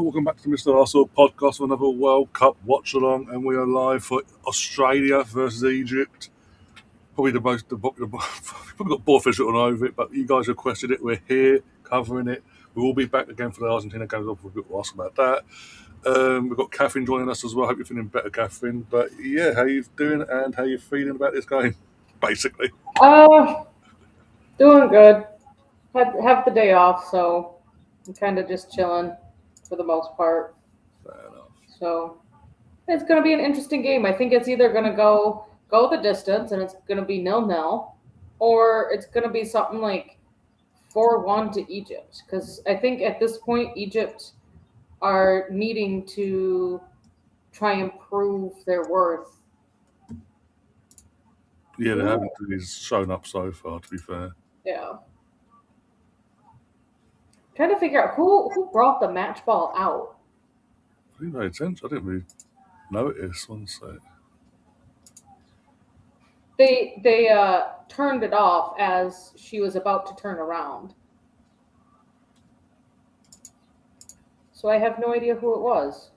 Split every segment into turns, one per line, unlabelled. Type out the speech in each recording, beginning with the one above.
welcome back to Mr. Arsenal podcast for another World Cup watch-along, and we are live for Australia versus Egypt. Probably probably got bored fish on over it, but you guys requested it. We're here covering it. We will be back again for the Argentina games. We'll ask about that. We've got Catherine joining us as well. Hope you're feeling better, Catherine. But yeah, how you doing and how you feeling about this game, basically?
Doing good. Have the day off, so I'm kind of just chilling for the most part.
Fair enough.
So it's going to be an interesting game. I think it's either going to go the distance and it's going to be 0-0, or it's going to be something like 4-1 to Egypt. Because I think at this point, Egypt are needing to try and prove their worth.
Yeah, they haven't really shown up so far, to be fair.
Yeah. Trying to figure out who brought the match ball out.
I didn't pay attention. I didn't really notice. One sec.
They turned it off as she was about to turn around. So I have no idea who it was.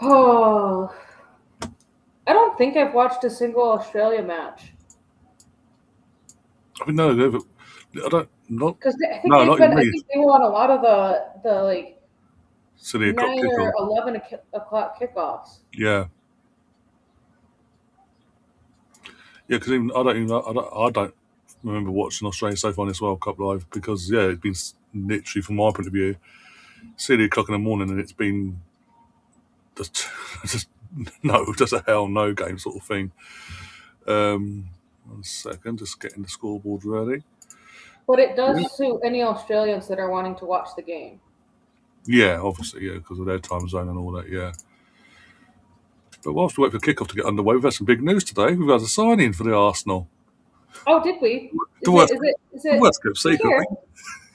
Oh, I don't think I've watched a single Australia match.
I mean, no, I don't. Not
Because I think
no, not
I
me.
think they were on a lot of the like
Silly
9 or 11 o'clock kickoffs.
Yeah. Yeah, because I don't remember watching Australia so far in this World Cup live because it's been literally from my point of view, 3:00 in the morning, and it's been just just a hell no game sort of thing. 1 second, just getting the scoreboard ready.
But it does suit any Australians that are wanting to watch the game.
Yeah, obviously, because of their time zone and all that, yeah. But whilst we wait for kickoff to get underway, we've had some big news today. We've had a sign-in for the Arsenal.
Oh, did we?
The worst kept secret.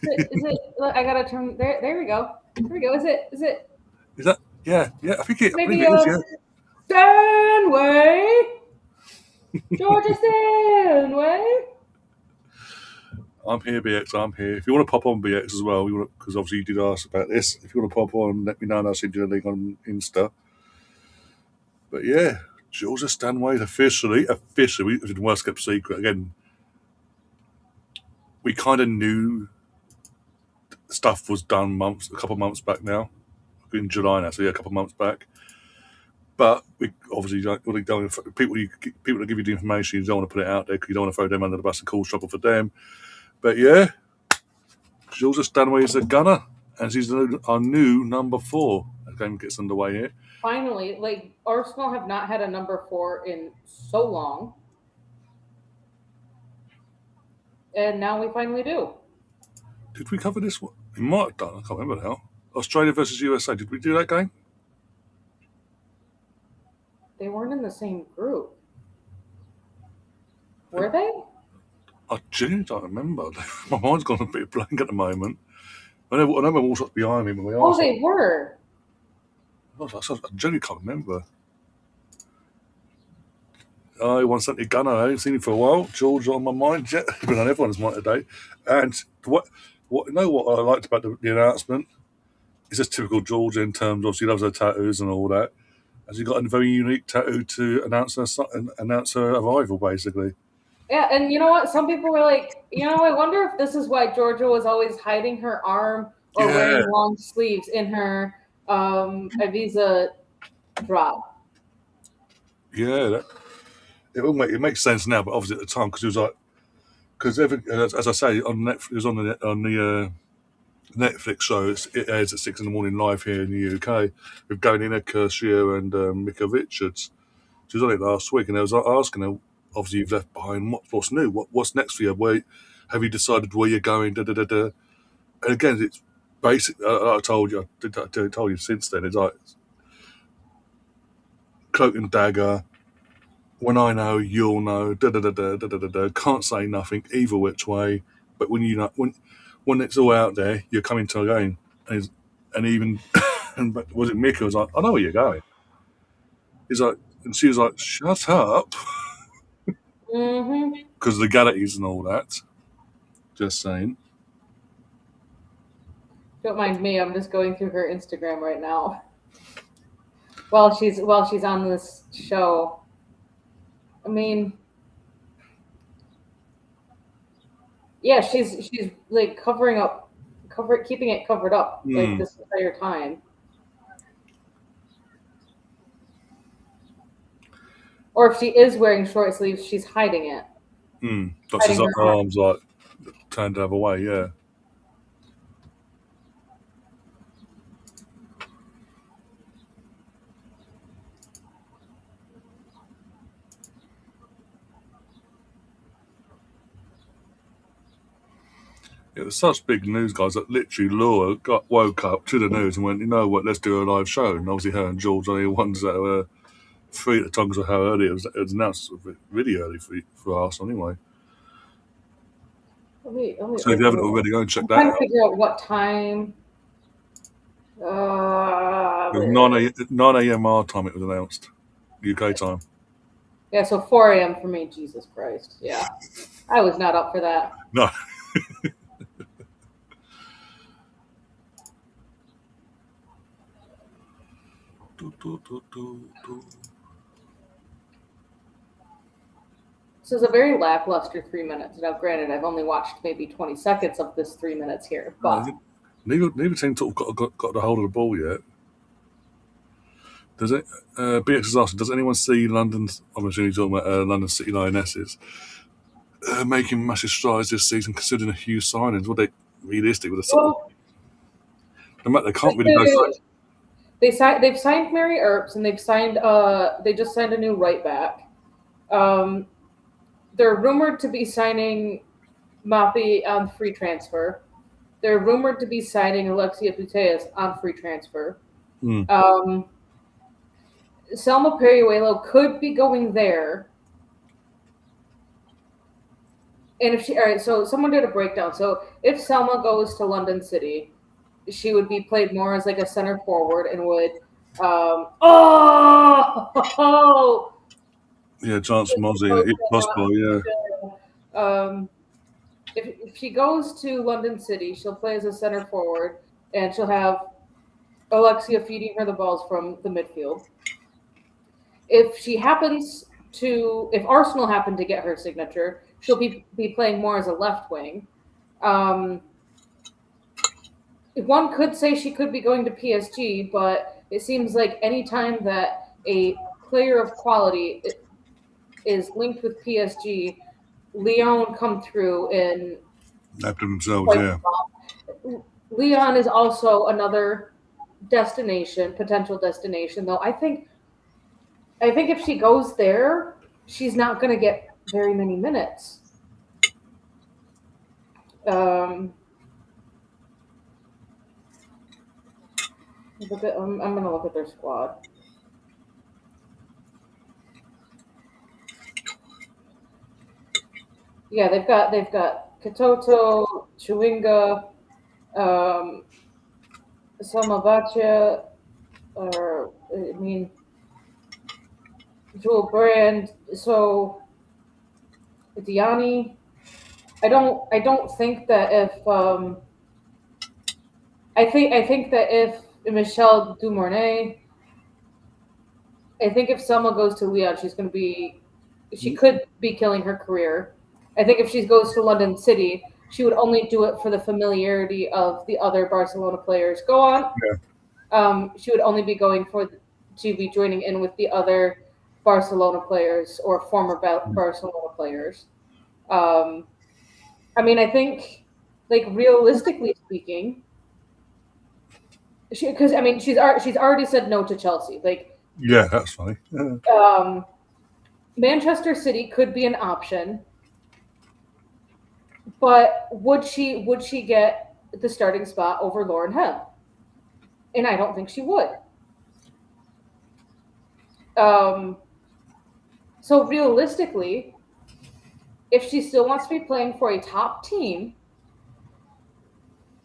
Is it? I gotta turn. There we go. Here we go. Is it?
Is that? Yeah. I think it
Maybe
is. Yeah.
Stanway. Georgia Stanway.
I'm here, BX. I'm here. If you want to pop on BX as well, because obviously you did ask about this. If you want to pop on, let me know and I'll send you a link on Insta. But yeah, Georgia Stanway's officially, it was the worst kept secret. Again, we kind of knew stuff was done a couple of months back now. In July now, so a couple of months back. But we obviously don't people that give you the information, you don't want to put it out there because you don't want to throw them under the bus and cause trouble for them. But yeah, Georgia Stanway is a gunner, and she's our new number 4. The game gets underway here.
Finally, Arsenal have not had a number 4 in so long, and now we finally do.
Did we cover this one? We might have done. I can't remember now. Australia versus USA. Did we do that game?
They weren't in the same group, were they?
I genuinely don't remember. My mind's gone a bit blank at the moment. I know Walshott's behind me when we asked.
Oh, they were.
I genuinely can't remember. I want something gunner. I haven't seen him for a while. George on my mind yet. He's been on everyone's mind today. And what I liked about the announcement is just typical George in terms of she loves her tattoos and all that. And she got a very unique tattoo to announce her arrival, basically.
Yeah, and you know what? Some people were like, I wonder if this is why Georgia was always hiding her arm or wearing long sleeves in her Ibiza drop.
Yeah, it makes sense now, but obviously at the time, because it was like, as I say, on Netflix, it was on the Netflix show. It airs at 6 in the morning live here in the UK with Galina Kershia and Mika Richards. She was on it last week, and I was asking her, obviously you've left behind, what's new? What's next for you? Where have you decided where you're going? And again, it's basic. I told you since then. It's like cloak and dagger. When I know, you'll know. Can't say nothing either which way. But when when it's all out there, you're coming to a game. And even was it Mika was like, I know where you're going. He's like, And she was like, "Shut up,"
Mm-hmm.
because of the legalities and all that. Just saying.
Don't mind me. I'm just going through her Instagram right now while she's on this show. I mean, yeah, she's like keeping it covered up like
Hmm.
this entire time. Or if she is wearing short sleeves, she's hiding it,
Hmm. But she's
hiding
like
her arm.
arms like turned the other way. Yeah. It was such big news, guys, that literally Laura woke up to the news and went, "You know what? Let's do a live show." And obviously, her and George are the ones that were free at the time because of how early it was announced, really early for us anyway.
Let me
So if you
open
haven't
it up.
already, go and check
I'm
that
trying to
out.
figure out what time.
It was
Where is
9 a.m. our time. It was announced, UK time.
Yeah, so 4 a.m. for me. Jesus Christ. Yeah, I was not up for that.
No. Do, do, do, do.
This is a very lackluster 3 minutes. Now, granted, I've only watched maybe 20 seconds of this 3 minutes here, but
Neither team sort of got the hold of the ball yet. Does it? BX is asking, does anyone see London's? I'm assuming you're talking about London City Lionesses making massive strides this season, considering a huge signings. Were they realistic with a sort of?
well,
They can't really go for it.
they've signed Mary Earps and they just signed a new right back. Um, they're rumored to be signing Mapi on free transfer. They're rumored to be signing Alexia Putellas on free transfer.
Mm,
Um, Selma Periuelo could be going there. And if she, all right, so someone did a breakdown. So if Selma goes to London City, she would be played more as like a center forward and would, oh,
yeah, chance for Mozzie, if possible. Yeah,
um, if she goes to London City, she'll play as a center forward and she'll have Alexia feeding her the balls from the midfield. If Arsenal happen to get her signature, she'll be playing more as a left wing. Um, one could say she could be going to PSG, but it seems like any time that a player of quality is linked with PSG, Lyon come through and
after themselves.
wipe
Yeah,
them off. Lyon is also another potential destination, though I think if she goes there, she's not going to get very many minutes. Um, I'm going to look at their squad. Yeah, they've got Katoto, Chewinga, um, Salmavacha, or I mean Jewel Brand. So Diani. I don't think that if I think that if Michelle Dumornay, I think if Selma goes to Lyon, she could be killing her career. I think if she goes to London City, she would only do it for the familiarity of the other Barcelona players. Go on.
yeah.
She would only be going to be joining in with the other Barcelona players or former Barcelona players. Um, I mean, I think, like realistically speaking, because I mean, she's already said no to Chelsea. Like,
Yeah, that's funny. Yeah.
um, Manchester City could be an option, but would she get the starting spot over Lauren Hem? And I don't think she would. Um, so realistically, if she still wants to be playing for a top team,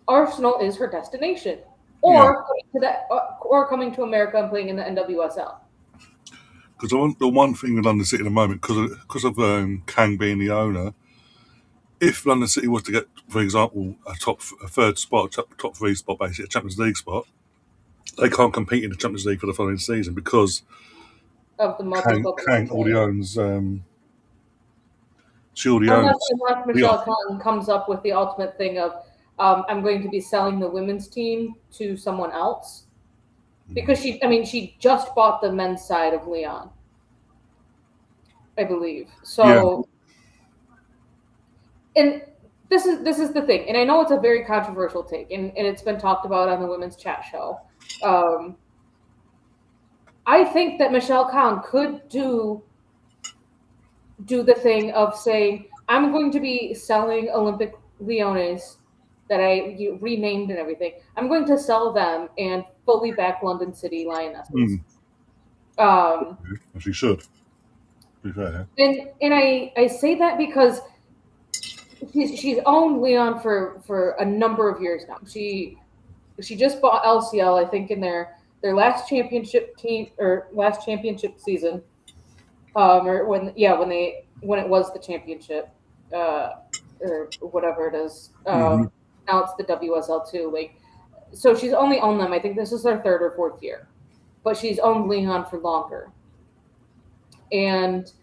Arsenal is her destination,
Yeah.
or coming to America and playing in the NWSL.
Because the one thing with London City at the moment, because of Kang being the owner, if London City was to get, for example, a third spot, top three spot, basically a Champions League spot, they can't compete in the Champions League for the following season because
of the multi-club
Kang already
league.
owns. She already
Unless,
owns.
unless
Yeah.
Michelle Khan comes up with the ultimate thing of, I'm going to be selling the women's team to someone else. Because she just bought the men's side of Leon, I believe. So, and this is the thing, and I know it's a very controversial take, and it's been talked about on the women's chat show. I think that Michelle Khan could do the thing of saying, I'm going to be selling Olympic Leones that I renamed and everything. I'm going to sell them and fully back London City Lionesses.
She should. To be fair.
And I say that because she's owned Leon for a number of years now. She just bought LCL, I think, in their last championship team or last championship season, or when it was the championship, or whatever it is. Now it's the WSL too. Like, so she's only owned them. I think this is their third or fourth year, but she's owned Leon for longer, and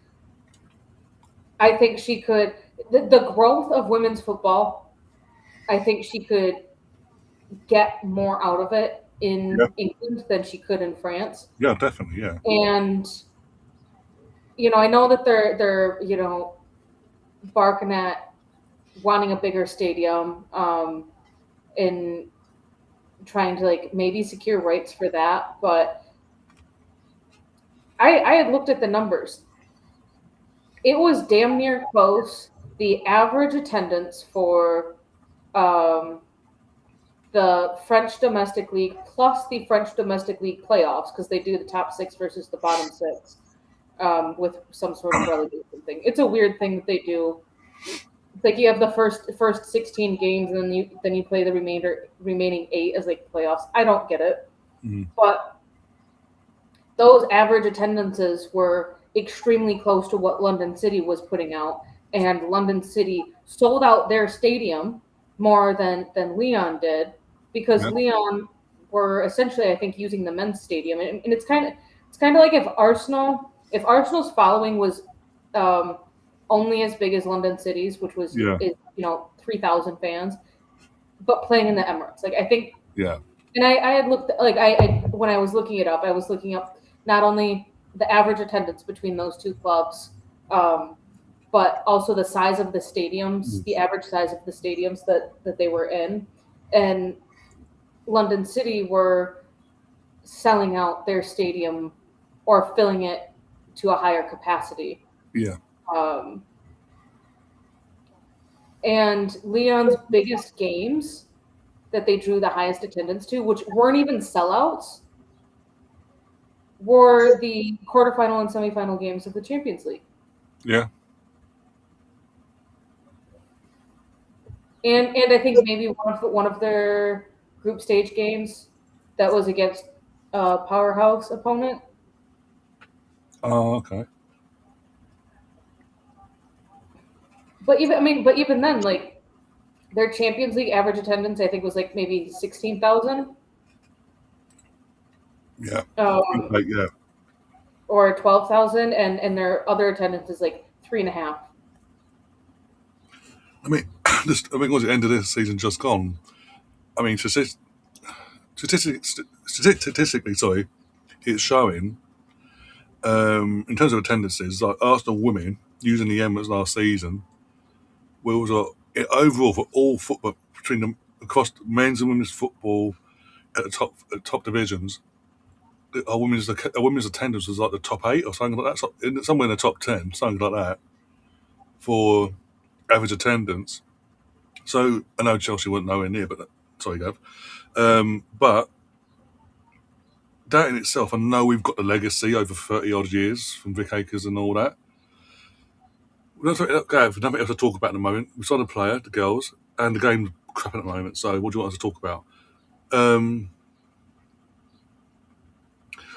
I think she could. The growth of women's football, I think she could get more out of it in England than she could in France.
Yeah, definitely. Yeah.
And I know that they're barking at wanting a bigger stadium, and trying to like maybe secure rights for that, but I had looked at the numbers. It was damn near close. The average attendance for the French domestic league plus the French domestic league playoffs, because they do the top six versus the bottom six, with some sort of relegation thing. It's a weird thing that they do. It's like you have the first 16 games, and then you play the remaining 8 as like playoffs. I don't get it, but those average attendances were extremely close to what London City was putting out, and London City sold out their stadium more than Leon did, because Leon were essentially, I think, using the men's stadium, and it's kind of like if Arsenal's following was only as big as London City's, which was 3,000 fans, but playing in the Emirates. Like, I think, and I had looked, like, I when I was looking it up, I was looking up not only the average attendance between those two clubs, but also the size of the stadiums, the average size of the stadiums that they were in. And London City were selling out their stadium or filling it to a higher capacity.
Yeah.
And Leon's biggest games that they drew the highest attendance to, which weren't even sellouts, were the quarterfinal and semifinal games of the Champions League.
Yeah.
And I think maybe one of their group stage games that was against a powerhouse opponent.
Oh, okay.
But even then, like, their Champions League average attendance, I think, was like maybe 16,000.
Yeah.
Or 12,000, and their other attendance is like 3.5.
I mean, was the end of this season just gone? I mean, statistically, sorry, it's showing in terms of attendances, like Arsenal women using the Emirates last season, was overall for all football between them across men's and women's football at the top divisions. Our women's attendance was like the top 8 or something like that, somewhere in the top 10, something like that, for average attendance. So I know Chelsea weren't nowhere near, but sorry, Gav. But that in itself, I know we've got the legacy over 30 odd years from Vic Akers and all that. Gav, nothing else to talk about at the moment. We saw the player, the girls, and the game's crap at the moment. So what do you want us to talk about?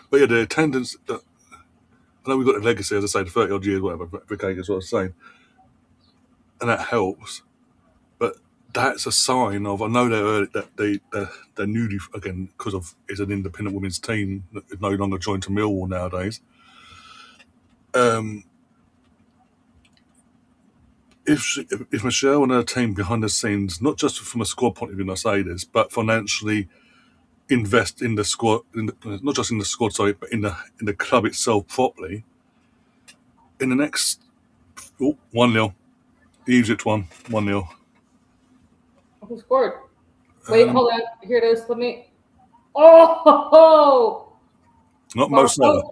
But yeah, the attendance. I know we've got a legacy, as I say, the 30 odd years, whatever, Vikega is what I was saying, and that helps. But that's a sign of, I know they're newly, again, because of it's an independent women's team that is no longer joined to Millwall nowadays. If Michelle and her team behind the scenes, not just from a squad point of view, I say this, but financially invest in the squad, not just in the squad, sorry, but in the club itself properly, in the next 1-0, Egypt won 1-0.
Who scored? Wait, hold on. Here it is. Let me. Oh!
Not Mo Salah.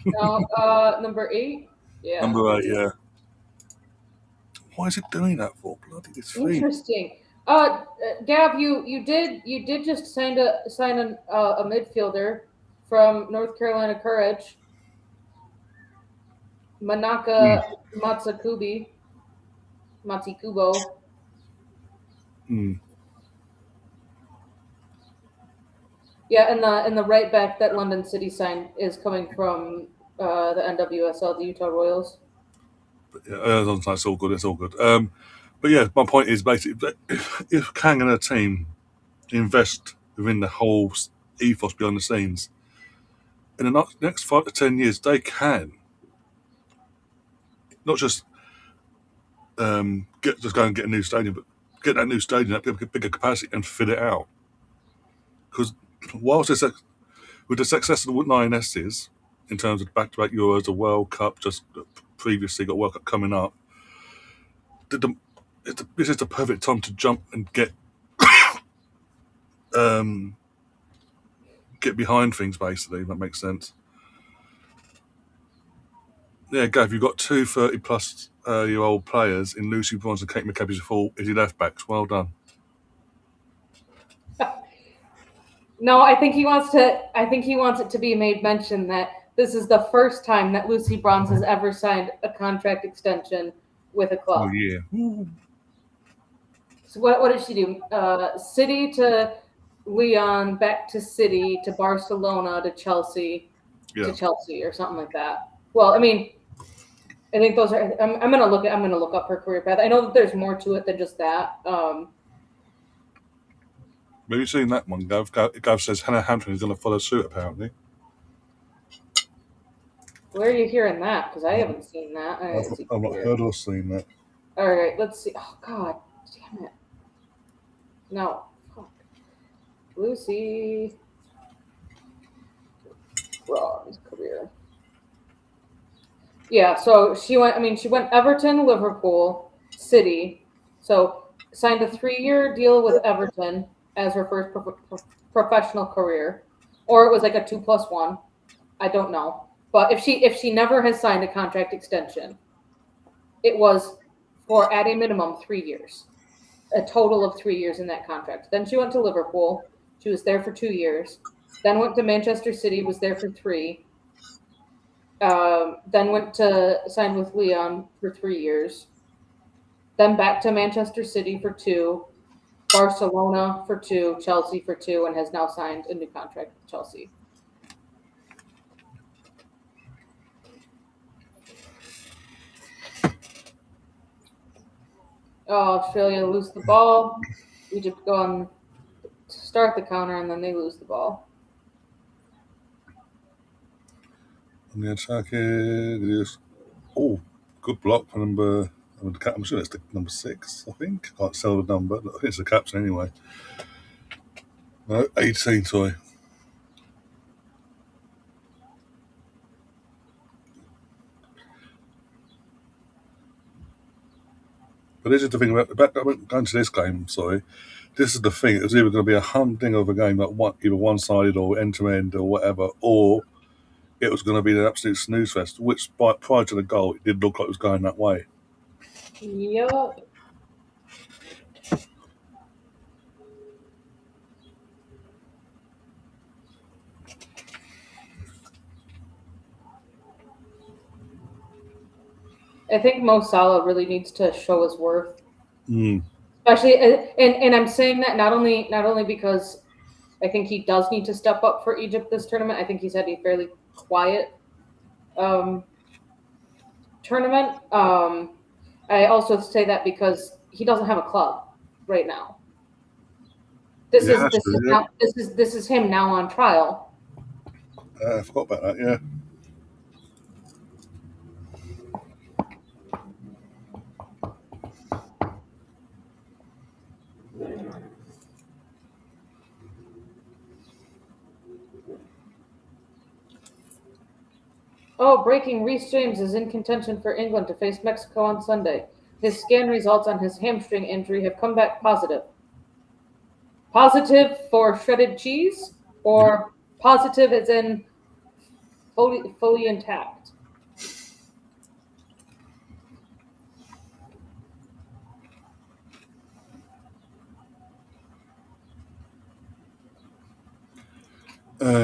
No, number 8. Yeah.
Number 8, yeah. Why is it doing that for? Bloody this thing.
Interesting. Gav, you did just sign a midfielder from North Carolina Courage, Manaka Matsukubo. Yeah, and the right back that London City signed is coming from the NWSL, the Utah Royals.
But yeah, it's all good. It's all good. But yeah, my point is basically, if Kang and her team invest within the whole ethos behind the scenes, in the next 5 to 10 years, they can not just go and get a new stadium, but get that new stadium, that bigger capacity, and fill it out. Because whilst with the success of the Lionesses in terms of back-to-back Euros, the World Cup, just previously got World Cup coming up, this is the perfect time to jump and get behind things, basically, if that makes sense. Yeah, Gav, you've got 2 30-plus year old players in Lucy Bronze and Kate McCabe as full easy left backs. Well done.
No, I think he wants it to be made mention that this is the first time that Lucy Bronze has ever signed a contract extension with a club.
Oh yeah.
So what did she do? City to Lyon, back to City to Barcelona to Chelsea, to Chelsea or something like that. Well, I mean, I think those are. I'm gonna look up her career path. I know that there's more to it than just that.
Have you seen that one, Gav? Gav says Hannah Hampton is going to follow suit, apparently.
Where are you hearing that? Because I haven't seen that.
I've not heard or seen that.
All right, let's see. Oh, God. Damn it. No. Fuck. Lucy Bronze career. Yeah, so she went Everton, Liverpool, City. So signed a 3-year deal with Everton as her first professional career. Or it was like a 2+1. I don't know. But if she never has signed a contract extension, it was for at a minimum 3 years, a total of 3 years in that contract. Then she went to Liverpool. She was there for 2 years. Then went to Manchester City, was there for 3. Then went to sign with Lyon for 3 years. Then back to Manchester City for 2, Barcelona for 2, Chelsea for 2, and has now signed a new contract with Chelsea. Australia lose the ball. Egypt go on to start the counter, and then they lose the ball.
And the attack is good block for number. I'm sure it's the number 6. I think I can't tell the number. I think it's the captain anyway. No, 18. Sorry. But this is the thing about going to this game. Sorry, this is the thing. It was either going to be a hunting of a game, like either one-sided or end-to-end or whatever, or it was going to be an absolute snooze fest. Which prior to the goal, it did look like it was going that way.
Yep. I think Mo Salah really needs to show his worth. Especially, and I'm saying that not only because I think he does need to step up for Egypt this tournament. I think he's had a fairly quiet um, tournament. I also say that because he doesn't have a club right now. This
It
is
has
this
to,
is
yeah.
now this is him now on trial.
I forgot about that, yeah.
Oh, breaking! Reece James is in contention for England to face Mexico on Sunday. His scan results on his hamstring injury have come back positive. Positive for shredded cheese,
Yep.
or positive as in fully intact.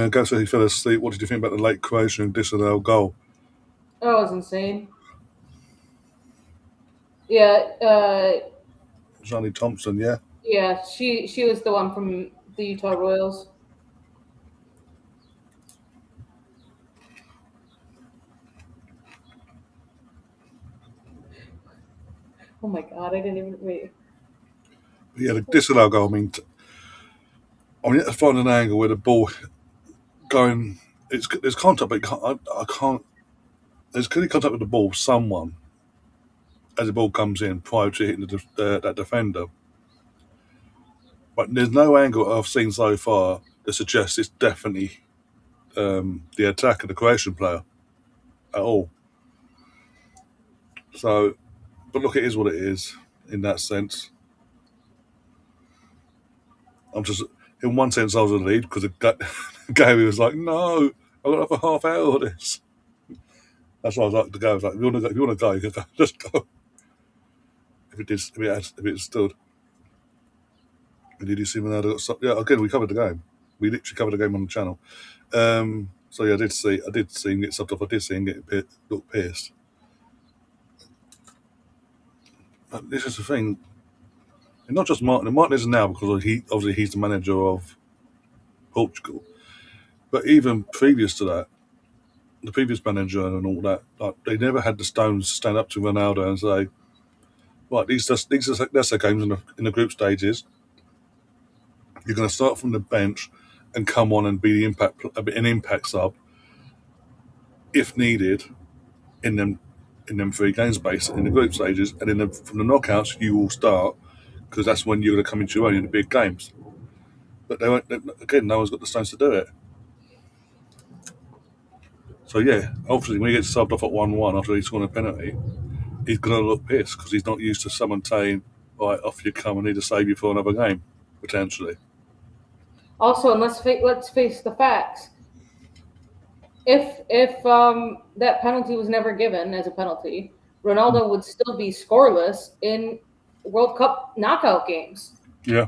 Go so he fell asleep. What did you think about the late Croatian and disallowed goal?
That was insane. Yeah,
Johnny Thompson, yeah.
yeah. She was the one from the Utah Royals. Oh my god, I didn't even wait.
Yeah, the disallowed goal. I mean, it's find an angle where the ball going. There's contact, but I can't. There's clearly contact with the ball. Someone as the ball comes in prior to hitting that defender. But there's no angle I've seen so far that suggests it's definitely the attack of the Croatian player at all. So, but look, it is what it is in that sense. I'm just, in one sense, I was in the lead because Gary was like, "No, I've got another half hour of this." That's why I was like, the guy was like, if you want to go, you can go, just go." If it stood. And did you see Ronaldo got stopped? Yeah, again, we covered the game. We literally covered the game on the channel. So yeah, I did see him get subbed off. I did see him look pissed. But this is the thing. And not just Martin. Martin is now because obviously he's the manager of Portugal. But even previous to that, the previous manager and all that, like, they never had the stones to stand up to Ronaldo and say, "Right, that's the games in the group stages. You're going to start from the bench and come on and be an impact sub if needed in them three games based in the group stages, and from the knockouts you will start because that's when you're going to come into your own in the big games." But they won't. Again, no one's got the stones to do it. So yeah, obviously when he gets subbed off at 1-1 after he's scored a penalty, he's going to look pissed because he's not used to someone saying, "Right, off you come. I need to save you for another game potentially."
Also, and let's face the facts. If that penalty was never given as a penalty, Ronaldo would still be scoreless in World Cup knockout games.
Yeah.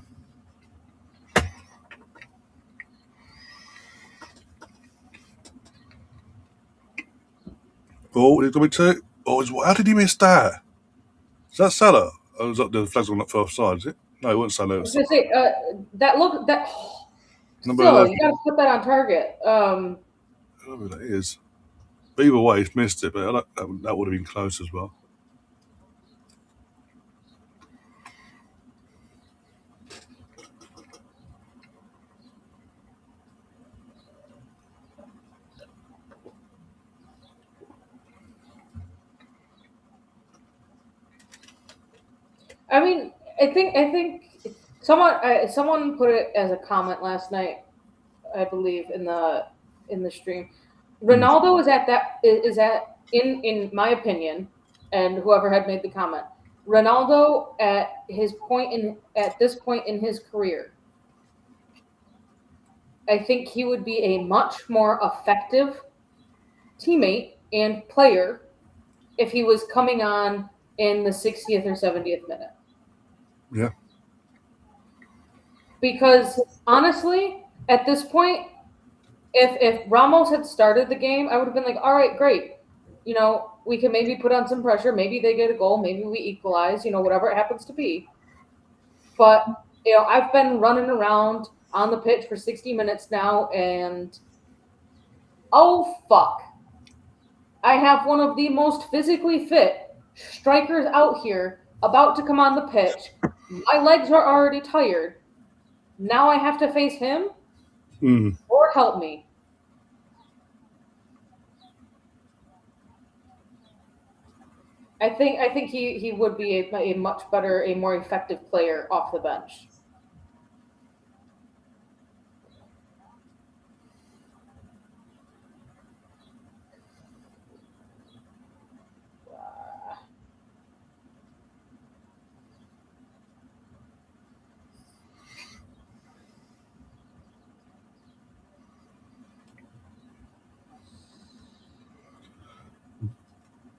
Oh, he's coming too. Oh, how did he miss that? Is that Salah? Oh, was that the flag's on that first side? Is it? No, it wasn't Salah. It
I was
was
gonna say that
number
still
11.
you got to put that on target.
I don't know who that is. But either way, he's missed it. But that would have been close as well.
I mean, I think someone put it as a comment last night, I believe in the stream.
Mm.
Ronaldo is at in my opinion, and whoever had made the comment, Ronaldo at this point in his career, I think he would be a much more effective teammate and player if he was coming on in the 60th or 70th minute.
Yeah.
Because honestly, at this point, if Ramos had started the game, I would have been like, all right, great. You know, we can maybe put on some pressure. Maybe they get a goal. Maybe we equalize. You know, whatever it happens to be. But you know, I've been running around on the pitch for 60 minutes now, and oh fuck, I have one of the most physically fit strikers out here about to come on the pitch. My legs are already tired. Now I have to face him?
Mm.
Lord help me. I think he would be a much better, a more effective player off the bench.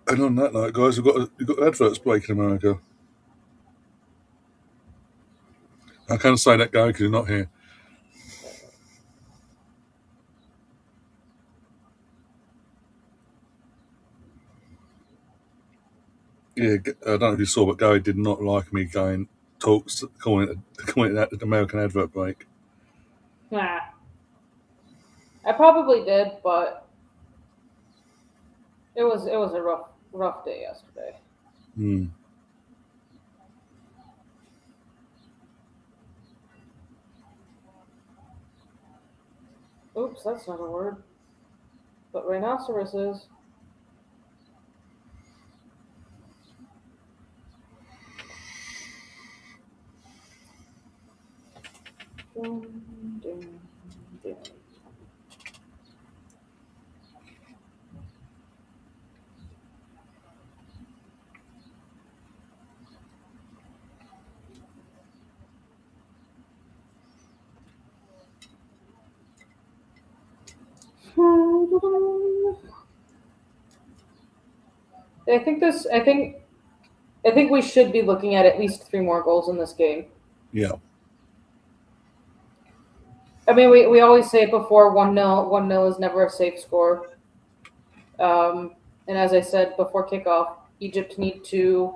And on that note, guys, we've got adverts break in America. I can't say that, Gary, because you're not here. Yeah, I don't know if you saw, but Gary did not like me calling it an American advert break.
Nah. I probably did, but it was a rough day yesterday.
Mm.
Oops, that's not a word. But rhinoceroses. Dun, dun, dun. I think this. I think we should be looking at least three more goals in this game.
Yeah.
I mean, we always say it before 1-0. 1-0 is never a safe score. And as I said before kickoff, Egypt need to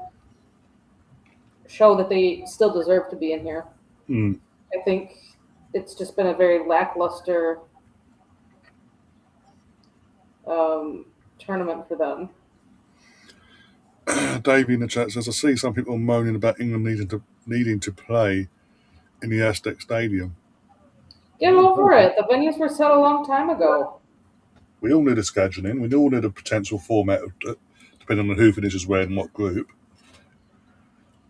show that they still deserve to be in here.
Mm.
I think it's just been a very lackluster tournament for them.
Davey in the chat says, I see some people moaning about England needing to play in the Aztec Stadium.
Get over it. The venues were set a long time ago.
We all need a scheduling. We all need a potential format, depending on who finishes where and what group.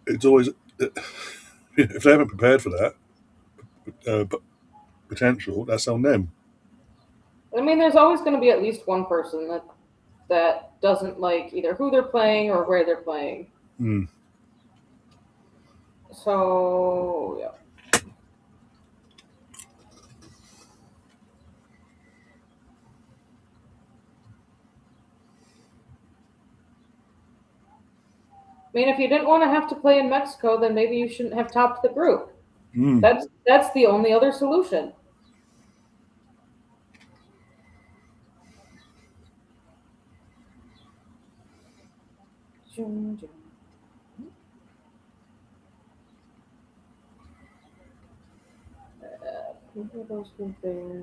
It's always if they haven't prepared for that potential, that's on them.
I mean, there's always going to be at least one person that doesn't like either who they're playing or where they're playing.
Mm.
So yeah. I mean, if you didn't want to have to play in Mexico, then maybe you shouldn't have topped the group.
Mm.
That's the only other solution. Where those go there?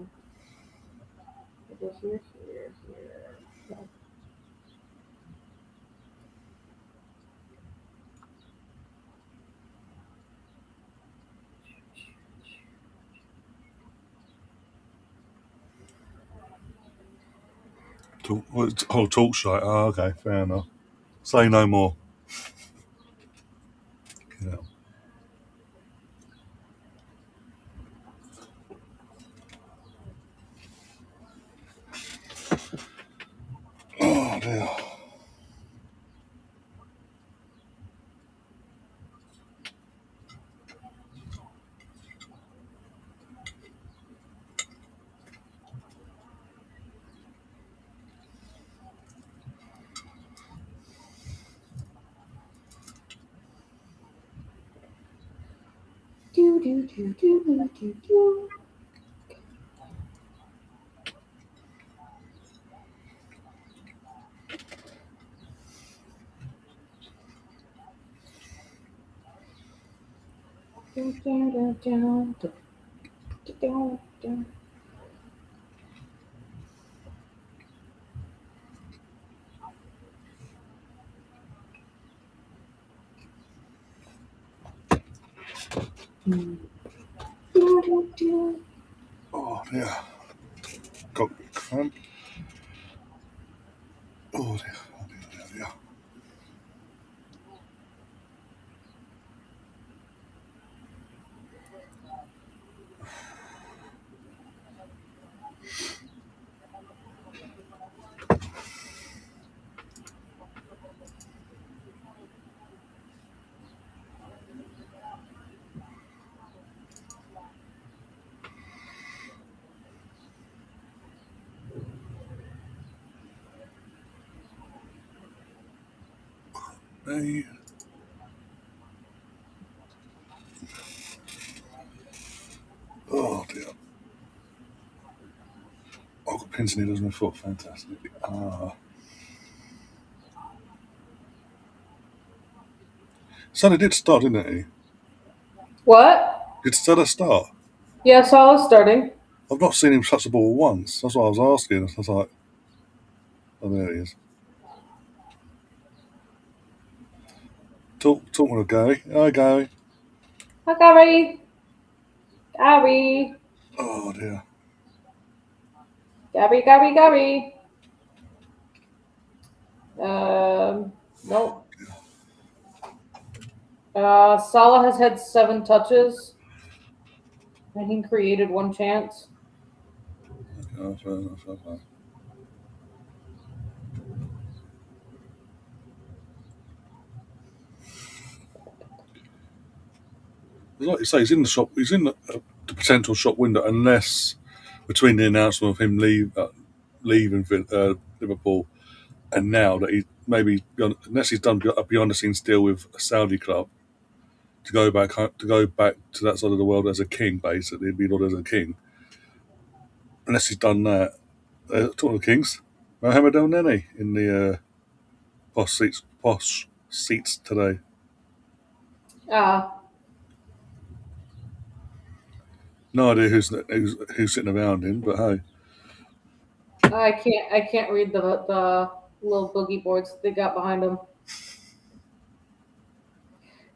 Go here, here, here.
Talk shite. Oh, okay, fair enough. Say no more. Yeah. Oh dear.
Do do do do do do do. Do, do, do, do, do, do, do, do.
Oh dear. Got a cramp. Oh dear. Oh dear. Oh dear. Hey. Oh dear. I've got pins and needles in my foot. Fantastic. Sonny did start, didn't he?
What?
Did Stella start?
Yeah, Salah's starting.
I've not seen him touch the ball once. That's what I was asking. I was like, oh, there he is. Talking to Gary. Hi, Gary.
Hi, Gary. Gary.
Oh dear.
Gary. Nope. Salah has had 7 touches. And he created 1 chance.
Oh, fair enough, fair enough. Like you say, he's in the shop. He's in the potential shop window, unless between the announcement of him leaving Liverpool and now that he maybe unless he's done a behind the scenes deal with a Saudi club to go back to that side of the world as a king, basically be known as a king. Unless he's done that, talking of kings, Mohammed El Neni in the posh seats today. No idea who's sitting around him, but hey.
I can't read the little boogie boards they got behind them.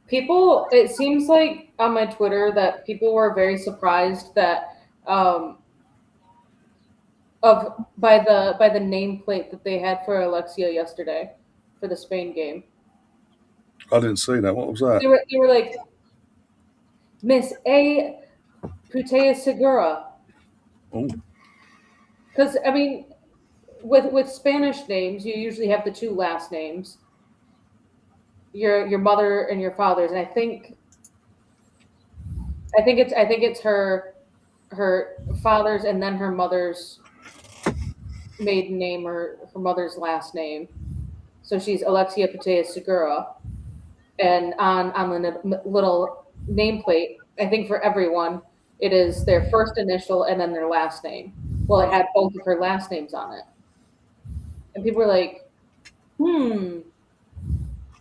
People, it seems like on my Twitter that people were very surprised that by the nameplate that they had for Alexia yesterday for the Spain game.
I didn't see that. What was that?
They were like Miss A. Putea Segura.
Oh,
Because I mean, with Spanish names, you usually have the 2 last names, your mother and your father's, and I think it's her father's and then her mother's maiden name or her mother's last name. So she's Alexia Putea Segura, and on the little nameplate, I think for everyone, it is their first initial and then their last name. Well, it had both of her last names on it, and people were like,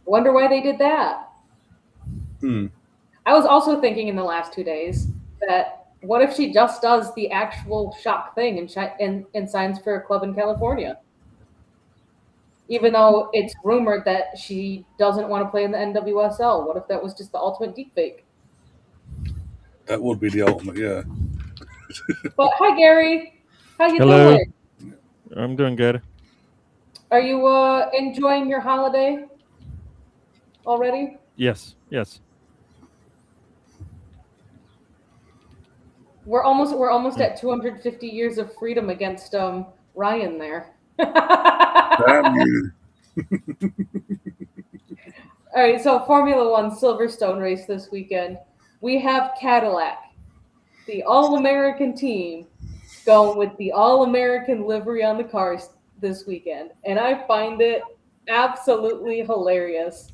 wonder why they did that. I was also thinking in the last 2 days that what if she just does the actual shock thing and signs for a club in California? Even though it's rumored that she doesn't want to play in the NWSL. What if that was just the ultimate deepfake?
that would be the ultimate, yeah.
But hi, Gary. How you
Hello.
doing?
I'm doing good.
Are you enjoying your holiday already?
Yes.
We're almost at 250 years of freedom against Ryan there.
Damn you.
All right, so Formula One Silverstone race this weekend. We have Cadillac, the All-American team, going with the All-American livery on the cars this weekend. And I find it absolutely hilarious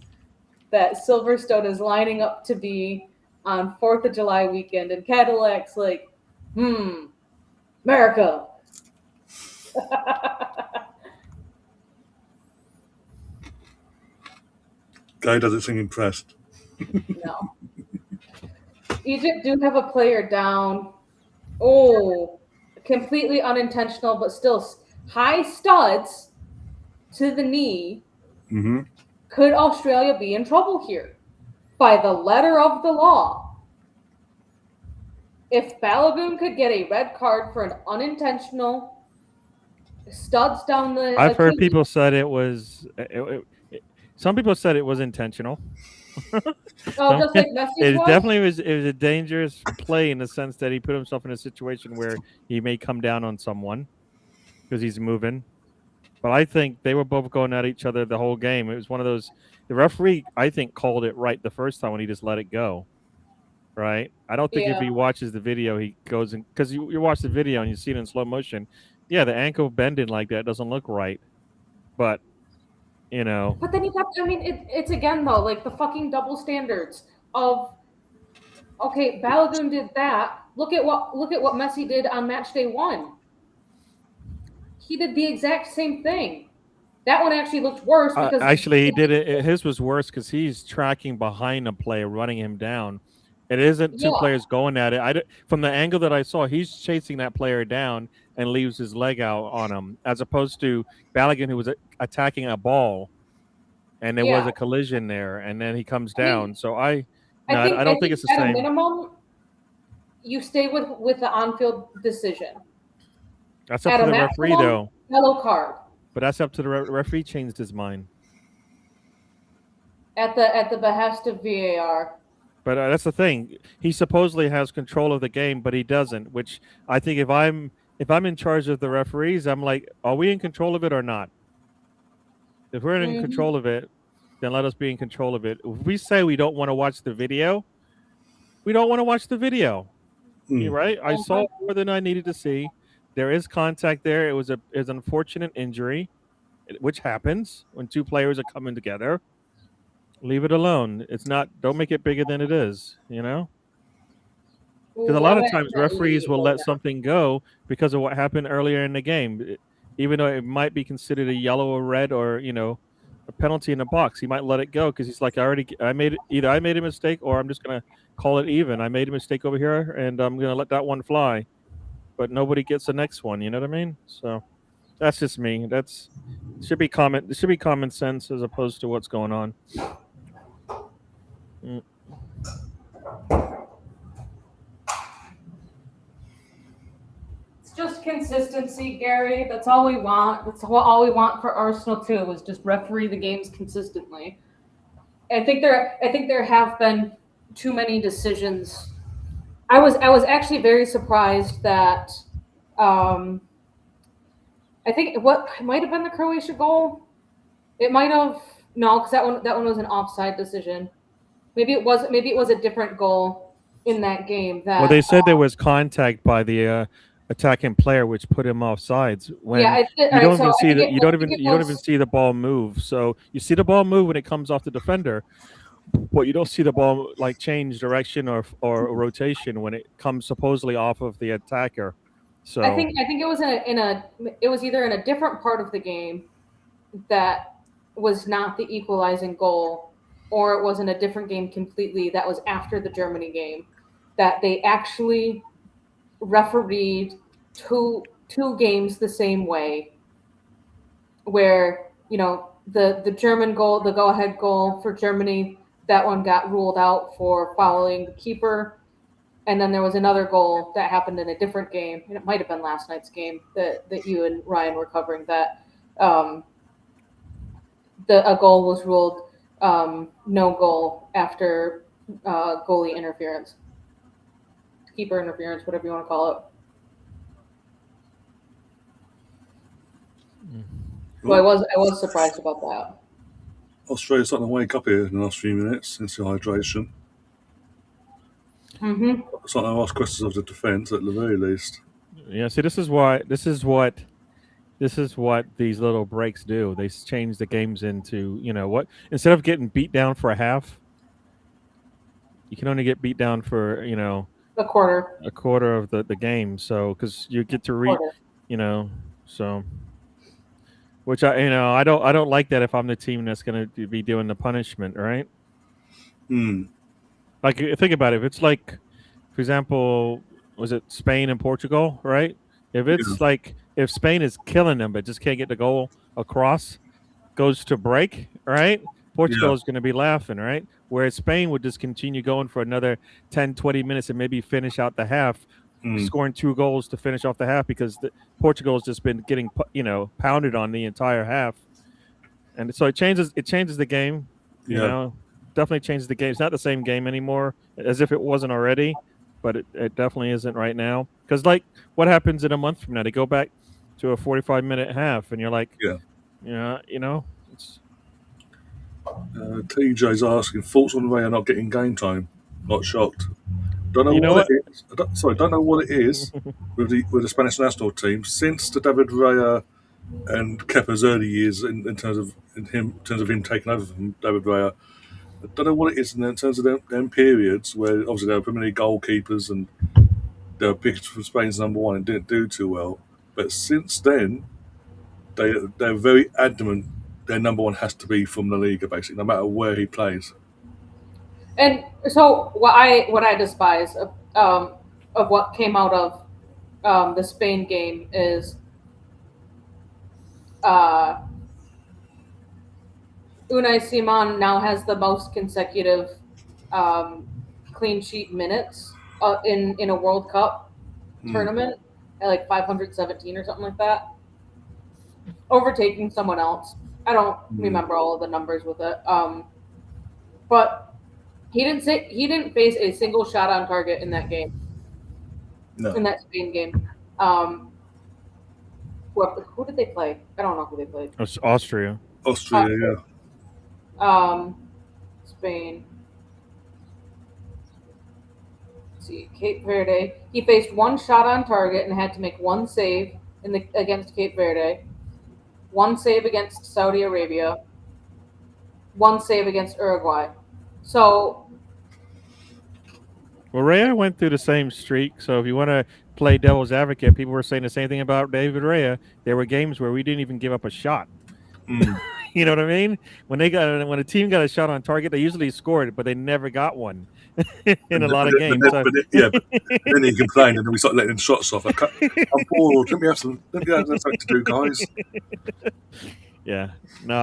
that Silverstone is lining up to be on 4th of July weekend, and Cadillac's like, America.
Guy doesn't seem impressed.
No. Egypt do have a player down. Oh, completely unintentional, but still high studs to the knee.
Mm-hmm.
Could Australia be in trouble here? By the letter of the law, If Balagoon could get a red card for an unintentional studs down the
I've heard
Achilles,
people said it was. Some people said it was intentional. Some,
just like Messi's
it
was.
definitely was. It was a dangerous play in the sense that he put himself in a situation where he may come down on someone because he's moving. But I think they were both going at each other the whole game. It was one of those. The referee, I think, called it right the first time when he just let it go. Right. I don't think if
Yeah.
he watches the video, he goes in because you watch the video and you see it in slow motion. Yeah, the ankle bending like that doesn't look right. But
But then you got, I mean, it's again though, like the fucking double standards of, okay, Balagoon did that. Look at what Messi did on match day 1. He did the exact same thing. That one actually looked worse because
actually he did it. His was worse because he's tracking behind a player, running him down. It isn't two players going at it. From the angle that I saw, he's chasing that player down and leaves his leg out on him, as opposed to Balogun, who was attacking a ball, and there was a collision there, and then he comes down. I don't think it's the same.
At a minimum, you stay with the on-field decision.
That's up to the referee, though.
Yellow card.
But that's up to the referee. Changed his mind
at the behest of VAR.
But that's the thing. He supposedly has control of the game, but he doesn't. Which I think if I'm in charge of the referees, I'm like, are we in control of it or not? If we're in control of it, then let us be in control of it. If we say we don't want to watch the video, we don't want to watch the video. Right? I saw more than I needed to see. There is contact there. It was an unfortunate injury, which happens when two players are coming together. Leave it alone. It's not. Don't make it bigger than it is. Because a lot of times referees will let something go because of what happened earlier in the game, even though it might be considered a yellow or red or a penalty in the box. He might let it go because he's like, I made a mistake, or I'm just gonna call it even. I made a mistake over here, and I'm gonna let that one fly. But nobody gets the next one. You know what I mean? So that's just me. It should be common sense as opposed to what's going on.
It's just consistency, Gary. That's all we want. That's all we want for Arsenal too, is just referee the games consistently. I think there have been too many decisions. I was actually very surprised that I think it might have been the Croatia goal. It might have because that one was an offside decision. Maybe it was a different goal in that game. Well,
they said there was contact by the attacking player, which put him off sides. When you don't even see the ball move. So you see the ball move when it comes off the defender, but you don't see the ball change direction or rotation when it comes supposedly off of the attacker. So
I think it was it was either in a different part of the game that was not the equalizing goal, or it was in a different game completely that was after the Germany game, that they actually refereed two games the same way, where the German goal, the go-ahead goal for Germany, that one got ruled out for fouling the keeper, and then there was another goal that happened in a different game, and it might have been last night's game that you and Ryan were covering, that a goal was ruled no goal after goalie interference, keeper interference, whatever you want to call it. So I was surprised about that.
Australia's starting to wake up here in the last few minutes since the hydration. Starting to ask questions of the defence at the very least.
Yeah, see, this is what these little breaks do. They change the games into, what, instead of getting beat down for a half, you can only get beat down for,
a quarter
of the game. So, because you get to read, so, which I don't like that if I'm the team that's going to be doing the punishment, right? Like, think about it. If it's like, for example, was it Spain and Portugal, right? If it's if Spain is killing them but just can't get the goal across, goes to break, right? Portugal is going to be laughing, right? Whereas Spain would just continue going for another 10, 20 minutes and maybe finish out the half, scoring 2 goals to finish off the half because Portugal has just been getting pounded on the entire half, and so it changes the game. Definitely changes the game. It's not the same game anymore as if it wasn't already, but it definitely isn't right now. Because like what happens in a month from now? They go back to a 45-minute half, and you're like, it's.
TJ's asking thoughts on Raya not getting game time. Not shocked. Don't know what it is. Don't know what it is with the Spanish national team since the David Raya and Kepa's early years in terms of him taking over from David Raya. I don't know what it is in terms of them periods where obviously they were Premier League goalkeepers and they were picked from Spain's #1 and didn't do too well. But since then, they're very adamant their #1 has to be from La Liga, basically, no matter where he plays.
And so what I despise of what came out of the Spain game is Unai Simon now has the most consecutive clean sheet minutes in a World Cup tournament at like 517 or something like that, overtaking someone else. I don't remember all of the numbers with it, but he didn't face a single shot on target in that game.
No.
In that Spain game. Who did they play? I don't know who they played.
Austria.
Yeah.
Spain. Let's see, Cape Verde. He faced 1 shot on target and had to make 1 save against Cape Verde, 1 save against Saudi Arabia, 1 save against Uruguay. So.
Well, Raya went through the same streak. So if you want to play devil's advocate, people were saying the same thing about David Raya. There were games where we didn't even give up a shot. You know what I mean? When a team got a shot on target, they usually scored, but they never got one in a lot of games.
But then he complained, and then we started letting shots off. I'm bored. Let me have something to do, guys.
Yeah. No,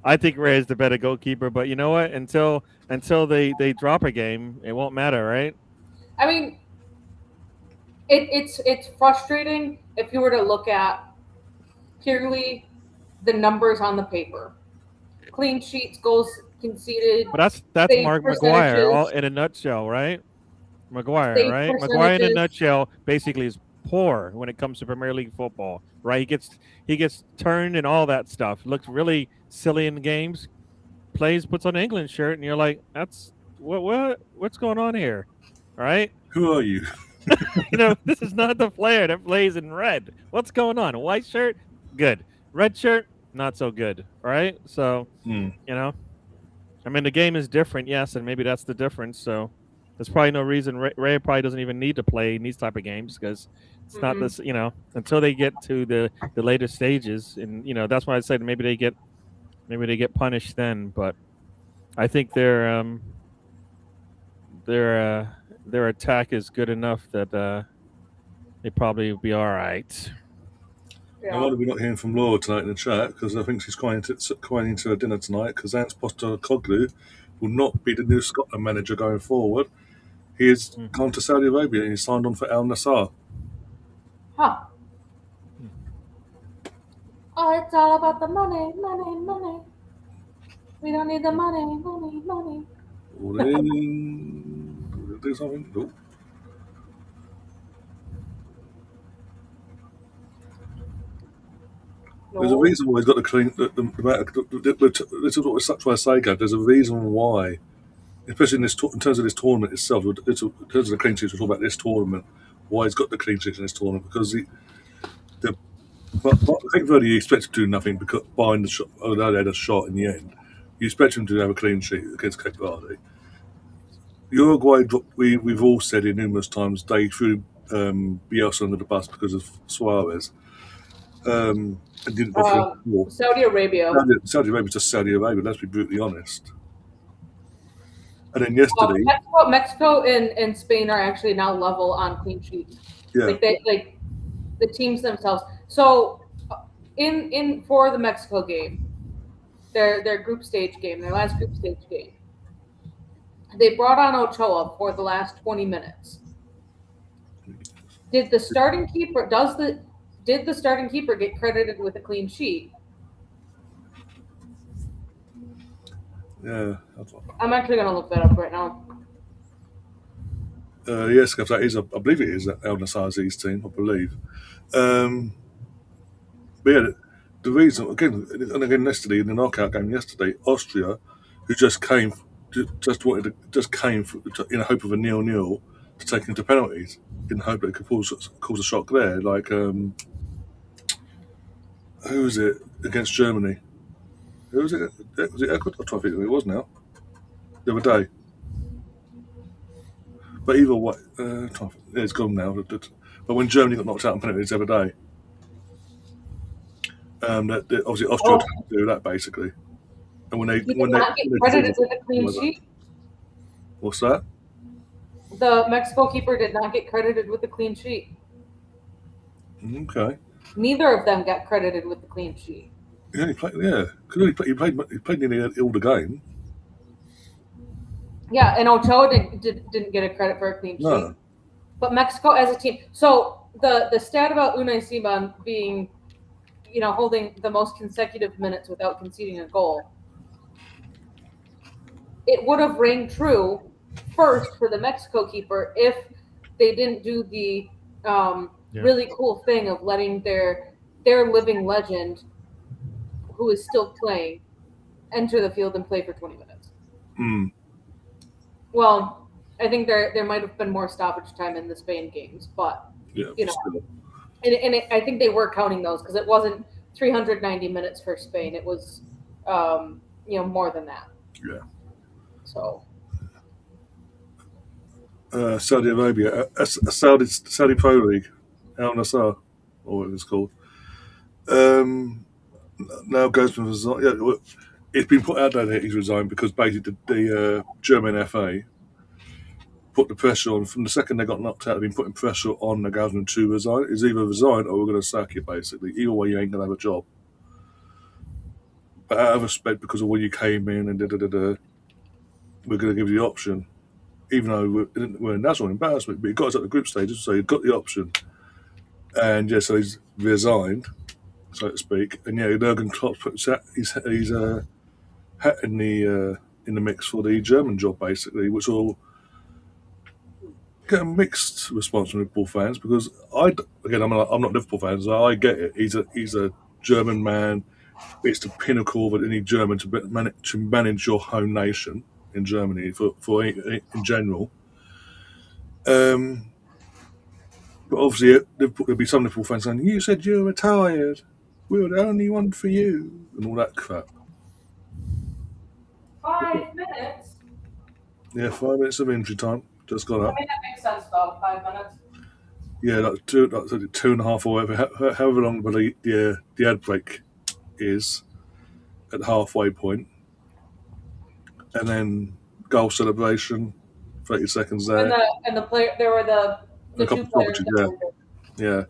I think Ray is the better goalkeeper, but you know what? Until they drop a game, it won't matter, right?
I mean, it's frustrating if you were to look at purely the numbers on the paper. Clean sheets, goals conceded.
But that's Mark Maguire in a nutshell, right? Maguire, right? Maguire in a nutshell basically is poor when it comes to Premier League football, right? He gets turned and all that stuff. Looks really silly in games. Puts on an England shirt, and you're like, that's what's going on here, right?
Who are you?
This is not the player that plays in red. What's going on? A white shirt, good. Red shirt, not so good, right? So, I mean, the game is different, yes, and maybe that's the difference. So, there's probably no reason Ray probably doesn't even need to play in these type of games because it's not this, until they get to the later stages, and that's why I said maybe they get punished then. But I think their attack is good enough that they probably will be all right.
Yeah.
I wonder if we're not hearing from Laura tonight in the chat because I think she's going into her dinner tonight because Ants Postecoglou will not be the new Scotland manager going forward. He has gone to Saudi Arabia and he's signed on for Al Nassr.
Huh. Oh, it's all about the money, money, money. We don't need the money, money, money.
Will they do something? Nope.
No.
There's a reason why he's got the clean. This is what such why I say, Gav. There's a reason why, especially in terms of this tournament itself. In terms of the clean sheets, we're talking about this tournament. Why he's got the clean sheets in this tournament because I think Verdi expected to do nothing because behind the shot. Although they had a shot in the end, you expect him to have a clean sheet against Cape Verde. Uruguay, we've all said it numerous times, they threw Bielsa under the bus because of Suarez. And didn't offer more.
Saudi Arabia.
Saudi Arabia just Saudi Arabia. Let's be brutally honest. And then yesterday,
Mexico and Spain are actually now level on clean sheets.
Yeah.
Like the teams themselves. So in for the Mexico game, their group stage game, their last group stage game. They brought on Ochoa for the last 20 minutes. Did the starting keeper get credited with a clean sheet?
Yeah.
I'm actually going to look that up right now.
Yes, because that is, I believe it is El Nassr's team, I believe. But yeah, the reason, again yesterday, in the knockout game yesterday, Austria, who just came in hope of a 0-0 to take into penalties, in hope that it could cause a shock there. Like, who was it against Germany? Who was it? Was it Ecuador? I'm trying to think who it was now. The other day. But either way, it's gone now. But when Germany got knocked out on penalties the other day, obviously Austria tried to do that basically. And when they
He did not get credited with a clean sheet.
What's that?
The Mexico keeper did not get credited with a clean sheet.
Okay.
Neither of them got credited with the clean sheet.
He only played, he played nearly all the game.
Yeah, and Ochoa didn't get a credit for a clean sheet. But Mexico as a team. So the stat about Unai Simon being, holding the most consecutive minutes without conceding a goal, it would have rang true first for the Mexico keeper if they didn't do the really cool thing of letting their living legend, who is still playing, enter the field and play for 20 minutes. Well, I think there might have been more stoppage time in the Spain games, but I think they were counting those because it wasn't 390 minutes for Spain. It was more than that.
Yeah.
So.
Saudi Arabia, Saudi Pro League, Al Nassr, or what it's called. Now goes from it's been put out there that he's resigned because basically the German FA put the pressure on from the second they got knocked out. They've been putting pressure on the government to resign. It's either resign or we're going to sack you. Basically, either way, you ain't going to have a job. But out of respect, because of when you came in and we're going to give you the option. Even though we're in national embarrassment, but he got us at the group stages, so he got the option. And so he's resigned, so to speak. And Jurgen Klopp puts his hat in the mix for the German job, basically, which will get a mixed response from Liverpool fans because I'm not Liverpool fans, so I get it. He's a German man. It's the pinnacle of any German to manage your home nation in Germany for in general. But obviously there'll be some Liverpool fans saying, "You said you were retired. We were the only one for you," and all that crap.
5 minutes.
Yeah, 5 minutes of injury time just got up.
I mean that makes sense though. 5 minutes.
Yeah, like 2.5 or whatever, however long the ad break is at the halfway point, and then goal celebration, 30 seconds there.
And the player, there were the two players.
Yeah.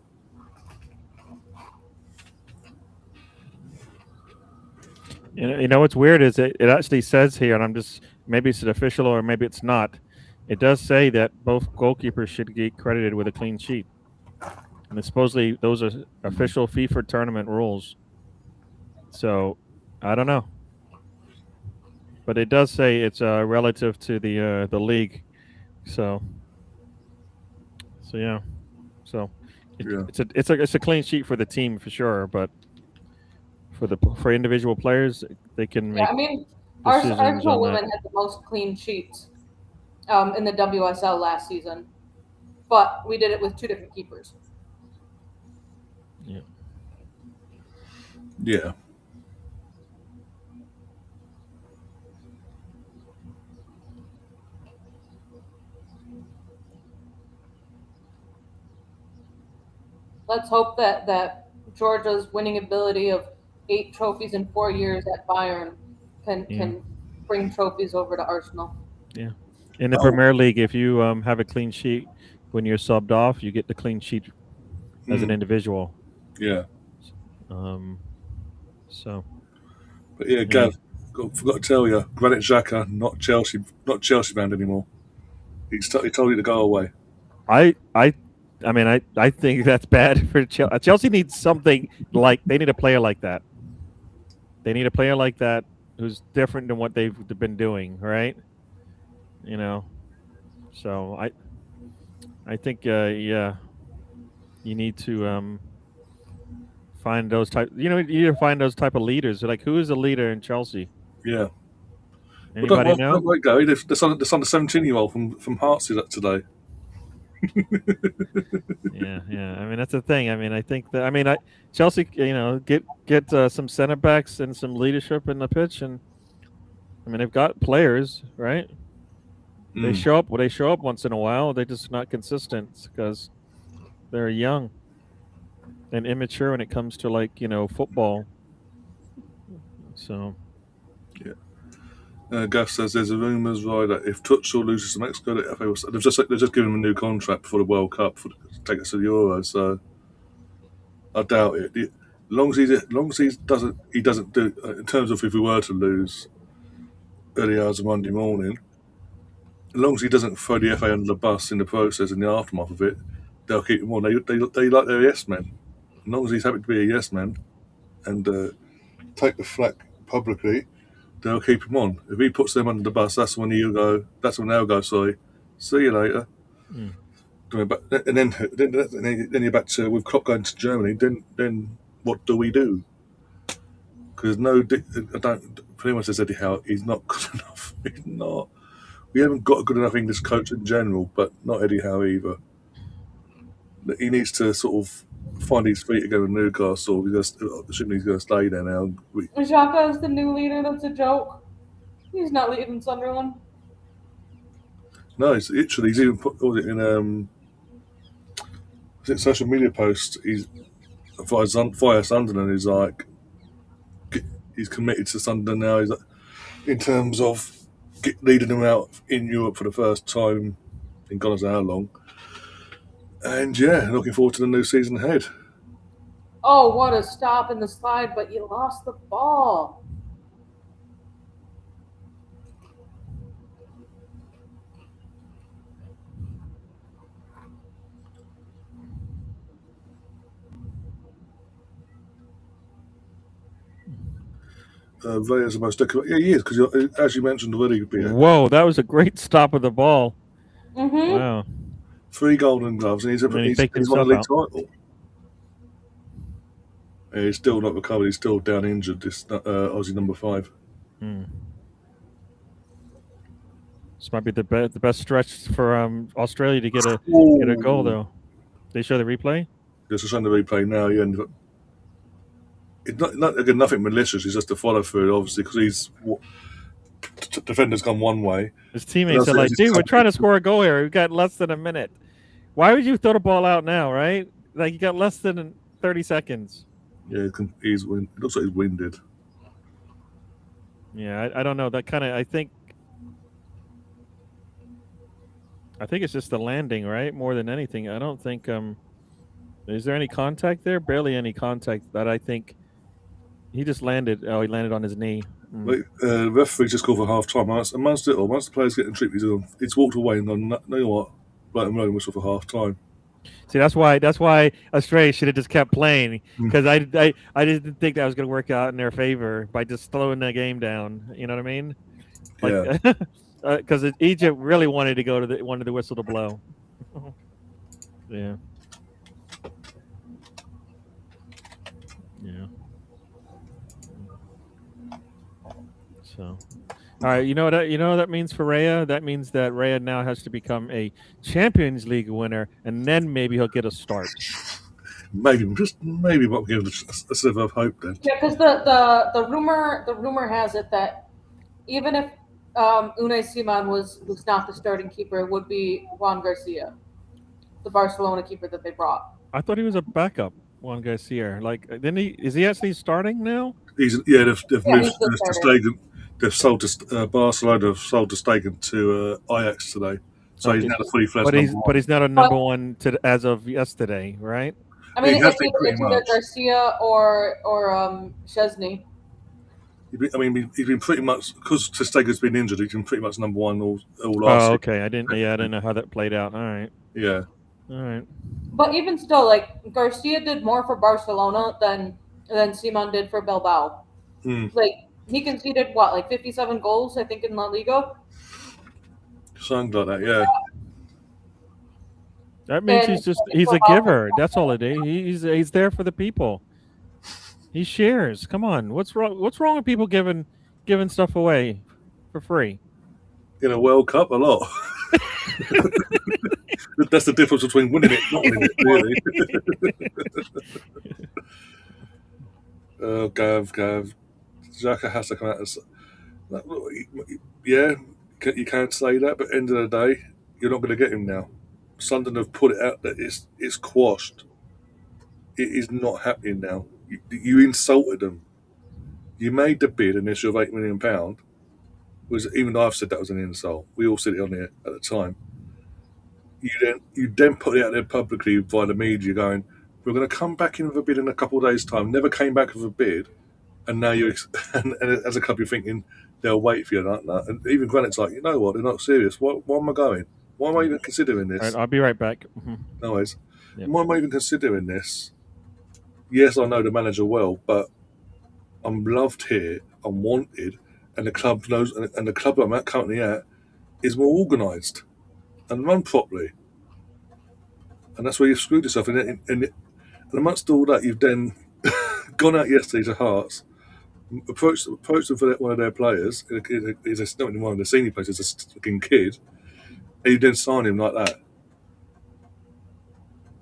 What's weird is it actually says here, and maybe it's official or maybe it's not. It does say that both goalkeepers should get credited with a clean sheet, and supposedly those are official FIFA tournament rules. So I don't know, but it does say it's relative to the league. So yeah, it's a clean sheet for the team for sure, but for individual players, they can make.
Yeah, I mean, Arsenal women had the most clean sheets in the WSL last season, but we did it with 2 different keepers.
Yeah.
Yeah.
Let's hope that Georgia's winning ability of 8 trophies in 4 years at Bayern can bring trophies over to Arsenal.
Yeah. In the Premier League, if you have a clean sheet when you're subbed off, you get the clean sheet as an individual.
Yeah.
So.
But yeah, Gav, forgot to tell you, Granit Xhaka, not Chelsea bound anymore. He told you to go away.
I mean, I think that's bad for Chelsea. Chelsea needs something like they need a player like that. They need a player like that who's different than what they've been doing, right? You know, so I think yeah, you need to find those type. You need to find those type of leaders. Like, who is a leader in Chelsea?
Yeah.
Anybody know?
Don't let go. The son of the 17-year-old from Hearts is up today.
Yeah. I mean, that's the thing. I mean, I think that. I mean, Chelsea, get some center backs and some leadership in the pitch, and I mean, they've got players, right? They show up. Well, they show up once in a while. They're just not consistent because they're young and immature when it comes to football. So.
Yeah. Gav says there's a rumours right that if Tuchel loses to Mexico, they've just given him a new contract for the World Cup to take us to the Euro. So I doubt it. As long as he doesn't do in terms of if we were to lose early hours of Monday morning. As long as he doesn't throw the FA under the bus in the process in the aftermath of it, they'll keep him on. They like their yes men. As long as he's happy to be a yes man and take the flak publicly, they'll keep him on. If he puts them under the bus, that's when they'll go. Sorry, see you later. And then you're back to with Klopp going to Germany. Then what do we do? Because pretty much as Eddie Howe, he's not good enough. He's not. We haven't got a good enough English coach in general, but not Eddie Howe either. He needs to sort of find his feet again with Newcastle. He's going to stay there now.
Xhaka is the new leader. That's a joke. He's not leaving Sunderland.
No, he's even put it in social media post. He's via Sunderland. He's like he's committed to Sunderland now. He's in terms of leading them out in Europe for the first time in God knows how long. And yeah, looking forward to the new season ahead.
Oh, what a stop in the slide, but you lost the ball.
Raya's the most decorated. Yeah, he is, because as you mentioned already,
whoa, that was a great stop of the ball.
Mm-hmm.
Wow.
3 Golden Gloves, and he's won a league title. Yeah, he's still not recovered. He's still down injured. This Aussie number 5.
This might be the best stretch for Australia to get a goal, though. They show the replay.
Just showing the replay now. Yeah, it's nothing malicious. It's just a follow through, obviously, because defender's gone one way.
His teammates are like, "Dude, we're trying to score a goal here. We've got less than a minute. Why would you throw the ball out now, right? Like, you got less than 30 seconds."
Yeah, it looks like he's winded.
Yeah, I don't know. That kind of, I think it's just the landing, right? More than anything. I don't think is there any contact there? Barely any contact. That I think he just landed. Oh, he landed on his knee.
The referee just called for half time. Once the players getting tripped, he's walked away and gone, "No, you know what? Let him blow whistle for half time."
See, that's why Australia should have just kept playing, because I didn't think that was going to work out in their favor by just slowing the game down. You know what I mean? Like, yeah. Because Egypt really wanted the whistle to blow. Yeah. Yeah. So, all right, you know what that means for Raya? That means that Raya now has to become a Champions League winner, and then maybe he'll get a start.
Maybe we'll give it a sliver of hope then.
Yeah, because the rumor has it that even if Unai Simon was not the starting keeper, it would be Juan Garcia, the Barcelona keeper that they brought.
I thought he was a backup, Juan Garcia. Like, is he actually starting now?
They've moved to Stegen. They've sold to Barcelona. They've sold to Stegen to Ajax today. So he's now a fully fledged number one.
But he's not a number one as of yesterday, right?
I mean, it's either Garcia or Chesney.
He's been pretty much, because Testega's been injured. He's been pretty much number one all last
Oh,
season.
okay. I didn't know how that played out. All right.
Yeah.
All right.
But even still, like Garcia did more for Barcelona than Simon did for Bilbao.
Mm.
Like he conceded what, like 57 goals, I think, in La Liga.
Something like that. Yeah.
That means
And
he's a giver. That's all it is. He's there for the people. He shares. Come on. What's wrong? What's wrong with people giving stuff away for free?
In a World Cup, a lot. That's the difference between winning it and not winning it, really. Gav. Xhaka has to come out and say, yeah, you can't say that, but end of the day, you're not going to get him now. Sunderland have put it out that it's quashed. It is not happening now. You insulted them. You made the bid initial of £8 million. Even though I've said that was an insult. We all said it on here at the time. You then put it out there publicly via the media, going, "We're going to come back in with a bid in a couple of days' time." Never came back with a bid, and now and as a club you're thinking they'll wait for you. And even Granite's like, you know what? They're not serious. Why am I going? Why am I even considering
All
this?
right, I'll be right back.
No worries.
Yeah.
Why am I even considering this? Yes, I know the manager well, but I'm loved here. I'm wanted, and the club knows. And the club I'm currently at is more organised and run properly. And that's where you've screwed yourself. And amongst all that, you've then gone out yesterday to Hearts, approached them for one of their players. He's not even one of the senior players. He's a fucking kid. And you then sign him like that.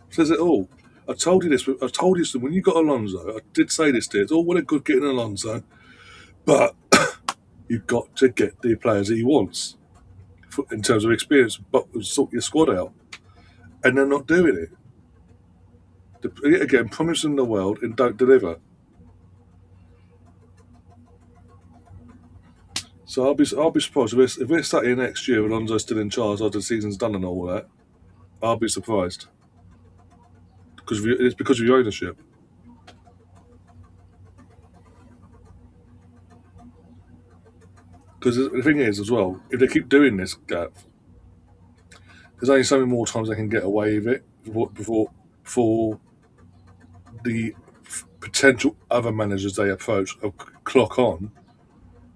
Says it all. I told you this. I told you this when you got Alonso. I did say this to you. It's all well and good getting Alonso, but you've got to get the players that he wants in terms of experience, but sort your squad out. And they're not doing it. Again, promise them the world and don't deliver. So I'll be surprised if we're sat here next year and Alonso's still in charge after the season's done and all that. I'll be surprised because it's because of your ownership. Because the thing is, as well, if they keep doing this, Gav, there's only so many more times they can get away with it before the potential other managers they approach clock on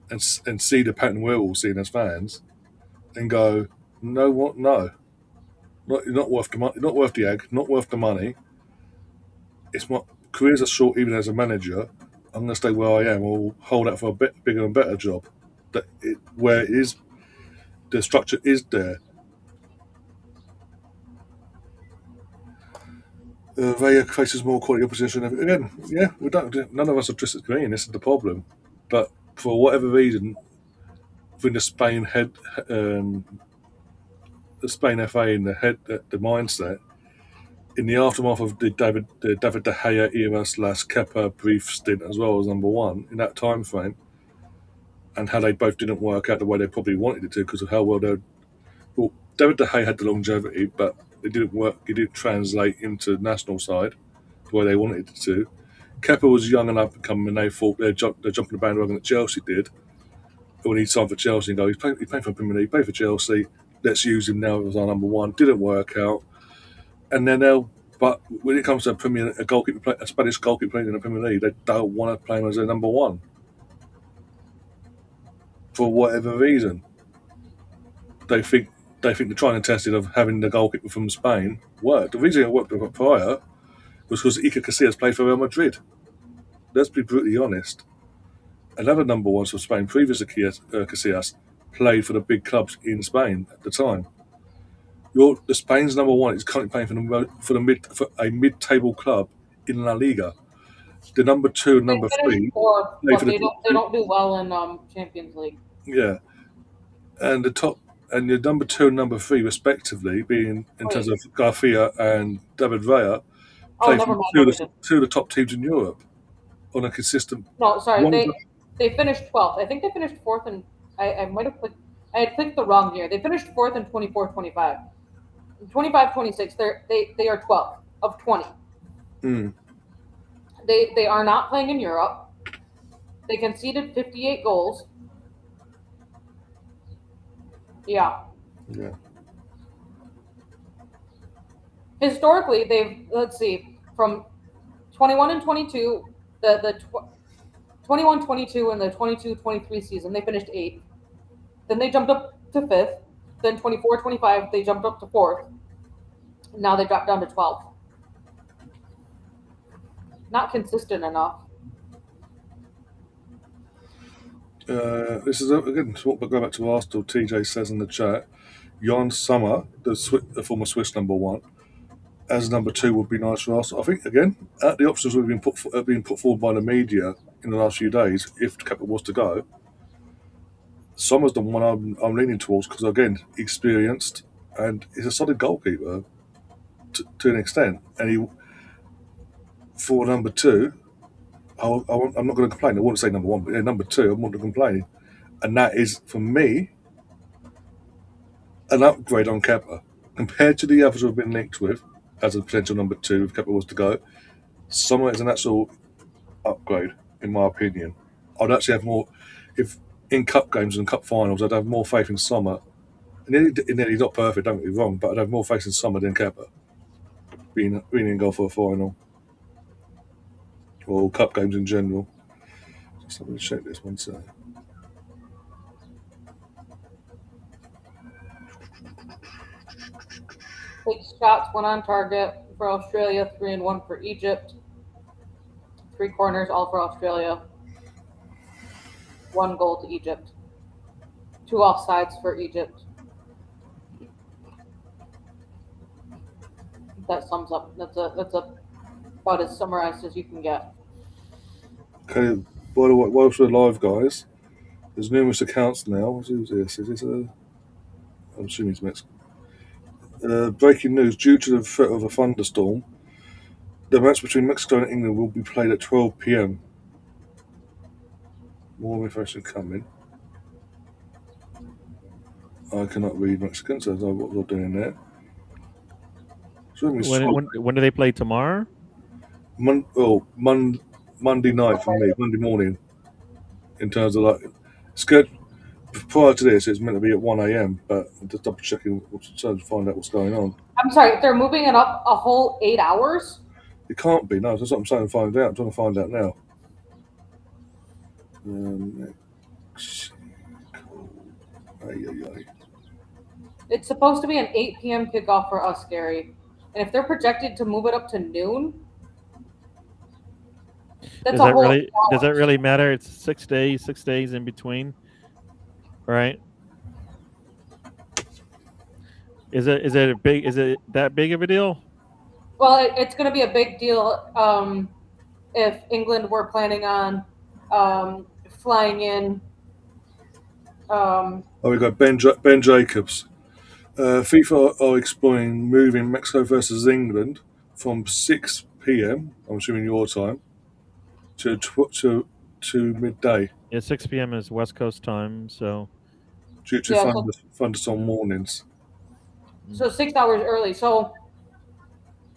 and see the pattern we're all seeing as fans and go, no, what, no, not worth the money, not worth the egg, not worth the money. It's my careers are short, even as a manager. I'm going to stay where I am, or hold out for a bit bigger and better job. Where it is, the structure is there. Raya faces more quality opposition. Again, yeah, we don't. None of us are disagreeing. This is the problem. But for whatever reason, within the Spain the Spain FA in the mindset, in the aftermath of the David De Gea era / Kepa brief stint as well as number one in that time frame, and how they both didn't work out the way they probably wanted it to because of how well they. Well, David De Gea had the longevity, but it didn't work. It didn't translate into the national side the way they wanted it to. Kepa was young and up and coming, and they thought they're jumping the bandwagon that Chelsea did. When he signed for Chelsea and go, he's playing for Premier League, played for Chelsea. Let's use him now as our number one. Didn't work out, and then but when it comes to a Spanish goalkeeper playing in the Premier League, they don't want to play him as their number one for whatever reason. They think the trying and testing of having the goalkeeper from Spain worked. The reason it worked prior was because Iker Casillas played for Real Madrid. Let's be brutally honest. Another number ones from Spain, previous to Casillas, played for the big clubs in Spain at the time. The Spain's number one is currently playing for a mid-table club in La Liga. The number two and number three
fourth,
play
but
for
they don't do well in Champions League.
Yeah, and the number two and number three respectively, being in terms of Garcia and David Raya, play for two of the top teams in Europe on a consistent.
No, sorry, they finished 12th. I think they finished fourth, and I might have clicked. I had clicked the wrong year. They finished fourth in 24-25. 25-26, they are 12th of 20.
Mm.
They are not playing in Europe. They conceded 58 goals. Yeah.
Yeah.
Historically, let's see, from 21 and 22, the 21-22 and the 22-23 season, they finished 8th. Then they jumped up to 5th. Then 24-25, they jumped up to 4th. Now they dropped down to 12th. Not consistent enough.
This is again going back to Arsenal. TJ says in the chat, Jan Sommer, the former Swiss number 1, as number 2 would be nice for us. I think again, the options would have been put forward by the media in the last few days. If Kepa was to go, Sommer's the one I'm leaning towards because again, experienced and he's a solid goalkeeper to an extent. And he for number 2, I'm not going to complain. I wouldn't say number 1, but yeah, number 2, I'm not complaining. And that is for me an upgrade on Kepa compared to the others we've been linked with as a potential number 2 if Kepa was to go. Sommer is an actual upgrade, in my opinion. I'd actually have more if in cup games and cup finals. I'd have more faith in Sommer. And he's not perfect, don't get me wrong, but I'd have more faith in Sommer than Kepa being in goal for a final or cup games in general. Just let me check this one second.
Six shots, 1 on target for Australia, 3 and 1 for Egypt. 3 corners, all for Australia. 1 goal to Egypt. 2 offsides for Egypt. That sums up. That's about as summarized as you can get.
Okay, by the way, whilst we're live, guys, there's numerous accounts now. Who's this? Is this I'm assuming it's Mexico. Breaking news: due to the threat of a thunderstorm, the match between Mexico and England will be played at 12 p.m. More information coming. I cannot read Mexican, so I don't know what they're doing there.
When do they play tomorrow?
Monday night for me, Monday morning. In terms of like, it's good. Prior to this, it's meant to be at 1 a.m., but I'm just double checking to find out what's going on.
I'm sorry, they're moving it up a whole 8 hours?
It can't be. No, that's what I'm trying to find out. I'm trying to find out now.
It's supposed to be an 8 p.m. kickoff for us, Gary. And if they're projected to move it up to noon,
does that really matter? It's 6 days in between, right? Is it that big of a deal?
Well, it's going to be a big deal if England were planning on flying in.
We got Ben Jacobs. FIFA are exploring moving Mexico versus England from 6 p.m. I'm assuming your time to midday.
Yeah, 6 p.m. is West Coast time, so
due to thunderstorm mornings.
So 6 hours early. So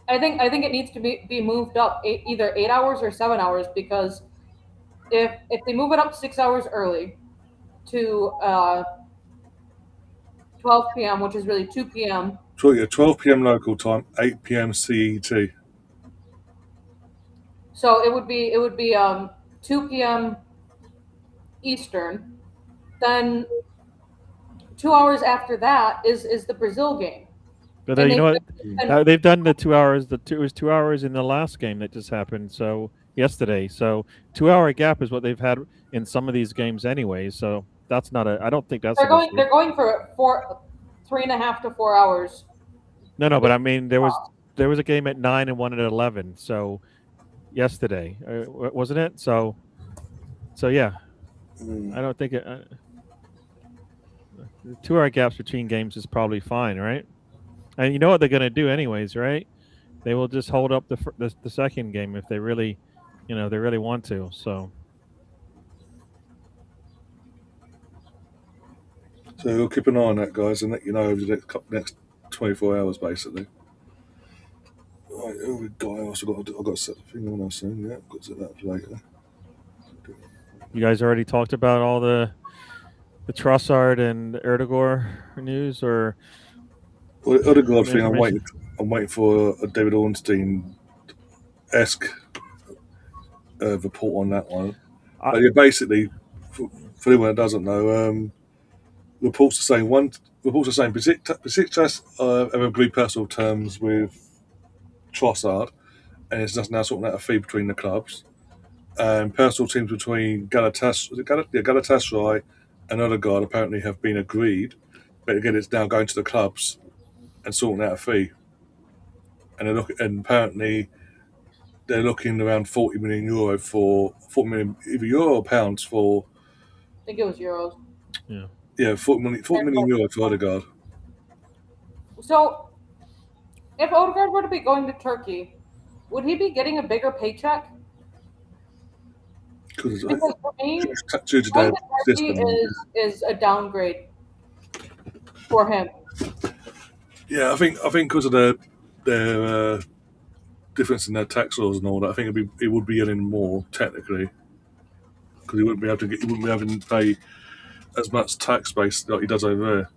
I think it needs to be moved up either 8 hours or 7 hours, because if they move it up 6 hours early to 12 p.m., which is really 2 p.m.
So yeah, 12 p.m. local time, 8 p.m. CET.
So it would be 2 p.m. Eastern. Then 2 hours after that is the Brazil game.
But you know what? They've done the 2 hours. It was 2 hours in the last game that just happened. So yesterday. So 2 hour gap is what they've had in some of these games anyway. So that's not I don't think that's.
They're going for 3.5 to 4 hours.
No, but I mean there was a game at 9 and one at 11. So yesterday, wasn't it? So yeah, I don't think it. 2 hour gaps between games is probably fine, right? And you know what they're going to do anyways, right? They will just hold up the second game if they really, they really want to. So
we'll keep an eye on that, guys, and let you know over the next 24 hours, basically. Right, I've got to set the thing on us soon. Yeah, I've got to set that up later.
You guys already talked about all the Trossard and Erdogan news, or
Well, the Odegaard thing,
information?
I'm waiting for a David Ornstein esque report on that one.
I,
But yeah, basically, for anyone that doesn't know, reports are saying Besiktas have agreed personal terms with Trossard, and it's just now sorting out a fee between the clubs. And personal teams between Galatasaray and Odegaard apparently have been agreed, but again, it's now going to the clubs and sorting out a fee. And apparently they're looking around 40 million euro for 40 million either euro or pounds for
I think it was euros.
yeah.
40 million euro for Odegaard.
So, if Odegaard were to be going to Turkey, would he be getting a bigger paycheck? Because for me, going to Turkey is a downgrade for him.
Yeah, I think because of their difference in their tax laws and all that, I think he would be earning more technically because he wouldn't be having to pay as much tax base like he does over there.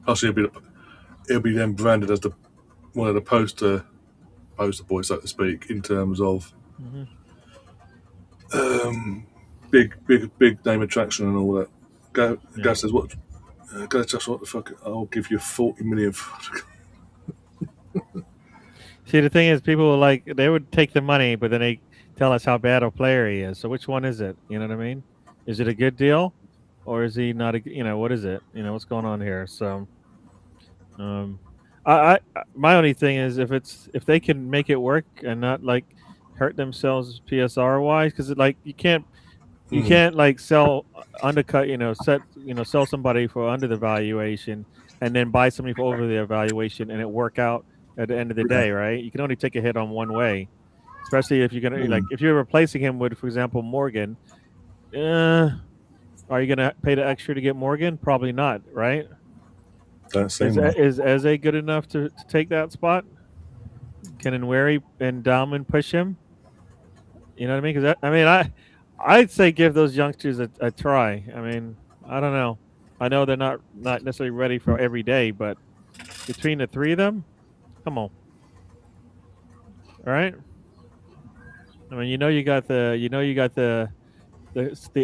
Plus, he'll be then branded as one of the poster boys, so to speak, in terms of big name attraction and all that. Guy says, "What? Just what the fuck? I'll give you 40 million."
See, the thing is, people they would take the money, but then they tell us how bad a player he is. So which one is it? You know what I mean? Is it a good deal, or is he not? What is it? What's going on here? So, um, my only thing is if they can make it work and not hurt themselves PSR wise, because you can't sell undercut, sell somebody for under the valuation and then buy somebody for over the valuation and it work out at the end of the day, right? You can only take a hit on one way, especially if you're gonna if you're replacing him with, for example, Morgan. Are you gonna pay the extra to get Morgan? Probably not, right? Is Eze good enough to take that spot? Can Nweri and Dalman push him? You know what I mean? Because I'd say give those youngsters a try. I mean, I don't know. I know they're not necessarily ready for every day, but between the three of them, come on. All right. I mean, you got the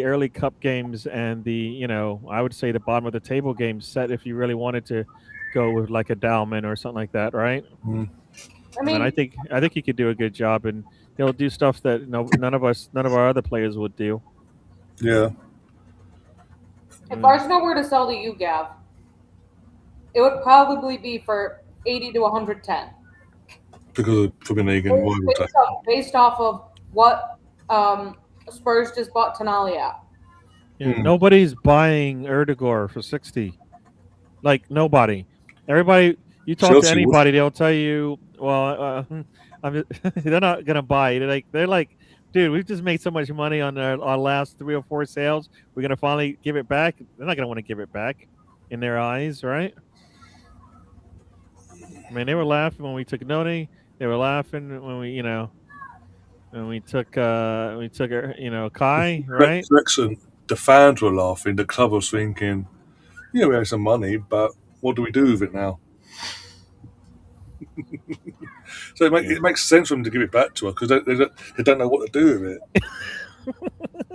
early cup games and the I would say the bottom of the table games set if you really wanted to go with like a Dalman or something like that, right?
I mean,
I think he could do a good job, and he'll do stuff that none of our other players would do.
Yeah.
If Arsenal were to sell to you, Gav, it would probably be for 80 to 110.
Because of Copenhagen
based off of what Spurs just bought Tonali at.
Yeah, nobody's buying Erdogan for 60. Like nobody. Everybody, you talk Chelsea to anybody, they'll tell you, well, they're not gonna buy. They're like, dude, we've just made so much money on our last 3 or 4 sales. We're gonna finally give it back. They're not gonna want to give it back in their eyes, right? I mean, they were laughing when we took Noni. They were laughing when we took Kai, right?
The fans were laughing. The club was thinking, we have some money, but what do we do with it now? So it makes sense for them to give it back to us because they don't know what to do with it.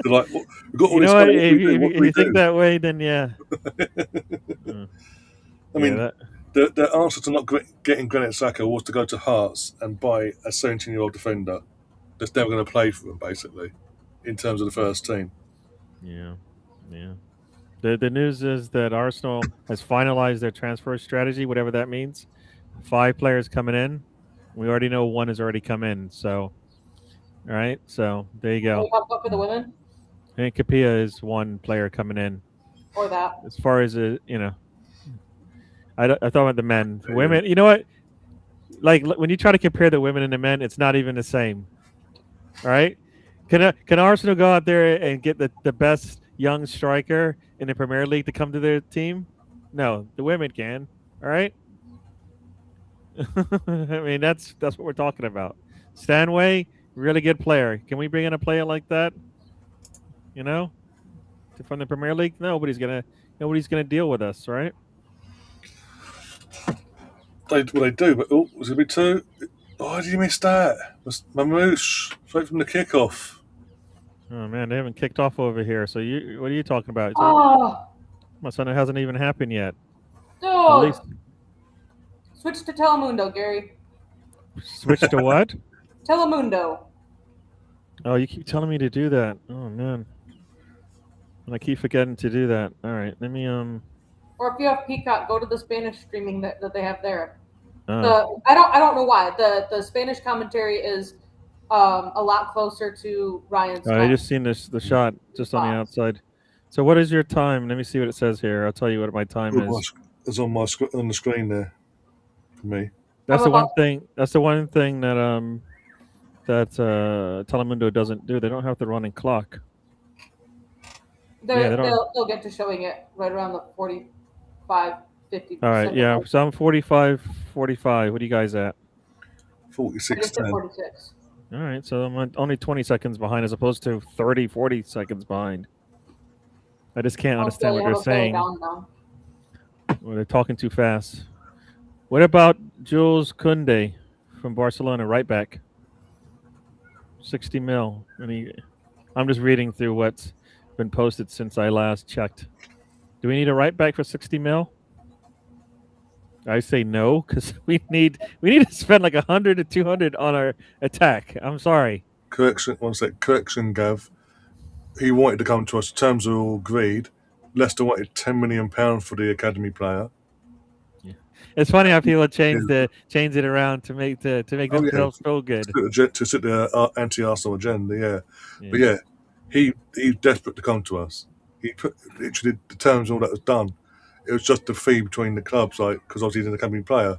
They're like, well, we've got all this money.
If you think that way, then yeah.
I mean, the answer to not getting Granit Xhaka was to go to Hearts and buy a 17-year-old defender that's never going to play for them, basically, in terms of the first team.
Yeah. The news is that Arsenal has finalized their transfer strategy, whatever that means. 5 players coming in. We already know one has already come in. So, all right. So there you go.
Up for the women.
And Kapia is one player coming in.
Or that.
As far as I thought about the men. Women, you know what? Like when you try to compare the women and the men, it's not even the same. All right? Can Arsenal go out there and get the best young striker in the Premier League to come to their team? No, the women can. All right? I mean, that's what we're talking about. Stanway, Really good player. Can we bring in a player like that? From the Premier League? Nobody's gonna deal with us, right?
They do, but was it be two? Oh, did you miss that? Mamouche straight from the kickoff.
Oh man, they haven't kicked off over here. So what are you talking about?
Oh,
My son, it hasn't even happened yet. At
dude.
least
Switch to Telemundo, Gary.
switch to what?
Telemundo.
Oh, you keep telling me to do that. Oh man, and I keep forgetting to do that. All right, let me
Or if you have Peacock, go to the Spanish streaming that they have there.
Oh.
I don't know why the Spanish commentary is a lot closer to Ryan's.
I just seen the shot just on the outside. So what is your time? Let me see what it says here. I'll tell you what my time is.
It's on the screen there for me.
That's the one thing. That's the one thing that Telemundo doesn't do. They don't have the running clock.
They'll get to showing it right around the 45, 50.
All right, yeah. So I'm 45. What are you guys at?
46.
46.
All right, so I'm only 20 seconds behind as opposed to 30, 40 seconds behind. I just can't understand what they're saying. Well, they're talking too fast. What about Jules Koundé from Barcelona, right back? 60 mil. I'm just reading through what's been posted since I last checked. Do we need a right back for 60 mil? I say no, because we need to spend like 100 to 200 on our attack. I'm sorry.
Correction, Gav. He wanted to come to us. Terms are all agreed. Leicester wanted £10 million for the academy player.
Yeah. It's funny how people change it around to make themselves feel good.
To sit the anti-Arsenal agenda, yeah. But yeah, he's desperate to come to us. He put literally the terms and all that was done. It was just the fee between the clubs, because obviously he's an academy player.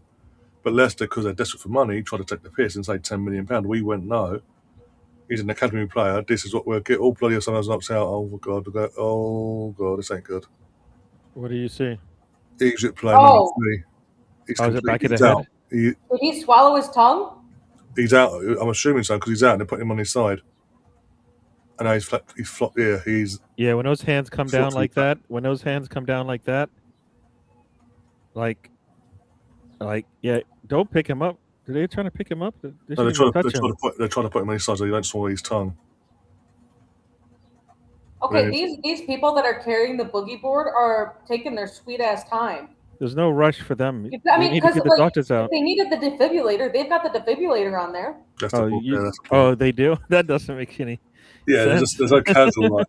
But Leicester, because they're desperate for money, tried to take the piss and say £10 million. We went no. He's an academy player. This is what we'll get. All bloody sometimes ups out. Oh god, this ain't good.
What do you see?
Egypt player.
Oh,
is it back of the head?
Did he swallow his tongue?
He's out. I'm assuming so because he's out and they're putting him on his side. And now he's flopped. Yeah,
when those hands come down like that. Yeah, don't pick him up. Are they trying to pick him up?
They're trying to put him on his side so he don't swallow his tongue.
Okay, these people that are carrying the boogie board are taking their sweet ass time.
There's no rush for them.
I mean, because
the doctors out.
If they needed the defibrillator, they've got the defibrillator on there.
They do? That doesn't make any sense.
There's no casual.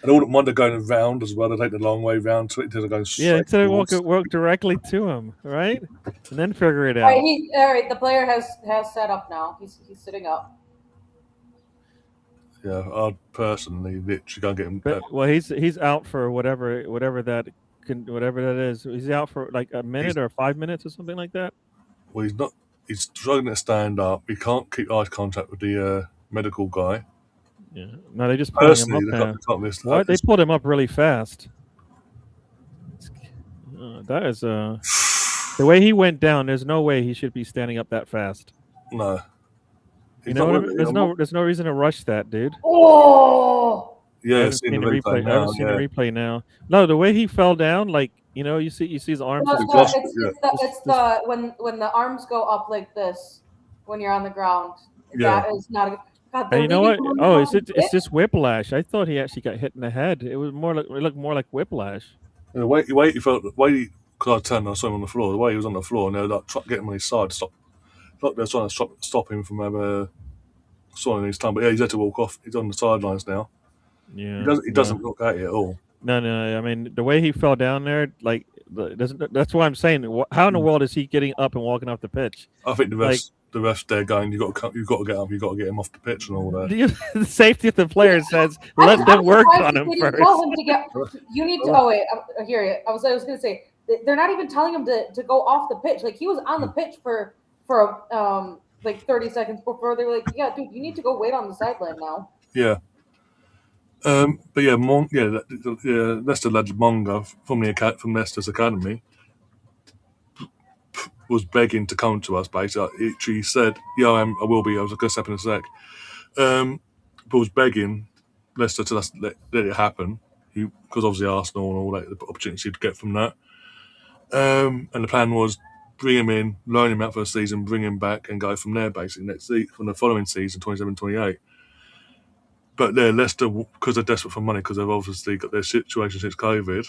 And all the one they're going round as well. They take the long way round to it instead of going straight.
Yeah, instead of walk directly to him, right? And then figure it out.
All right, the player has set up now. He's sitting up.
Yeah, I'd personally literally go and get him.
Well, he's out for whatever that is. He's out for like a minute or 5 minutes or something like that.
Well, he's not. He's struggling to stand up. He can't keep eye contact with the medical guy.
Yeah. No, they just pulled him up. What? They pulled him up really fast. That is the way he went down. There's no way he should be standing up that fast.
No.
You know what I mean? There's no reason to rush that, dude.
Oh.
Yeah,
I haven't seen the replay now. No, the way he fell down, you see his arms.
It's when the arms go up like this when you're on the ground.
Yeah.
That is not a. God,
and you know what? Oh, it's just whiplash. I thought he actually got hit in the head. It looked more like whiplash.
Yeah, the way he felt, because I turned and I saw him on the floor. The way he was on the floor, and they were like trying to get him on his side to stop. Like they're trying to stop him from swallowing his tongue. But yeah, he's had to walk off. He's on the sidelines now.
Yeah,
he doesn't look at it at all.
No. I mean, the way he fell down there, that's why I'm saying, how in the world is he getting up and walking off the pitch?
I think the refs there going, you've got to get up, you've got to get him off the pitch and all that.
The safety of the player says, let them work on him first.
You need to. Oh wait, I hear you. I was going to say they're not even telling him to go off the pitch. Like he was on the pitch for like 30 seconds before they were like, yeah, dude, you need to go wait on the sideline now.
Yeah. But yeah, Leicester legend Monga from Leicester's academy was begging to come to us. Basically, he said, "Yeah, I will be. I was going to step in a sec." But was begging Leicester to let it happen because obviously Arsenal and all that the opportunity to get from that. And the plan was bring him in, loan him out for a season, bring him back, and go from there basically from the following season, 27-28. But Leicester, because they're desperate for money, because they've obviously got their situation since COVID,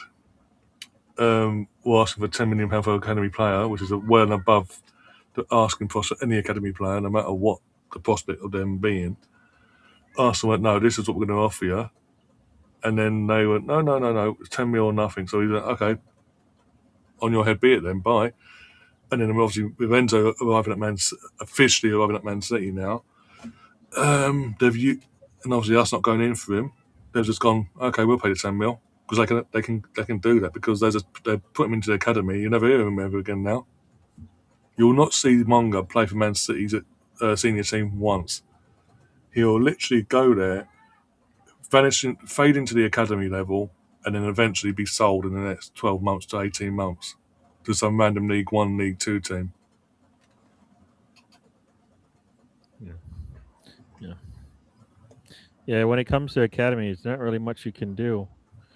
were asking for £10 million for an academy player, which is well and above the asking for any academy player, no matter what the prospect of them being. Arsenal went, no, this is what we're going to offer you. And then they went, no, it's 10 mil or nothing. So he went, okay, on your head be it then, bye. And then obviously with Enzo officially arriving at Man City now, and obviously us not going in for him, they've just gone, okay, we'll pay the 10 mil because they can do that because they put him into the academy. You never hear of him ever again now. You will not see Monga play for Man City's senior team once. He'll literally go there, fade into the academy level, and then eventually be sold in the next 12 months to 18 months to some random League 1, League 2 team.
Yeah, when it comes to academy, it's not really much you can do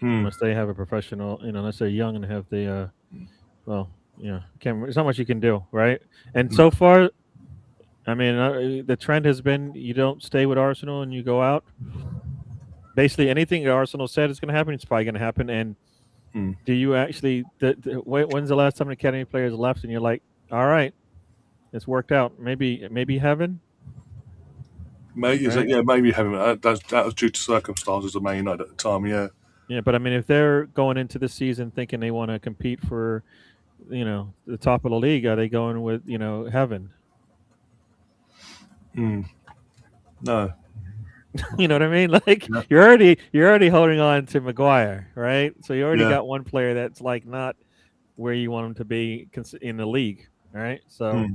unless they have a professional, unless they're young and have the, it's not much you can do, right? And so far, I mean, the trend has been you don't stay with Arsenal and you go out. Basically, anything that Arsenal said is going to happen, it's probably going to happen. And do you actually? When's the last time an academy players left and you're like, all right, it's worked out. Maybe heaven.
Maybe heaven. That was due to circumstances of Man United at the time. Yeah.
Yeah, but I mean, if they're going into the season thinking they want to compete for, the top of the league, are they going with heaven?
No.
You know what I mean? Like you're already holding on to Maguire, right? So you already got one player that's like not where you want him to be in the league, right? So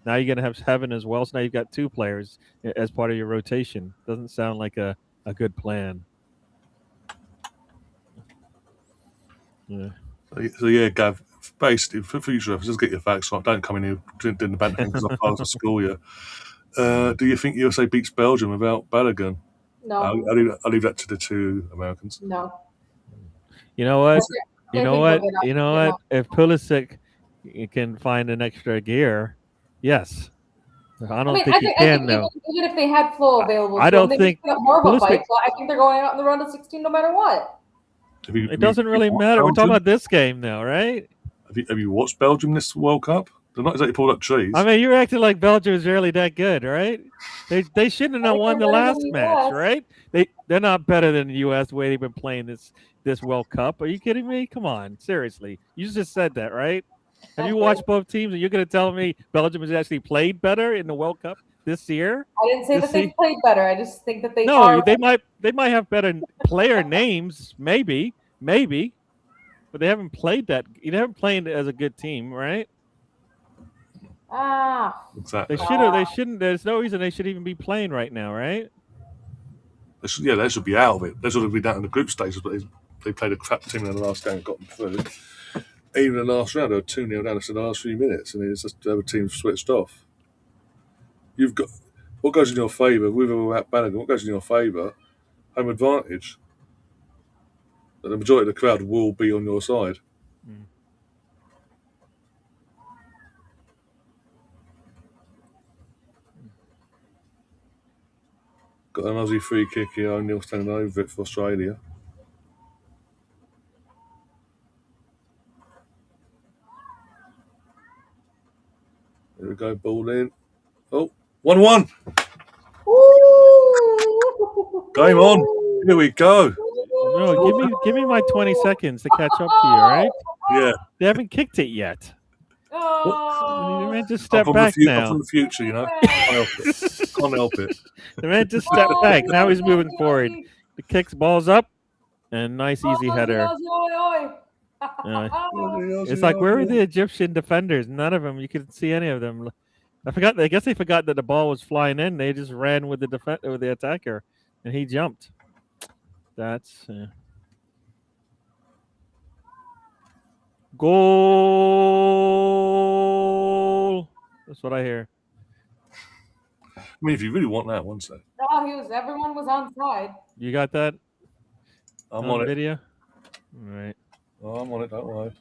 now you're gonna have heaven as well. So now you've got two players as part of your rotation. Doesn't sound like a good plan. Yeah.
So yeah, Gav. Basically, for future, just get your facts right. Don't come in here doing the banter because I passed the school. Yeah. Do you think USA beats Belgium without Balogun?
No.
I'll leave that to the two Americans.
No.
You know what? You know what? If Pulisic can find an extra gear, yes. I think he can though.
Even if they had Flo available,
I don't think
more of a fight. So I think they're going out in the round of 16 no matter what.
It doesn't really matter. We're talking about this game now, right?
Have you watched Belgium this World Cup? They're not exactly pulled up trees.
I mean, you're acting like Belgium is really that good, right? They shouldn't have won the last match, right? They're not better than the U.S. the way they've been playing this World Cup. Are you kidding me? Come on, seriously. You just said that, right? Have you watched both teams and you're going to tell me Belgium has actually played better in the World Cup this year?
I didn't say that they played better. I just think that they
they might have better player names, maybe, but they haven't played that. You haven't played as a good team, right?
Exactly.
They shouldn't. There's no reason they should even be playing right now, right?
They should be out of it. They should be down in the group stages, but they played a crap team in the last game and got them through. Even in the last round, they were 2-0 down in the last few minutes, and it's just the other team switched off. You've got what goes in your favour, with or without Balogun, what goes in your favour, home advantage. But the majority of the crowd will be on your side. Got an Aussie free kick here, O'Neill standing over it for Australia. There we go, ball in. Oh, 1-1. Game on. Here we go.
No, give me my 20 seconds to catch up to you, right?
Yeah.
They haven't kicked it yet. The man just step back now.
I'm from the future, Can't help it.
The man just stepped back. Now he's moving forward. The kicks balls up, and nice easy header. It's like, where were the Egyptian defenders? None of them. You couldn't see any of them. I guess they forgot that the ball was flying in. They just ran with the attacker, and he jumped. That's goal. That's what I hear.
mean, if you really want that, one sec.
Oh, everyone was on side.
You got that
I'm
on
on it.
video? All right.
Oh, I'm on it. Don't worry.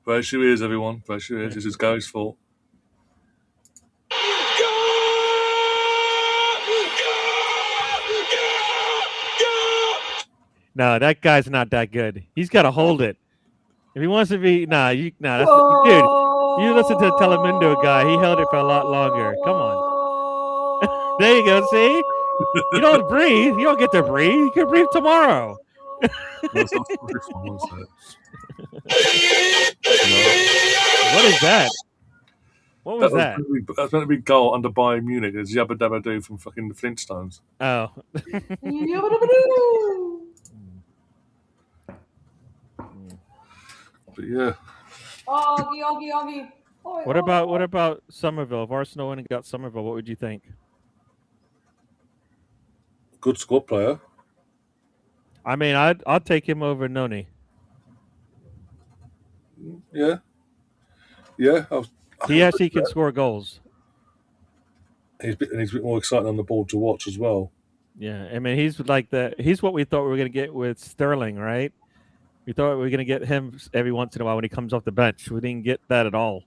Brace your ears, everyone. Brace your ears. This is Gary's fault.
No, that guy's not that good. He's got to hold it. If he wants to be, that's dude. You listen to the Telemundo guy. He held it for a lot longer. Come on. There you go. See, you don't breathe. You don't get to breathe. You can breathe tomorrow.
This one, one sec.
What is that? What was that?
That's meant to be goal under Bayern Munich. It's Yabba Dabba Doo from fucking the Flintstones.
Oh.
But yeah.
Augie.
What about Somerville? If Arsenal went and got Somerville, what would you think?
Good squad player.
I mean, I'll take him over Noni.
Yeah.
He actually can score goals.
He's a bit more exciting on the board to watch as well.
Yeah, I mean, he's what we thought we were going to get with Sterling, right? We thought we were going to get him every once in a while when he comes off the bench. We didn't get that at all.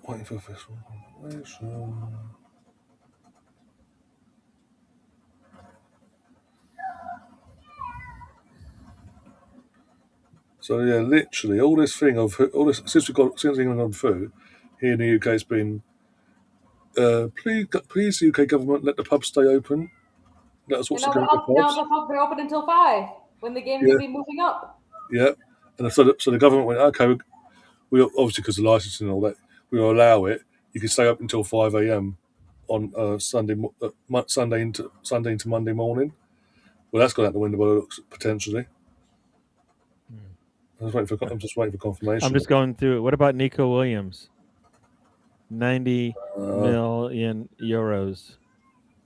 Waiting for this one. So yeah, literally all this since England gone through, here in the UK it's been please UK government let the pubs stay open. That's what's going to the
now the pubs are open until 5 when the game's going to be moving up.
Yeah, and so the government went, okay, we obviously because of licensing and all that, we will allow it. You can stay up until 5 a.m. on Sunday into Monday morning. Well, that's gone out the window by the looks potentially. I'm just waiting for confirmation.
I'm just going through it. What about Nico Williams? 90 million euros.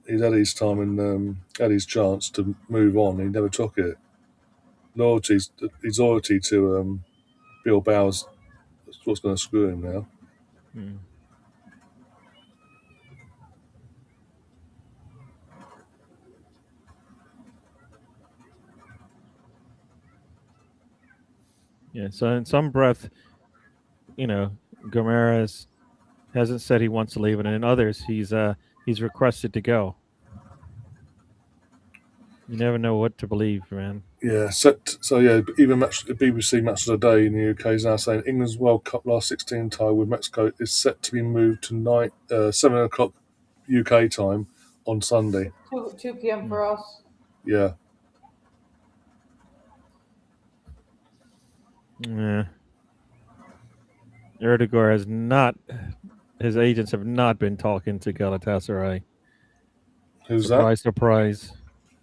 He's had his time and had his chance to move on. He never took it. His loyalty to Bill Bowers is what's going to screw him now.
Yeah, so in some breath, Gomeres hasn't said he wants to leave, and in others, he's requested to go. You never know what to believe, man.
Yeah, even the BBC Match of the Day in the UK is now saying England's World Cup last 16 tie with Mexico is set to be moved to 7 o'clock UK time on Sunday.
2 p.m. for us.
Yeah.
Yeah. Erdogan his agents have not been talking to Galatasaray.
Who's that?
Surprise.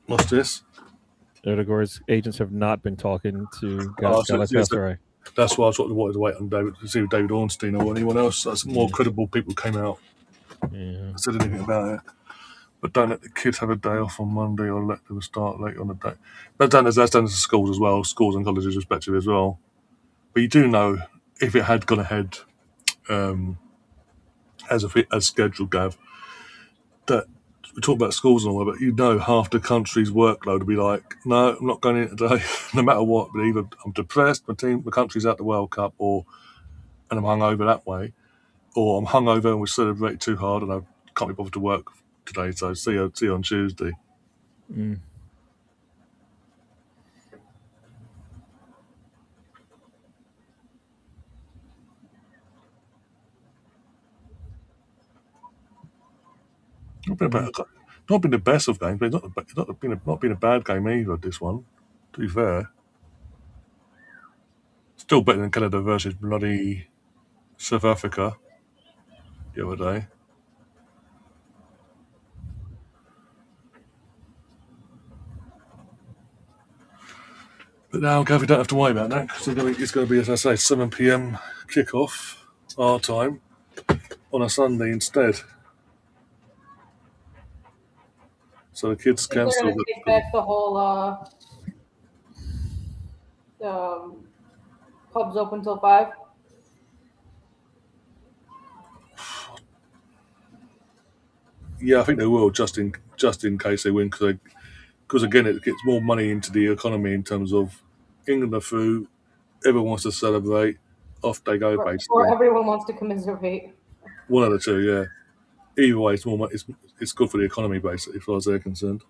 What's this?
Erdogan's agents have not been talking to Galatasaray.
That's why I wanted to wait on David to see if David Ornstein or anyone else. That's more credible people came out.
Yeah.
Said anything about it. But don't let the kids have a day off on Monday or let them start late on the day. That's done to schools as well, schools and colleges respectively as well. But you do know if it had gone ahead as scheduled, Gav, that we talk about schools and all that, but half the country's workload would be like, no, I'm not going in today, no matter what. But either I'm depressed, my country's at the World Cup, and I'm hungover that way, or I'm hungover and we celebrate too hard and I can't be bothered to work today. So see you on Tuesday. Not been the best of games, but it's not been a bad game either. This one, to be fair, still better than Canada versus bloody South Africa the other day. But now, Gav, we don't have to worry about that because it's going to be, as I say, 7 p.m. kickoff our time on a Sunday instead. So the kids
They're
cancel.
going to take back the whole pubs open till 5.
Yeah, I think they will just in case they win because again it gets more money into the economy in terms of England are through. Everyone wants to celebrate. Off they go, basically.
Or everyone wants to commiserate.
One of the two, yeah. Either way, it's more money. It's good for the economy, basically, as far as they're concerned.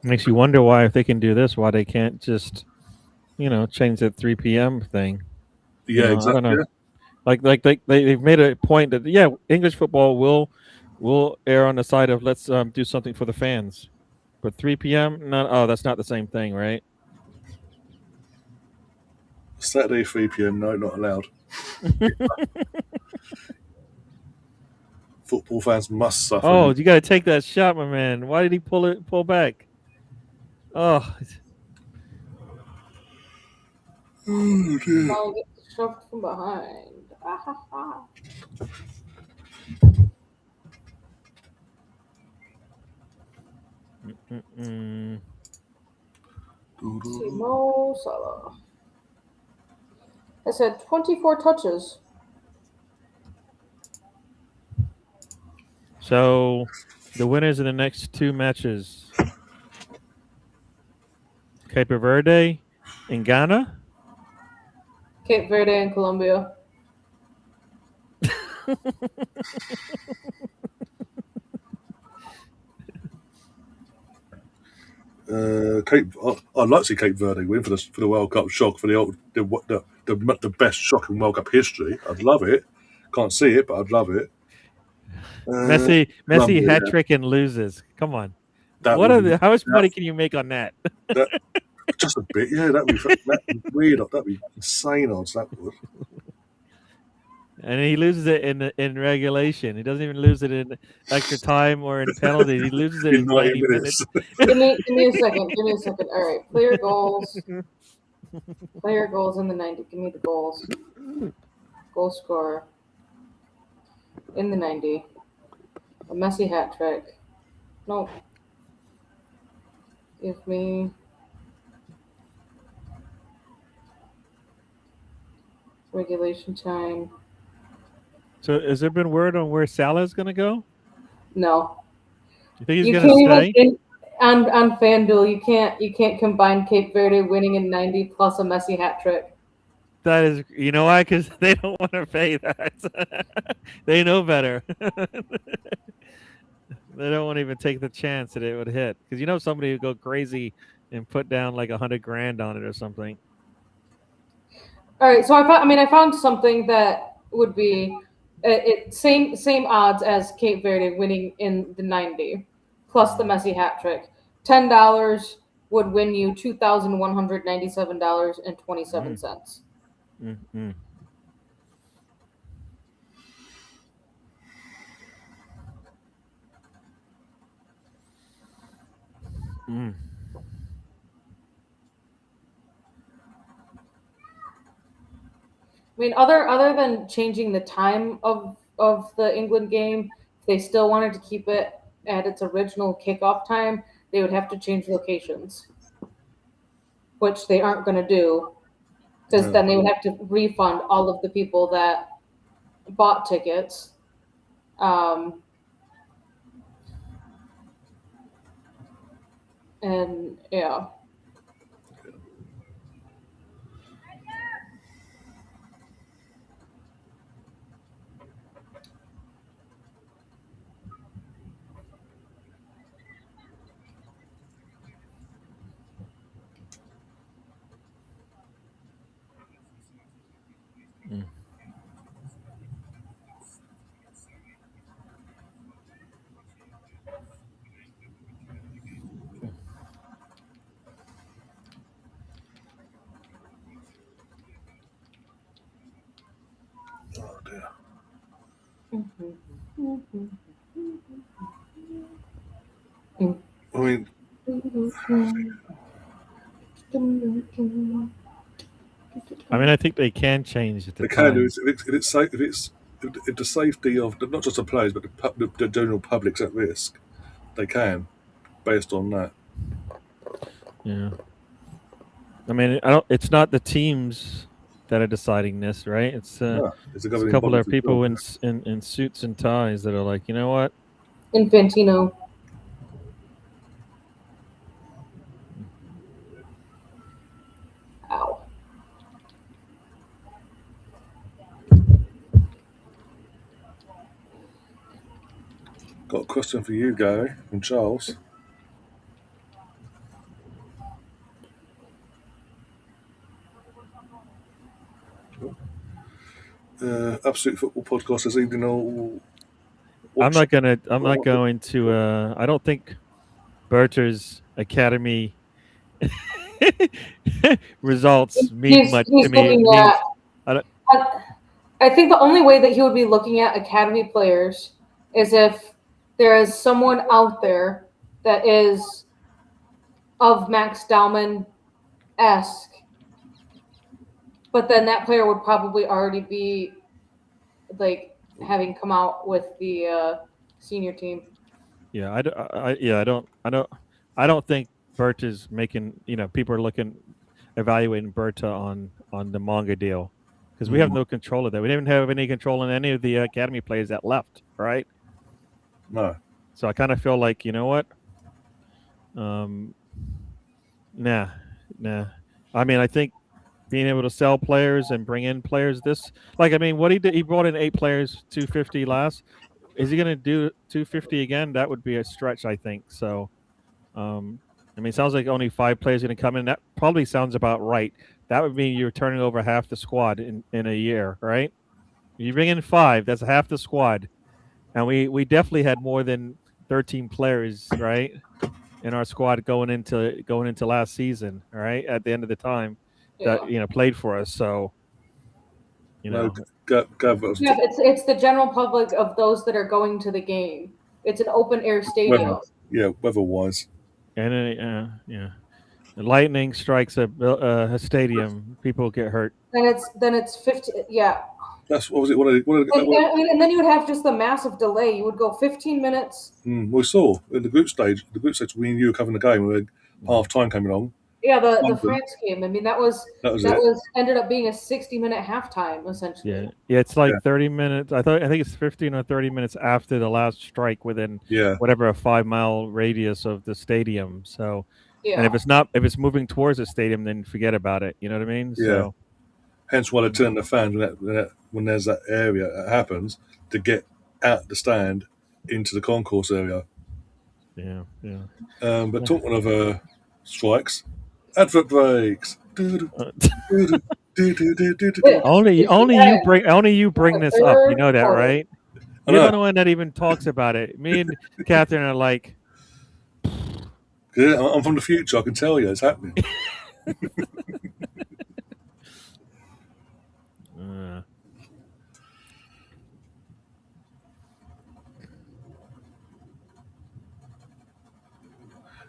Makes you wonder why, if they can do this, why they can't just, change that 3 p.m. thing.
Yeah, exactly.
I don't know.
Yeah.
Like they've made a point that English football will err on the side of let's do something for the fans, but 3 p.m. that's not the same thing, right?
Saturday 3 p.m. No, not allowed. Football fans must suffer.
Oh, you got to take that shot, my man. Why did he pull back? Oh,
dear.
I'll get shoved from behind. Mo Salah has had 24 touches.
So the winners in the next 2 matches: Cape Verde and Ghana.
Cape Verde and Colombia.
I'd like to see Cape Verde win for the World Cup shock for the best shock in World Cup history. I'd love it. Can't see it, but I'd love it.
Messi
Colombia,
hat trick and loses. Come on.
That
What
would
are
be-
the, how much money can you make on that?
just a bit, yeah. That'd be weird. That'd be insane odds. That would.
And he loses it in regulation. He doesn't even lose it in extra time or in penalties. He loses it in 90 minutes.
Give me a second. Give me a second. All right. Player goals. Player goals in the 90. Give me the goals. Goal scorer in the 90. A Messi hat trick. Nope. Give me regulation time.
So has there been word on where Salah's going to go?
No.
You think he's going to stay?
On FanDuel, you can't combine Cape Verde winning in 90 plus a Messi hat trick.
That is, you know why? Because they don't want to pay that. They know better. They don't want to even take the chance that it would hit, because somebody would go crazy and put down like $100,000 on it or something.
All right, so I found something that would be same odds as Cape Verde winning in the 90 plus the Messi hat trick. $10 would win you $2,197.27.
Mm-hmm. Mm.
I mean, other than changing the time of the England game, if they still wanted to keep it at its original kickoff time, they would have to change locations, which they aren't going to do, because then they would have to refund all of the people that bought tickets. And yeah.
Oh dear. I mean,
I think they can change it.
they can do it if the safety of not just the players but the general public's at risk. they can, based on that.
Yeah. I mean, I don't. It's not the teams that are deciding this, right? It's
No, it's a
it's a
governing
couple
body
of
as well.
people in suits and ties that are like, you know what?
Infantino. Ow.
Got a question for you, Gary, from Charles. Absolute Football Podcast this evening.
I'm not gonna. I'm not going to. I don't think Berter's academy results mean much
He's
to me. It
looking
means
at.
I don't,
I think the only way that he would be looking at academy players is if there is someone out there that is of Max Dowman-esque, but then that player would probably already be like having come out with the senior team.
yeah. I don't think Berta's making. People are evaluating Berta on the manga deal because we have no control of that. We didn't have any control on any of the academy players that left, right?
No.
So I kind of feel like, you know what? Nah. I mean, I think being able to sell players and bring in players, what he did, he brought in 8 players, 250 last. Is he going to do 250 again? That would be a stretch, I think. So, it sounds like only 5 players are going to come in. That probably sounds about right. That would mean you're turning over half the squad in a year, right? You bring in 5, that's half the squad. And we definitely had more than 13 players, right, in our squad going into last season, right, at the end of the time that played for us. So,
No,
it's the general public of those that are going to the game. It's an open air stadium.
weather-wise.
And yeah, the lightning strikes a stadium, people get hurt.
Then it's 50. Yeah.
That's what was it?
And then you would have just the massive delay. You would go 15 minutes.
We saw in the group stage. We knew you were covering the game when half time came along.
Yeah, the France game. I mean, that was ended up being a 60-minute halftime essentially.
Yeah, it's like 30 minutes. I think it's 15 or 30 minutes after the last strike within whatever a 5-mile radius of the stadium. So, and if it's moving towards the stadium, then forget about it. You know what I mean?
Yeah.
So,
hence why they turn the fans when there's that area that happens to get out the stand into the concourse area.
Yeah.
But talking of strikes, advert breaks.
Only you bring this up. You know that, right? You're the one that even talks about it. Me and Catherine are like,
I'm from the future. I can tell you it's happening.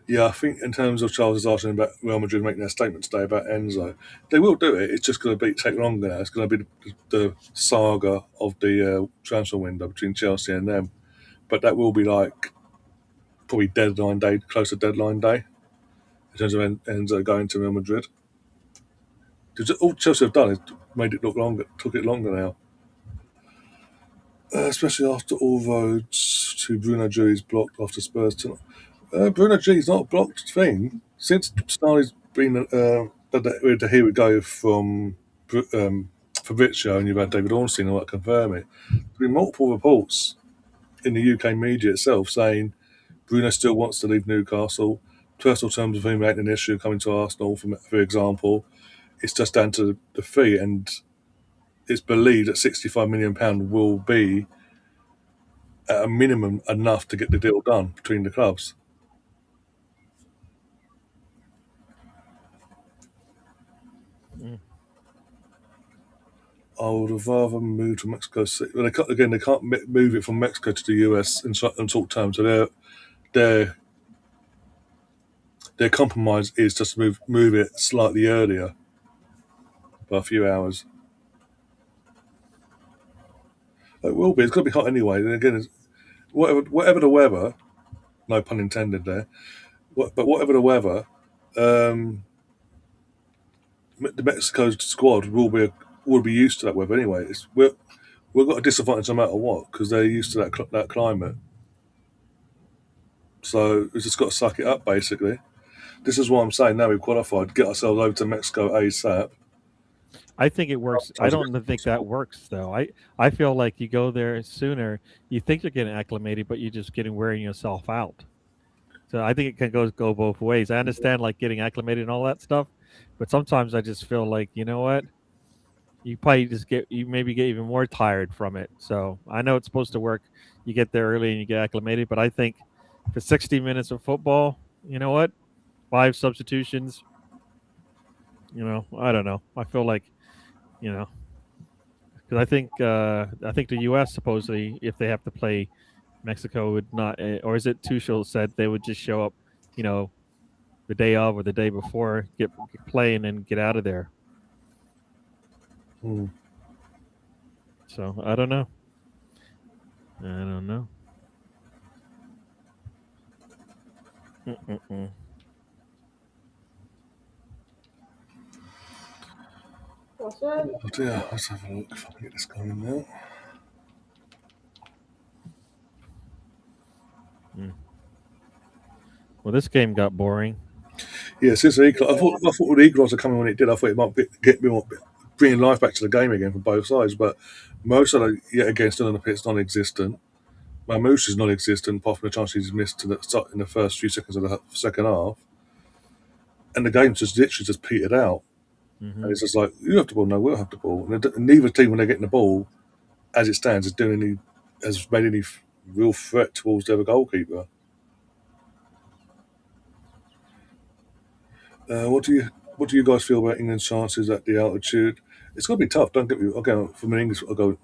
Yeah, I think in terms of Charles is asking about Real Madrid making their statement today about Enzo, they will do it. It's just going to take longer now. It's going to be the saga of the transfer window between Chelsea and them. But that will be like probably close to deadline day in terms of Enzo going to Real Madrid. Because all Chelsea have done is took it longer now. Especially after all roads to Bruno G's blocked after Spurs tonight. Bruno G's not a blocked thing since Snarly's been. Here we go from Fabrizio, and you've had David Ornstein and that confirm it. There's been multiple reports in the UK media itself saying Bruno still wants to leave Newcastle. Personal terms of him ain't an issue coming to Arsenal, for example. It's just down to the fee, and it's believed that £65 million will be at a minimum enough to get the deal done between the clubs. I would have rather moved to Mexico City. Well, they can't move it from Mexico to the US in talk terms. So their compromise is just to move it slightly earlier by a few hours. It will be. It's going to be hot anyway. And again, whatever the weather, No pun intended there. But whatever the weather, the Mexico squad will be used to that weather anyway. We've got a disadvantage no matter what because they're used to that climate. So we've just got to suck it up, basically. This is what I'm saying. Now we've qualified, get ourselves over to Mexico ASAP.
I think it works. I don't think that works though. I feel like you go there sooner. You think you're getting acclimated, but you're just getting wearing yourself out. So I think it can go both ways. I understand like getting acclimated and all that stuff, but sometimes I just feel like you know what, you maybe get even more tired from it. So I know it's supposed to work. You get there early and you get acclimated, but I think for 60 minutes of football, you know what, 5 substitutions. I don't know. I feel like you know because I think the U.S. supposedly if they have to play Mexico would not, or is it Tuchel said they would just show up, you know, the day of or the day before, get play and then get out of there.
Hmm.
So I don't know. I don't know. Mm-mm-mm.
What's that?
Oh dear, let's have a look if I can get this going now.
Well, this game got boring.
Yeah, since the I thought the equaliser coming when it did, I thought it might get me bringing life back to the game again from both sides. But most of it, yet again, still on the pitch, non-existent. Mamouche is non-existent, apart from the chance he's missed to the start in the first few seconds of the second half, and the game's just literally just petered out.
Mm-hmm.
And it's just like you have the ball, no, we'll have the ball. And neither team, when they're getting the ball, as it stands, has made any real threat towards the other goalkeeper. What do you guys feel about England's chances at the altitude? It's going to be tough. Don't get me again. From an English, I know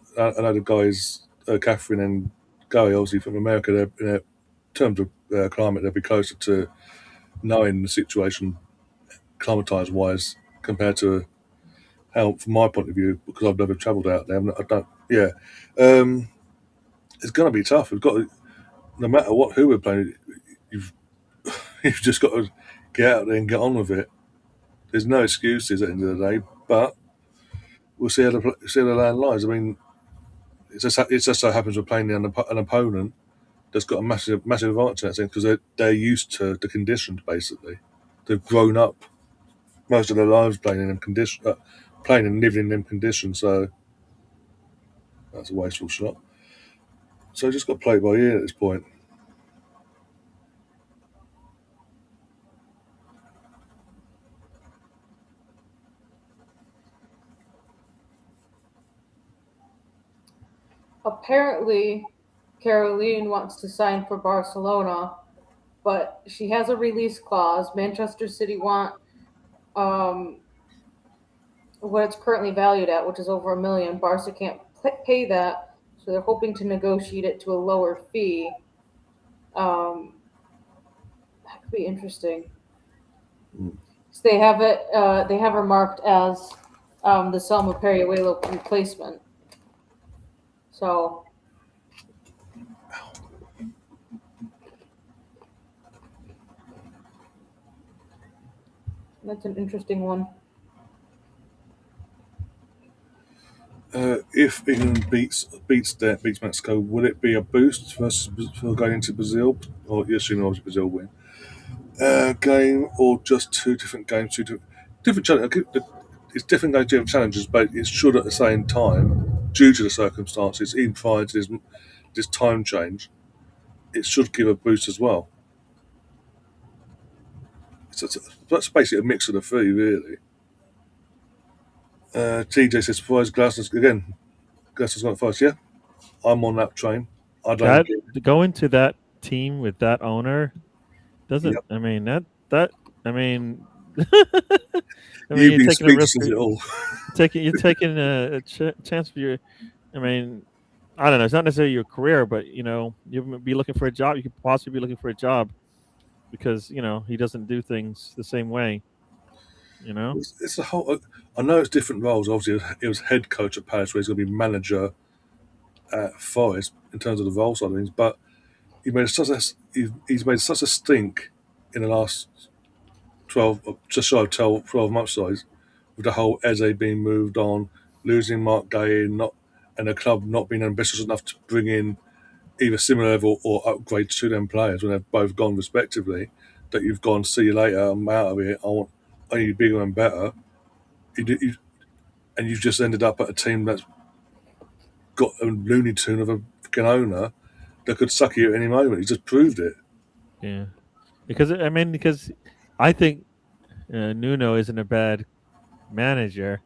the guys, Catherine and Gary, obviously from America. In terms of climate, they'll be closer to knowing the situation, climatized wise, compared to how, from my point of view, because I've never travelled out there. I don't. Yeah, um, it's going to be tough. We've got to, no matter who we're playing, you've you've just got to get out there and get on with it. There's no excuses at the end of the day, but we'll see how the land lies. I mean, it just so happens we're playing an opponent that's got a massive advantage in that sense because they're used to the conditions. Basically, they've grown up most of their lives playing in them conditions, playing and living in them conditions. So that's a wasteful shot. So just got to play it by ear at this point.
Apparently, Caroline wants to sign for Barcelona, but she has a release clause. Manchester City want um, what it's currently valued at, which is over $1 million. Barca can't pay that, so they're hoping to negotiate it to a lower fee. That could be interesting. So they have it. They have her marked as the Selma Periuelo replacement. So that's an interesting one.
If England beats Mexico, would it be a boost for going into Brazil, or you assume obviously Brazil win? Game or just two different games, different challenges. It's different games, different challenges, but it should at the same time, due to the circumstances, even prior to this time change, it should give a boost as well. That's basically a mix of the three, really. TJ says, "Surprise, Glasner's again. Glasner's got first. Yeah, I'm on that train. I don't.
That going to that team with that owner doesn't.
Yep.
I mean that. I mean.
You've
You're
been
taking a risk.
speechless at all.
You're taking chance for your. I mean, I don't know. It's not necessarily your career, but you'll be looking for a job. You could possibly be looking for a job because he doesn't do things the same way.
It's a whole. I know it's different roles. Obviously, it was head coach at Palace, where he's going to be manager at Forest in terms of the role side of things. But it's he's made such a stink in the last 12, just shy of 12 months, size, with the whole Eze being moved on, losing Mark Gay, and the club not being ambitious enough to bring in either similar level or upgrades to them players when they've both gone respectively. That you've gone, see you later, I'm out of here. I need bigger and better. And you've just ended up at a team that's got a Looney Tune of a fucking owner that could suck you at any moment. He just proved it.
Yeah, because I think Nuno isn't a bad manager,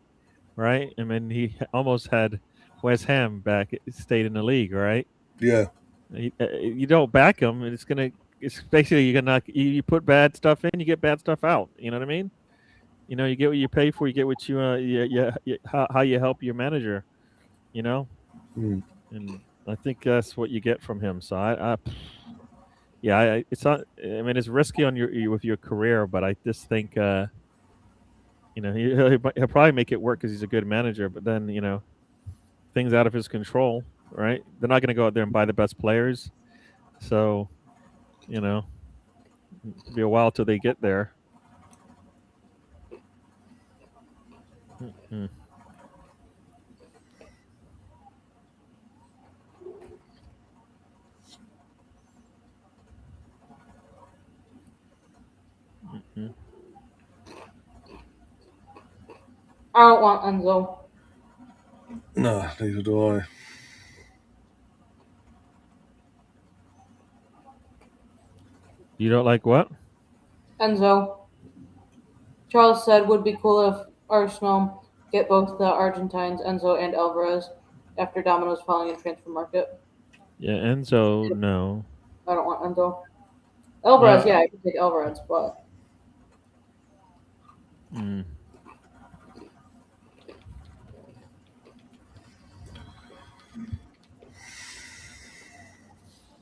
right? I mean, he almost had West Ham back, stayed in the league, right?
Yeah.
You don't back him, and it's basically you're gonna you put bad stuff in, you get bad stuff out. You know what I mean? You get what you pay for, you get what you how you help your manager. You know,
Mm.
and I think that's what you get from him. So it's not. I mean, it's risky on with your career, but I just think he'll probably make it work because he's a good manager. But then things out of his control, right? They're not going to go out there and buy the best players, so you know, it'll be a while till they get there. Mm-hmm. Mm-hmm.
I don't want Enzo.
No, neither do I.
You don't like what?
Enzo. Charles said would be cool if Arsenal get both the Argentines, Enzo and Alvarez, after Domino's falling in transfer market.
Yeah, Enzo, no.
I don't want Enzo. Alvarez,
Well,
yeah, I could take Alvarez, but
mm,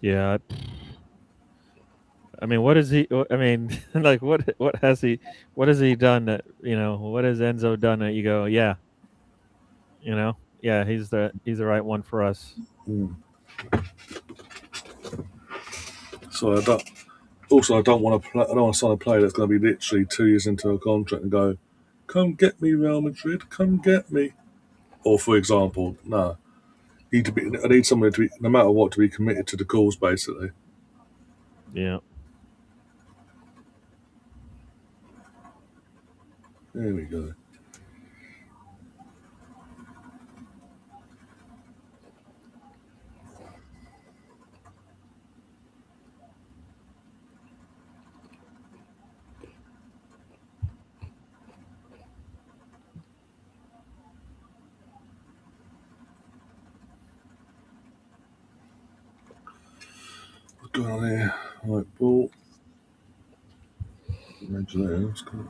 yeah. I mean, what is he? I mean, like, what has he done that What has Enzo done that you go, yeah, yeah, he's the right one for us.
Mm. So I don't. Also, I don't want to play. I don't want to sign a player that's going to be literally 2 years into a contract and go, "Come get me, Real Madrid. Come get me." Or, for example, no. I need someone to be, no matter what, to be committed to the cause. Basically,
Yeah.
there we go. What's going on here? Right, ball. Imagine that. That's cool.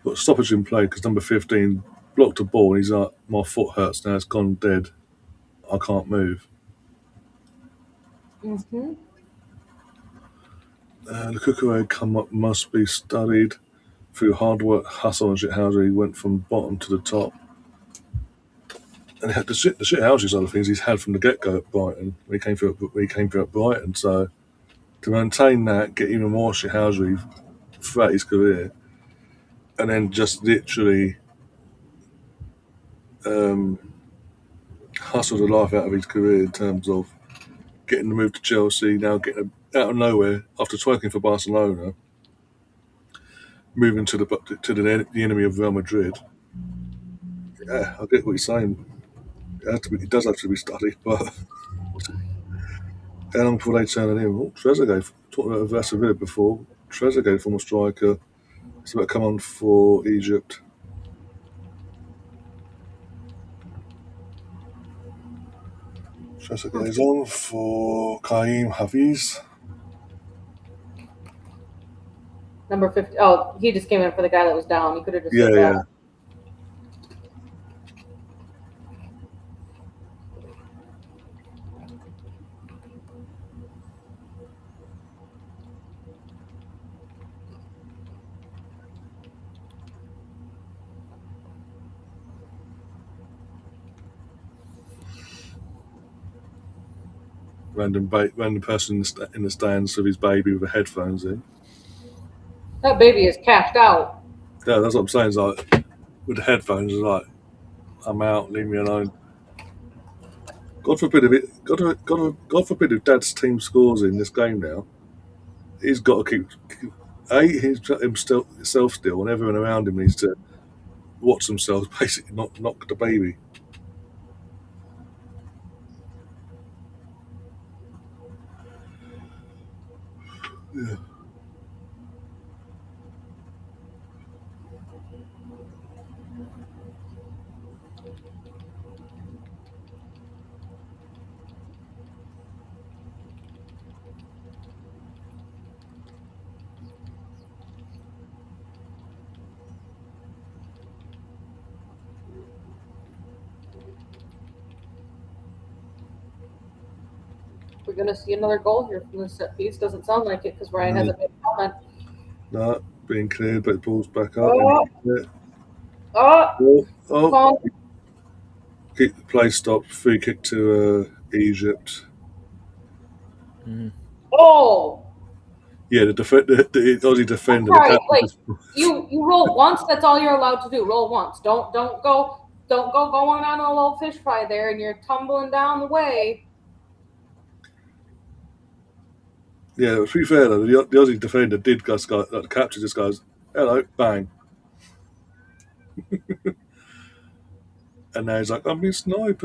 Got stoppage in play because number 15 blocked a ball. And he's like, "My foot hurts now. It's gone dead. I can't move."
mm-hmm.
The Cuckoo come up must be studied. Through hard work, hustle, and shithousery, he went from bottom to the top. And the shithousery side of things he's had from the get go at Brighton when he came through at Brighton. So to maintain that, get even more shithousery throughout his career, and then just literally um, hustle the life out of his career in terms of getting the move to Chelsea, now getting out of nowhere after twerking for Barcelona, moving to the enemy of Real Madrid. Yeah, I get what you're saying. It does have to be studied, but how long before they turn it in? Oh, Trezeguet, talking about Vasa Villa before. Trezeguet, former striker, it's about to come on for Egypt. Trezeguet is on for Kaim Hafiz.
Number 50. Oh, he just came in for the guy that was down. He could have just
Yeah,
said
yeah.
that.
random person in the stands with his baby with the headphones in.
That baby is cashed out.
Yeah, that's what I'm saying. It's like with the headphones, it's like I'm out, leave me alone. God forbid if it. God forbid if Dad's team scores in this game now. He's got to keep himself still, and everyone around him needs to watch themselves. Basically, not knock the baby. Yeah.
We're going to see another goal here from the set piece. Doesn't sound like it because Ryan hasn't made a comment.
No, being cleared, but the ball's back up.
Oh.
Yeah.
Oh,
Oh. Keep the play stopped. Free kick to Egypt.
Oh.
Yeah, the Aussie defender.
Right, like you roll once. That's all you're allowed to do. Roll once. Don't go going on a little fish fry there, and you're tumbling down the way.
Yeah, to be fair though, the Aussie defender did capture this guy's hello, bang. And now he's like, I'm being sniped.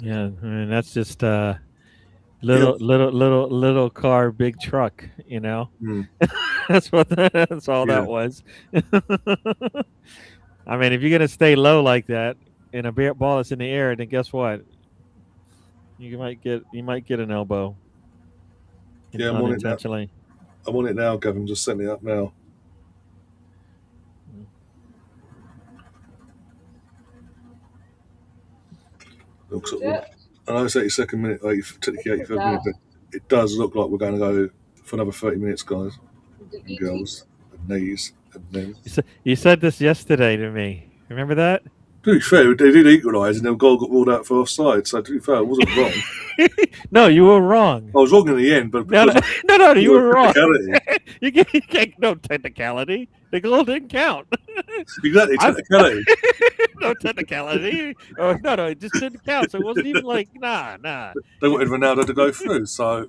Yeah, I mean that's just little car, big truck. You know, that's all that was. I mean, if you're gonna stay low like that and a ball is in the air, then guess what? You might get an elbow.
Yeah, I'm
unintentionally.
I'm on it now, Gavin. Just setting it up now. I know it's 82nd minute, technically 85th minute, but it does look like we're going to go for another 30 minutes, guys and girls, and knees and men.
You said this yesterday to me. Remember that?
To be fair, they did equalise, and the goal got ruled out for offside. So to be fair, I wasn't wrong.
No, you were wrong.
I was wrong in the end, but
no, you were wrong. You can't no technicality. The goal didn't count.
Exactly, technicality.
No technicality. Oh, no, it just didn't count. So it wasn't even like nah.
They wanted Ronaldo to go through, so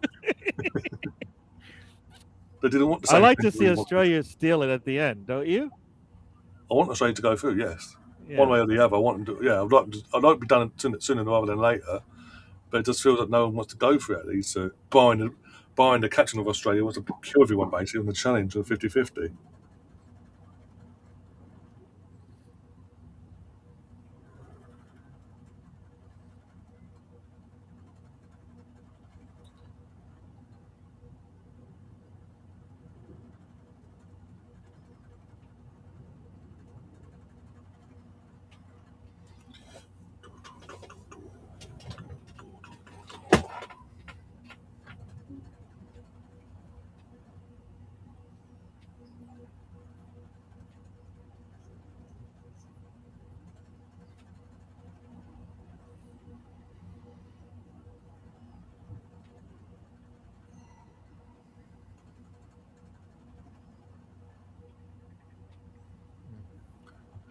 they didn't want the same.
I like to see Australia steal it at the end, don't you?
I want Australia to go through, yes. Yeah. One way or the other. I want them to. Yeah, I'd like to be done sooner rather than later. But it just feels like no one wants to go for it. These buying the catching of Australia wants to kill everyone basically on the challenge of 50-50.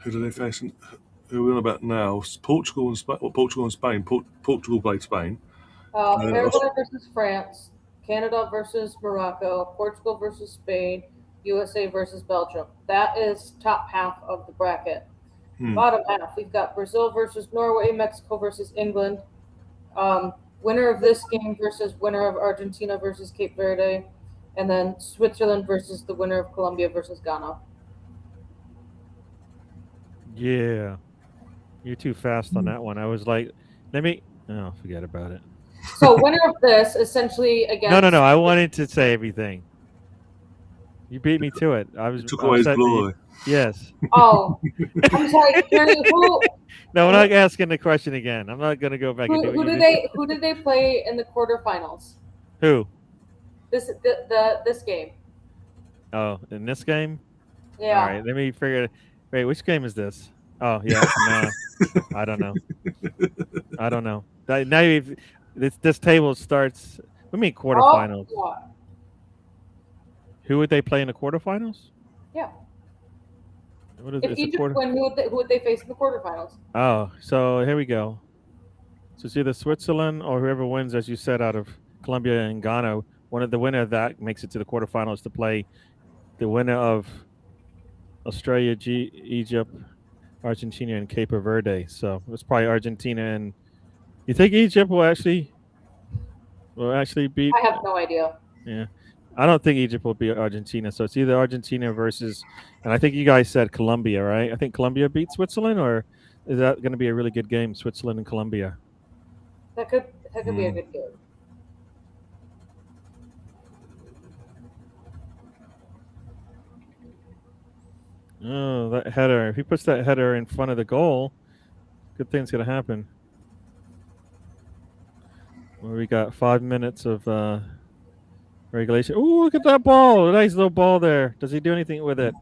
Who do they face? Who are we on about now? Portugal and Spain. Portugal and Spain. Portugal played Spain.
Paraguay versus France. Canada versus Morocco. Portugal versus Spain. USA versus Belgium. That is top half of the bracket. Bottom half, we've got Brazil versus Norway, Mexico versus England. Winner of this game versus winner of Argentina versus Cape Verde. And then Switzerland versus the winner of Colombia versus Ghana.
Yeah. You're too fast on that one. I was like, forget about it.
So winner of this, essentially, again.
No. I wanted to say everything. You beat me to it. I was
Took away his
upset that you.
glory.
Yes.
Oh, I'm sorry, Gary.
No, I'm not asking the question again. I'm not going to go back and do what
Who
you
did
did.
who did they play in the quarterfinals?
Who?
This game.
Oh, in this game?
Yeah.
All right, let me figure. Wait, which game is this? Oh, yeah. No, I don't know. I don't know. Now this table starts. What do you mean
Oh,
quarterfinals?
yeah.
Who would they play in the quarterfinals?
Yeah.
What is
If
it's a
Egypt
quarter?
win, who would they face in the quarterfinals?
Oh, so here we go. So it's either Switzerland or whoever wins, as you said, out of Colombia and Ghana. The winner of that makes it to the quarterfinals to play the winner of Australia, Egypt, Argentina, and Cape Verde. So it's probably Argentina and. You think Egypt will actually beat?
I have no idea.
Yeah, I don't think Egypt will beat Argentina. So it's either Argentina versus, and I think you guys said Colombia, right? I think Colombia beat Switzerland, or is that going to be a really good game, Switzerland and Colombia?
That could be a good game.
Oh, that header! If he puts that header in front of the goal, good thing's going to happen. Well, we got 5 minutes of regulation. Oh, look at that ball! A nice little ball there. Does he do anything with it?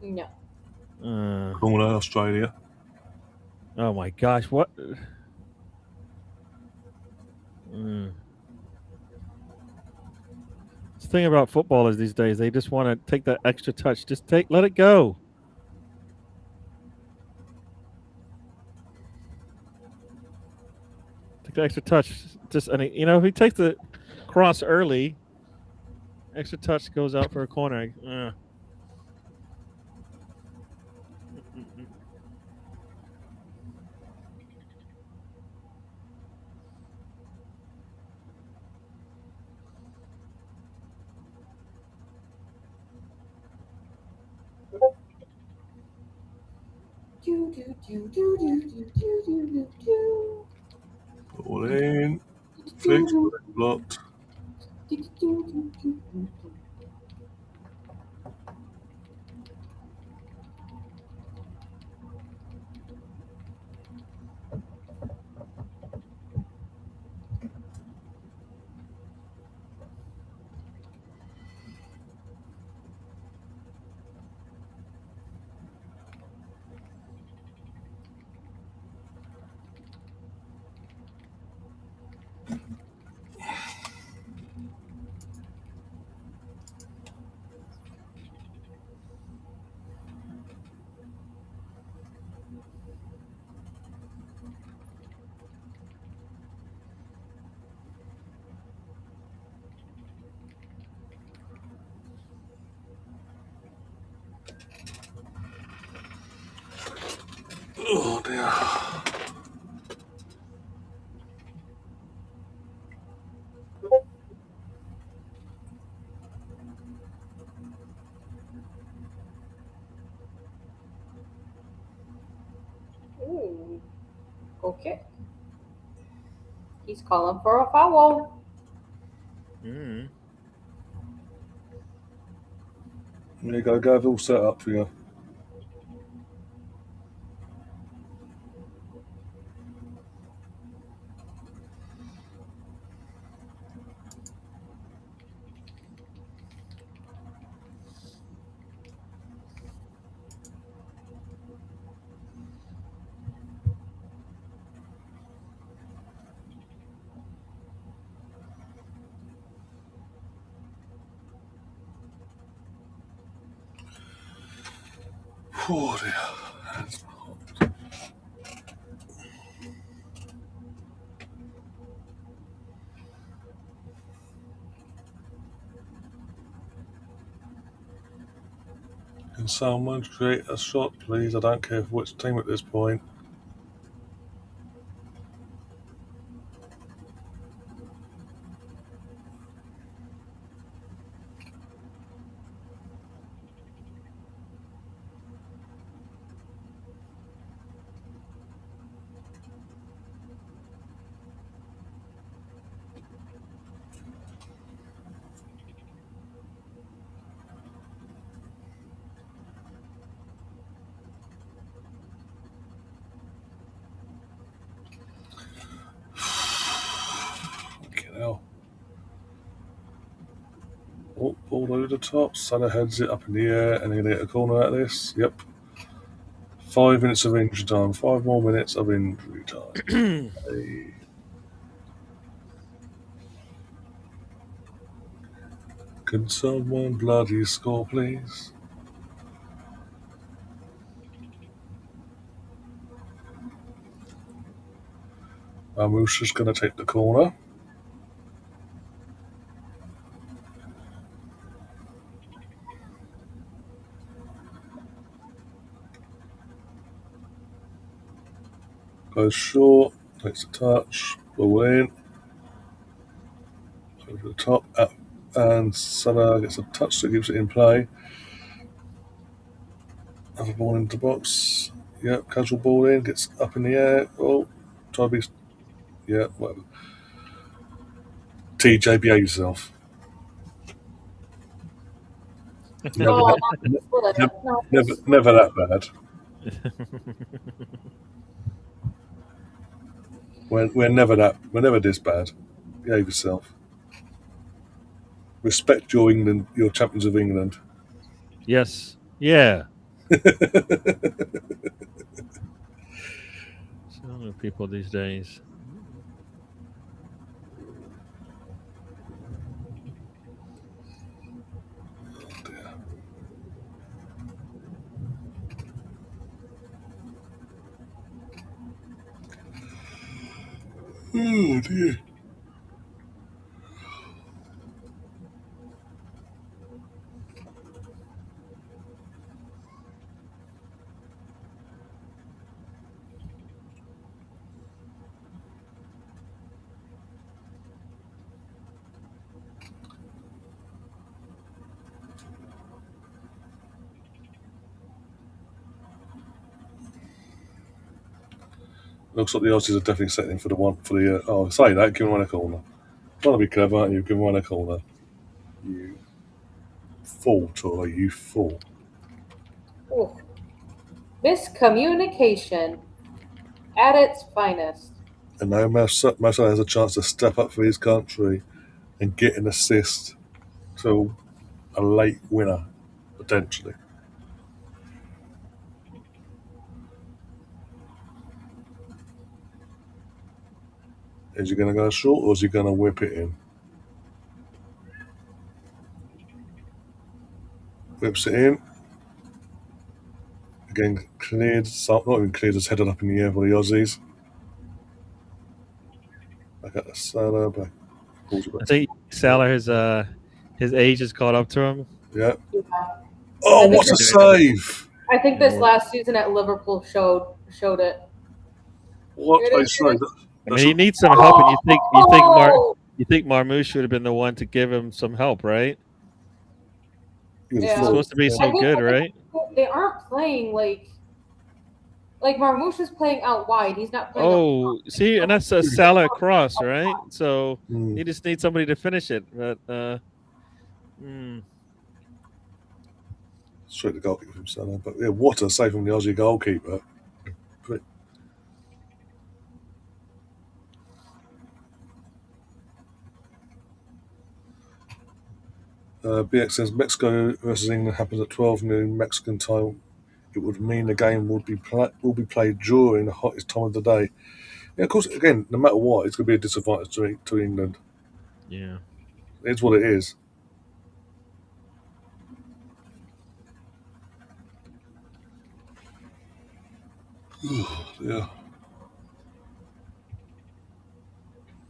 No.
Corner, Australia.
Oh my gosh! What? The thing about footballers these days, they just want to take that extra touch. Just let it go. Take the extra touch. If he takes the cross early, extra touch goes out for a corner.
All in. Flicked, blocked. Oh dear.
Ooh. Okay. He's calling for a foul.
Mm.
There you go, Gav, all set up for you. Oh dear. Can someone create a shot, please? I don't care for which team at this point. All over the top. Salah heads it up in the air and they're going to get a corner out of this. Yep. 5 minutes of injury time. 5 more minutes of injury time. Can someone bloody score, please? Marmoush going to take the corner. Goes short, takes a touch, ball in. Over the top, up, and Salah gets a touch that keeps it in play. Have a ball into the box. Yeah, casual ball in, gets up in the air. Oh, try to be. Yeah, whatever. TJ, behave yourself. Never,
Oh,
never that bad. We're never this bad. Behave yourself. Respect your England, your champions of England.
Yes. Yeah. So many people these days.
Oh dear. Looks like the Aussies are definitely setting for the one for the. Say that. Give one a corner. Trying to be clever, aren't you? Give one a corner. You fool, Tor. You fool.
Ooh. Miscommunication at its finest.
And now Marcelo has a chance to step up for his country and get an assist to a late winner, potentially. Is he going to go short or is he going to whip it in? Whips it in. Again, cleared. Not even cleared, just headed up in the air for the Aussies. Back at the Salah. Back.
I think Salah his age has caught up to him.
Yeah. Oh, what a save!
I think this last season at Liverpool showed it.
What a save!
I mean, he needs some help, and you think Marmoush should have been the one to give him some help, right?
Yeah.
He's supposed to be so good, right?
They aren't playing like Marmoush is playing out wide. He's not playing.
Oh, see, and that's a Salah cross, right? So you just need somebody to finish it. But
straight to goalkeeper from Salah. But yeah, what a save from the Aussie goalkeeper. BX says Mexico versus England happens at 12 noon Mexican time. It would mean the game will be played during the hottest time of the day. Yeah, of course. Again, no matter what, it's going to be a disadvantage to England.
Yeah,
it's what it is. Yeah.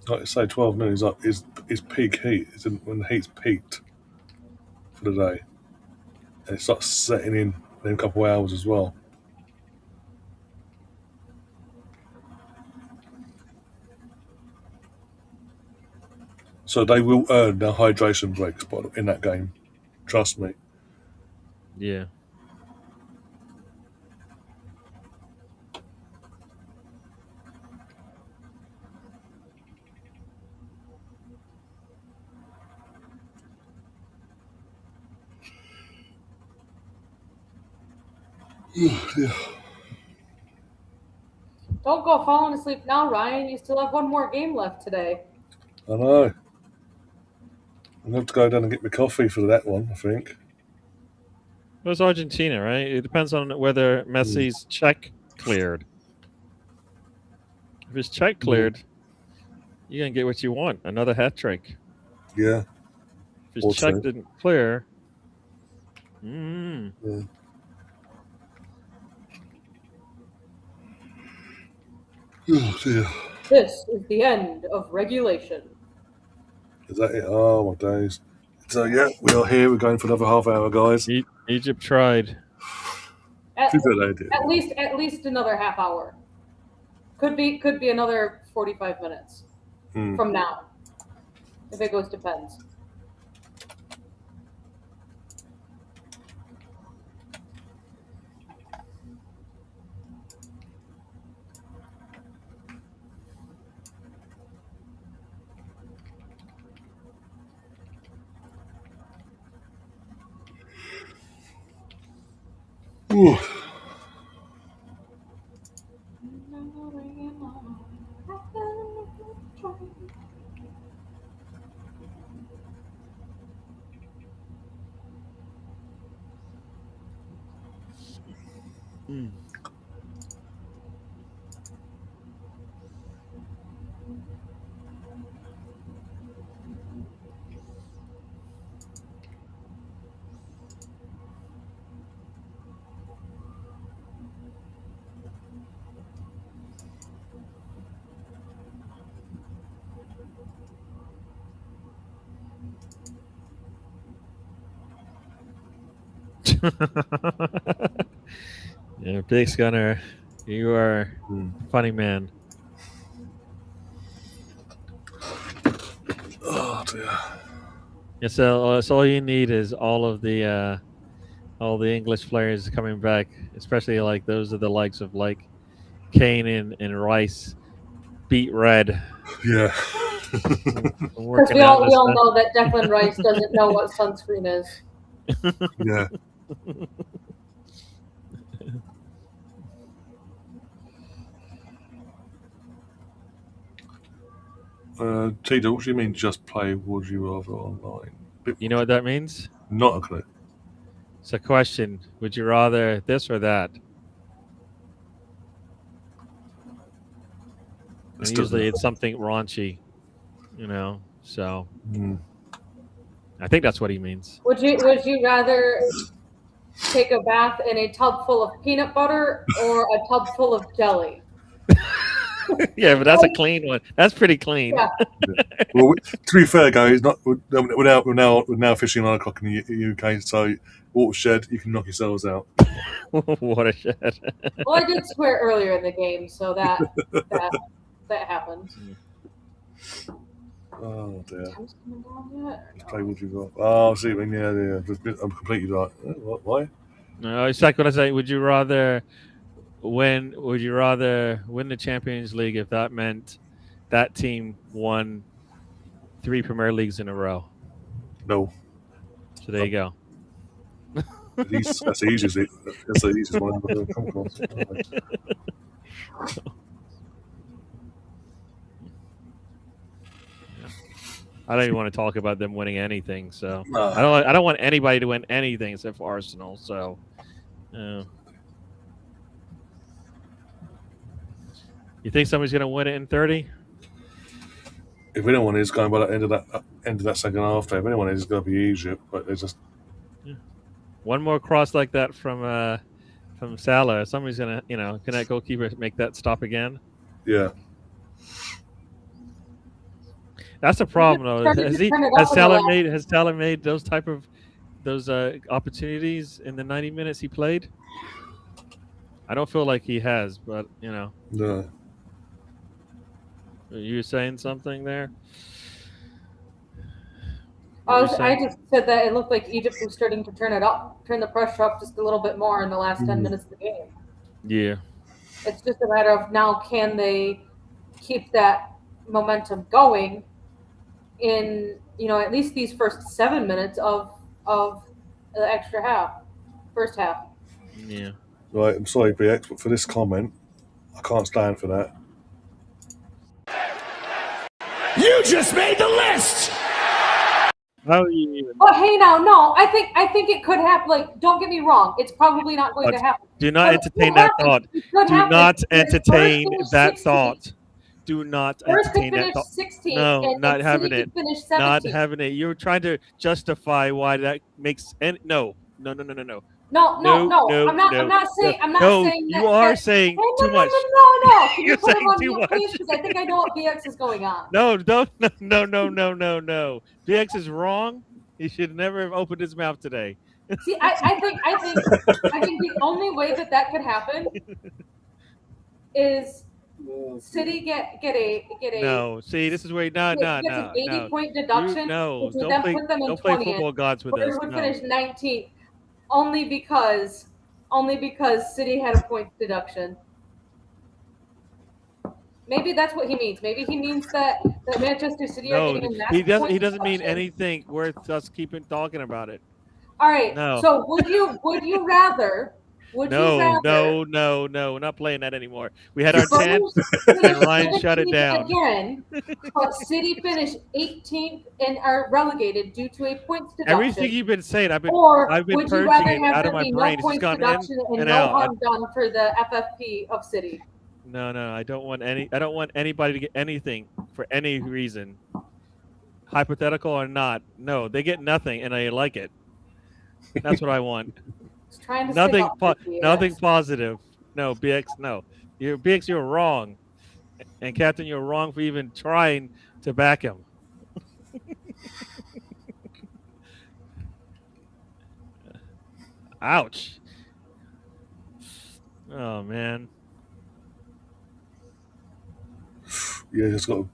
Like I say, 12 noon is peak heat. It's when the heat's peaked for the day, and it starts setting in a couple of hours as well. So they will earn their hydration breaks in that game. Trust me.
Yeah.
Yeah.
Don't go falling asleep now, Ryan. You still have one more game left today.
I know. I'll have to go down and get my coffee for that one, I think.
It was Argentina, right? It depends on whether Messi's check cleared. If his check cleared, you're going to get what you want, another hat trick.
Yeah.
If his
Or
check
two.
didn't clear,
Yeah. Oh, dear.
This is the end of regulation.
Is that it? Oh, my days. So, yeah, we are here. We're going for another half hour, guys.
Egypt tried.
At
They did.
least another half hour. Could be another 45 minutes from now. If it goes to pens.
Ooh.
Yeah, Big Gunner, you are a funny man.
Oh, dear.
Yeah, so all you need is all the English players coming back, especially like those are the likes of like Kane and Rice, beat red.
Yeah.
Because we all know that Declan Rice doesn't know what sunscreen is.
Yeah. Tito, what do you mean just play Would You Rather online?
You know what that means?
Not a clue.
It's a question. Would you rather this or that? And usually it's something raunchy, so I think that's what he means.
Would you rather take a bath in a tub full of peanut butter or a tub full of jelly?
Yeah, but that's a clean one. That's pretty clean.
Yeah.
Well, to be fair, guys, we're now fishing 9 o'clock in the UK, so watershed, you can knock yourselves out.
Watershed.
Well, I did swear earlier in the game, so that happened.
Oh dear.
Play
Would You Rather? Oh, see, yeah. I'm completely right. What? Why?
No, it's like what I say. Would you rather win the Champions League if that meant that team won 3 Premier Leagues in a row?
No.
So there you go.
That's the easiest. That's the easiest one I've ever come across.
I don't even want to talk about them winning anything. So
No.
I don't want anybody to win anything except for Arsenal. So. You think somebody's going to win it in 30?
If anyone is going by the end of that second half, if anyone is going to be Egypt, but they're just
one more cross like that from Salah. Somebody's going to, can that goalkeeper make that stop again?
Yeah.
That's the problem, though. Has Salah made those type of opportunities in the 90 minutes he played? I don't feel like he has, but
No.
Are you saying something there?
I just said that it looked like Egypt was starting to turn the pressure up just a little bit more in the last 10 minutes of the game.
Yeah.
It's just a matter of now, can they keep that momentum going in, at least these first 7 minutes of the extra first half.
Yeah.
Right, I'm sorry, BX, but for this comment, I can't stand for that.
You just made the list!
How are you even?
But hey, now, no, I think it could happen. Like, don't get me wrong, it's probably not going to happen.
Do not
But
entertain
it
that
could
thought.
happen. It could
Do
happen.
not
If Spurs
entertain
finish
that
16th,
thought. Do not
Spurs could
entertain that
finish
thought.
16th,
No,
and
not having
City
it.
could finish
Not
17th.
having it. You're trying to justify why that makes any. No.
No. I'm
No.
not saying. I'm not
No,
saying
you
that.
are
Hey,
saying
no,
too
no,
much.
no. Can you
You're
put him
saying
on
too
mute, please?
much.
Because I think I know what BX is going on.
No, don't. No. BX is wrong. He should never have opened his mouth today.
See, I think the only way that could happen is City get a
No, see, this is where no.
gets an 80-point deduction, which would
Don't
then put them in
don't play
20th.
football gods with
Spurs
us.
would
No.
finish 19th, only because City had a point deduction. Maybe that's what he means. Maybe he means that Manchester City are
No,
getting a massive point
he doesn't mean
deduction.
anything worth us keeping talking about it.
All right.
No.
So would you rather?
No. We're not playing that anymore. We had our chance,
Spurs
and Ryan shut it
17th
down.
again, but City finished 18th and are relegated due to a points deduction.
Everything you've been saying, I've been
would you rather
purging it
have
out
there
of my
be
brain.
no points deduction and no
out.
harm done for the FFP of City?
No, I don't want anybody to get anything for any reason. Hypothetical or not. No, they get nothing and I like it. That's what I want.
Just trying to
nothing positive. No, BX, no. You're wrong. And Captain, you're wrong for even trying to back him. Ouch. Oh man.
Yeah, he's got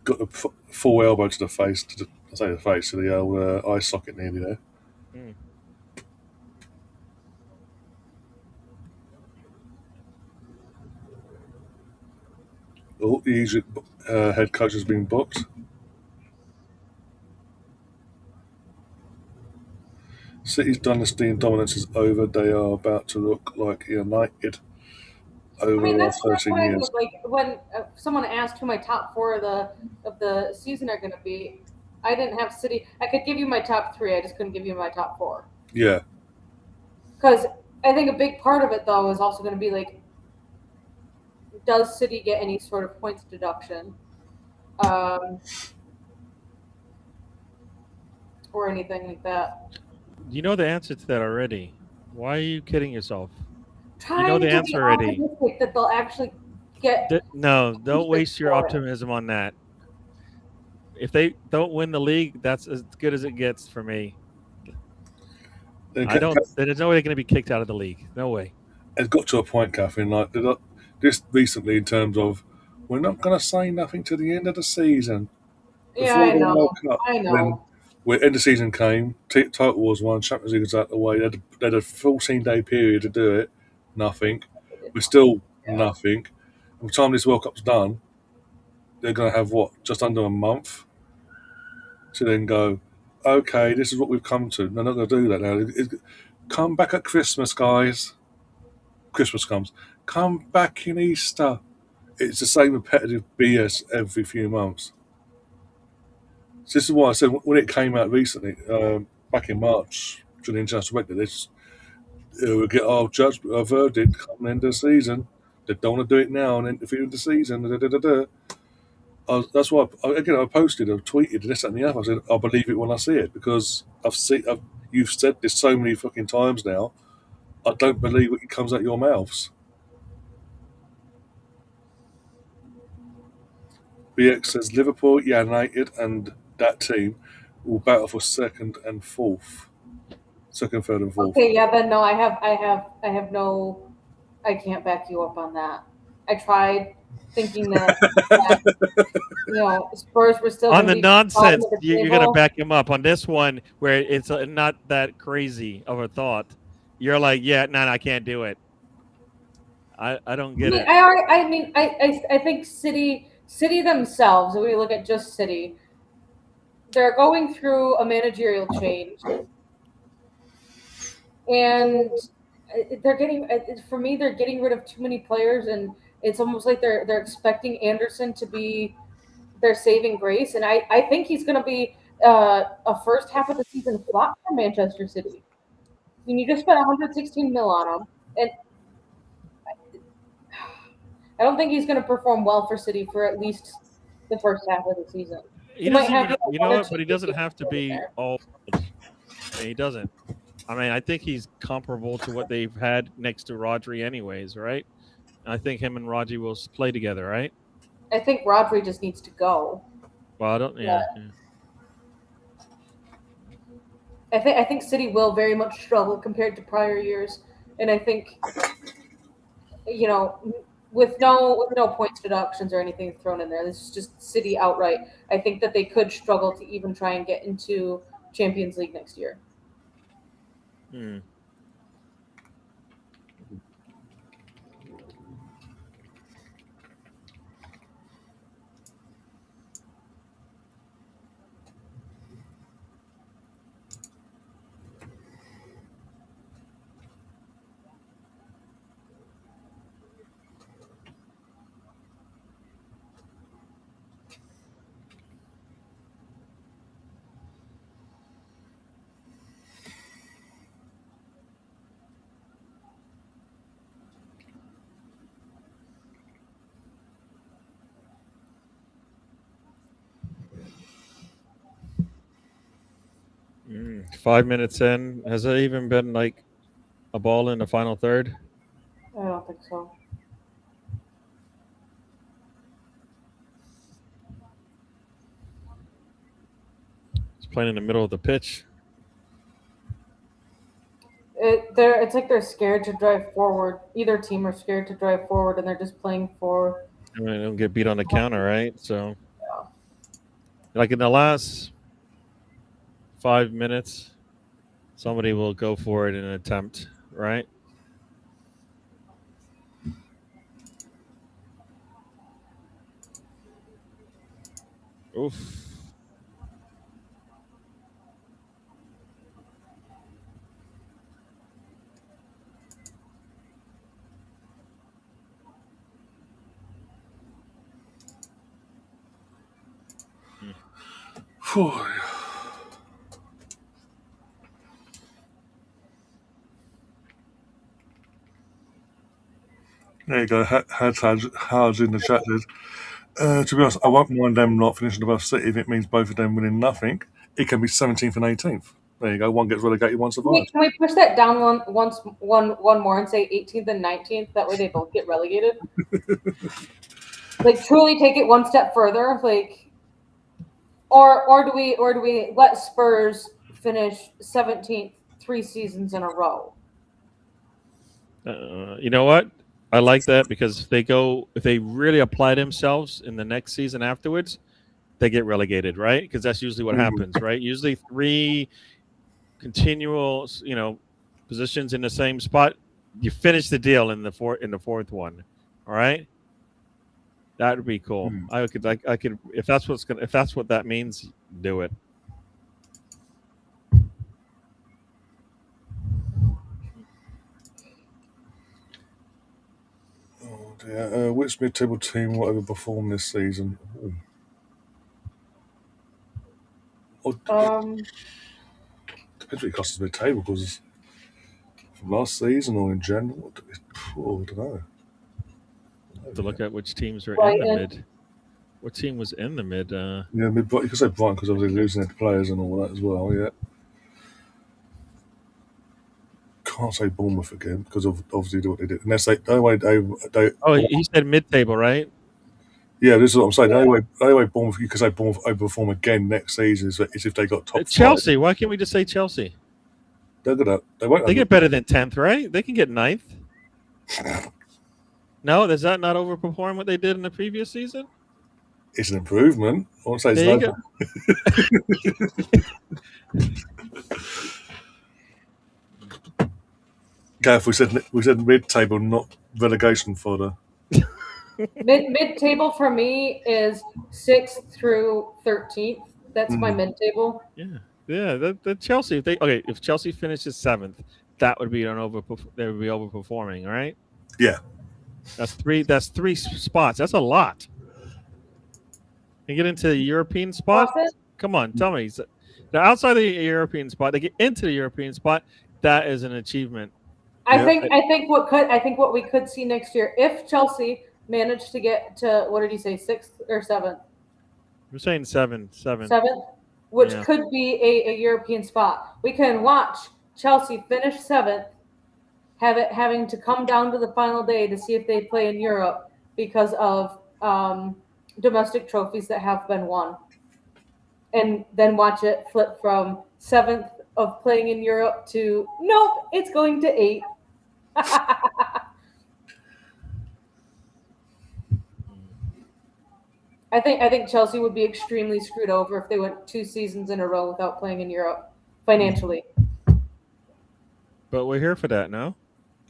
a full elbow to the face. To the old eye socket nearly there.
Mm.
Oh, the Egypt head coach has been booked. City's dynasty and dominance is over. They are about to look like United over the last 13 years.
Like when someone asked who my top four of the season are going to be, I didn't have City. I could give you my top three. I just couldn't give you my top four.
Yeah.
Because I think a big part of it, though, is also going to be like, does City get any sort of points deduction? Or anything like that.
You know the answer to that already. Why are you kidding yourself?
You know the answer already. That they'll actually get.
No, don't waste your optimism on that. If they don't win the league, that's as good as it gets for me. There's no way they're going to be kicked out of the league. No way.
It's got to a point, Catherine, like just recently in terms of we're not going to say nothing to the end of the season.
Yeah, I know.
When end of season came, title was won, Champions League was out of the way. They had a 14-day period to do it. Nothing. We're still nothing. By the time this World Cup's done, they're going to have just under a month to then go, okay, this is what we've come to. They're not going to do that now. Come back at Christmas, guys. Christmas comes. Come back in Easter. It's the same repetitive BS every few months. So this is why I said when it came out recently, back in March, during the international break, we'll get our verdict come the end of the season. They don't want to do it now and interfere with the season. That's why I posted, I tweeted this and the other. I said I'll believe it when I see it because you've said this so many fucking times now. I don't believe it comes out your mouths. BX says Liverpool, United, and that team will battle for second, third, and fourth.
Okay, yeah, then no, I have no. I can't back you up on that. I tried thinking that Spurs were still
on the nonsense. You're going to back him up on this one where it's not that crazy of a thought. You're like, yeah, no, I can't do it. I don't get it.
I think City themselves. If we look at just City, they're going through a managerial change, and they're getting rid of too many players, and it's almost like they're expecting Anderson to be their saving grace, and I think he's going to be a first half of the season flop for Manchester City. I mean, you just spent 116 mil on him, and I don't think he's going to perform well for City for at least the first half of the season.
He
might
doesn't.
have
You know
one or
what?
two
But he doesn't
games
have to
here and
be
there.
all. He doesn't. I mean, I think he's comparable to what they've had next to Rodri, anyways, right? I think him and Rodri will play together, right?
I think Rodri just needs to go.
Well, I don't. Yeah.
I think City will very much struggle compared to prior years, and I think with no points deductions or anything thrown in there, this is just City outright. I think that they could struggle to even try and get into Champions League next year.
Hmm. 5 minutes in, has it even been like a ball in the final third?
I don't think so.
It's playing in the middle of the pitch.
It's like they're scared to drive forward. Either team are scared to drive forward, and they're just playing for.
I mean, they don't get beat on the counter, right? So, like in the last 5 minutes, somebody will go for it in an attempt, right? Oof.
Phew. There you go. How's in the chat says, to be honest, I won't mind them not finishing above City if it means both of them winning nothing. It can be 17th and 18th. There you go. One gets relegated, one survives.
Can we push that down one more and say 18th and 19th? That way they both get relegated. Like truly take it one step further, like, or do we let Spurs finish 17th 3 seasons in a row?
You know what? I like that because if they really apply themselves in the next season afterwards, they get relegated, right? Because that's usually what happens, right? Usually 3 continual, positions in the same spot, you finish the deal in the fourth one. All right, that would be cool. I could if that's what that means, do it.
Oh dear. Which mid-table team will overperform this season? Depends what it costs mid-table because from last season or in general. I don't know.
To look at which teams are
Right,
in the mid. What team was in the mid?
Yeah, you could say Brighton because obviously losing their players and all that as well. Yeah. Can't say Bournemouth again because of obviously what they did. Unless they
he said mid-table, right?
Yeah, this is what I'm saying. The only way Bournemouth, you could say Bournemouth overperform again next season is if they got top
Chelsea.
5.
Why can't we just say Chelsea?
They're gonna. They won't.
They get better than 10th, right? They can get 9th. No, does that not overperform what they did in the previous season?
It's an improvement. I won't say it's
There you
no. Gav, we said mid-table, not relegation fodder.
Mid-table for me is 6th through 13th. That's my mid-table.
Yeah. The Chelsea. If Chelsea finishes 7th, that would be they would be overperforming. All right.
Yeah.
That's 3 spots. That's a lot. You get into the European spot. Come on, tell me. They're outside the European spot. They get into the European spot. That is an achievement.
I think what we could see next year, if Chelsea managed to get to, what did you say, 6th or 7th?
I'm saying seven.
7th, which
Yeah.
could be a European spot. We can watch Chelsea finish 7th, having to come down to the final day to see if they play in Europe because of domestic trophies that have been won, and then watch it flip from 7th of playing in Europe to nope, it's going to 8th. I think Chelsea would be extremely screwed over if they went 2 seasons in a row without playing in Europe financially.
But we're here for that now.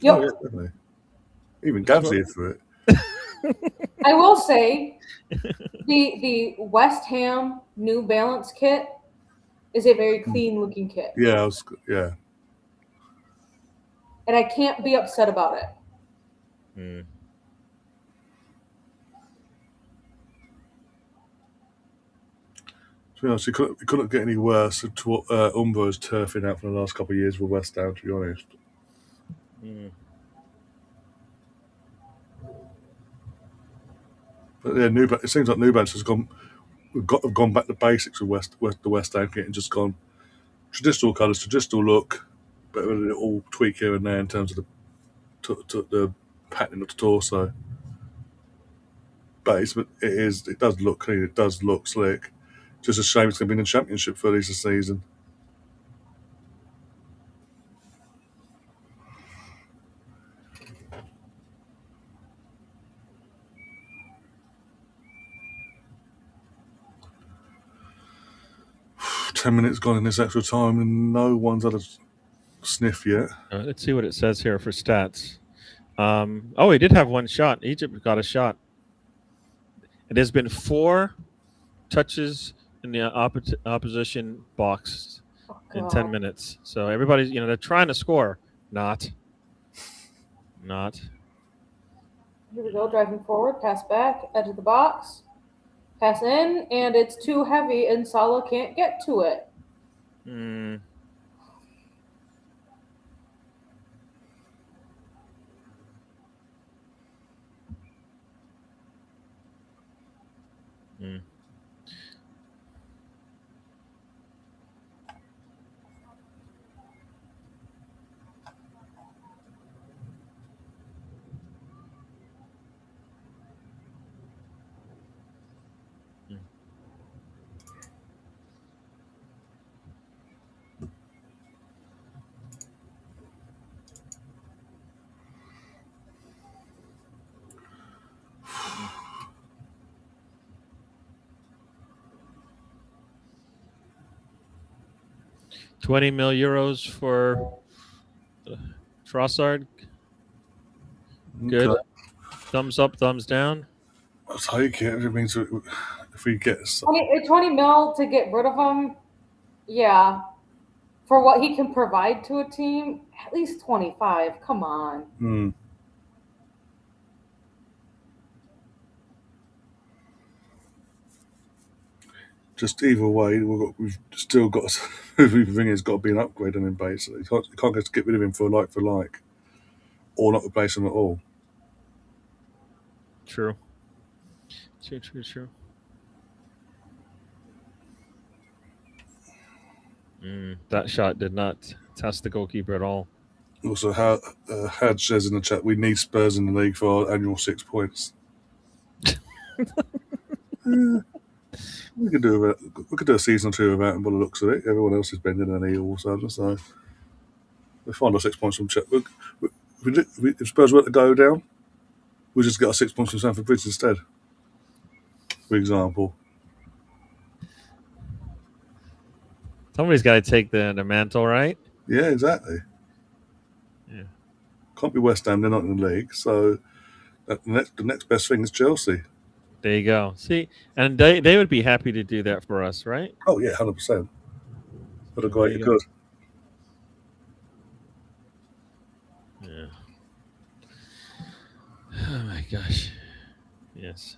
Yep.
Oh, yeah, definitely. Even Gav's here for it.
I will say the West Ham New Balance kit is a very clean looking kit.
Yeah,
And I can't be upset about it.
Mm.
To be honest, it couldn't get any worse to what Umbo's turfing out for the last couple of years with West Ham, to be honest.
Mm.
But yeah, it seems like New Balance has gone back to basics with the West Ham kit and just gone traditional colours, traditional look, but with a little tweak here and there in terms of the patterning of the torso. But it does look clean, it does look slick. Just a shame it's going to be in the Championship for at least a season. Ten minutes gone in this extra time and no one's had a sniff yet.
Let's see what it says here for stats. He did have one shot. Egypt got a shot. It has been 4 touches in the opposition box in 10 minutes. So everybody's, they're trying to score. Not.
Here we go, driving forward, pass back, edge of the box, pass in, and it's too heavy, and Salah can't get to it.
Mm. Mm. €20 million for Trossard. Good.
Okay.
Thumbs up, thumbs down.
I'll take it. It means if we get
20 mil to get rid of him, yeah. For what he can provide to a team, at least 25. Come on.
Just either way, we've still got everything has got to be an upgrade on him basically. You can't just get rid of him for like, or not replace him at all.
True. That shot did not test the goalkeeper at all.
Also, Had says in the chat, we need Spurs in the league for our annual 6 points. We could do a season or 2 without him by the looks of it. Everyone else is bending their knee all of a sudden, so we find our 6 points from Czech. If Spurs were to go down, we just get our 6 points from Stamford Bridge instead, for example.
Somebody's got to take the mantle, right?
Yeah, exactly.
Yeah.
Can't be West Ham, they're not in the league, so the next best thing is Chelsea.
There you go. See, and they would be happy to do that for us, right?
Oh yeah, 100%. What a great you could.
Yeah. Oh my gosh. Yes.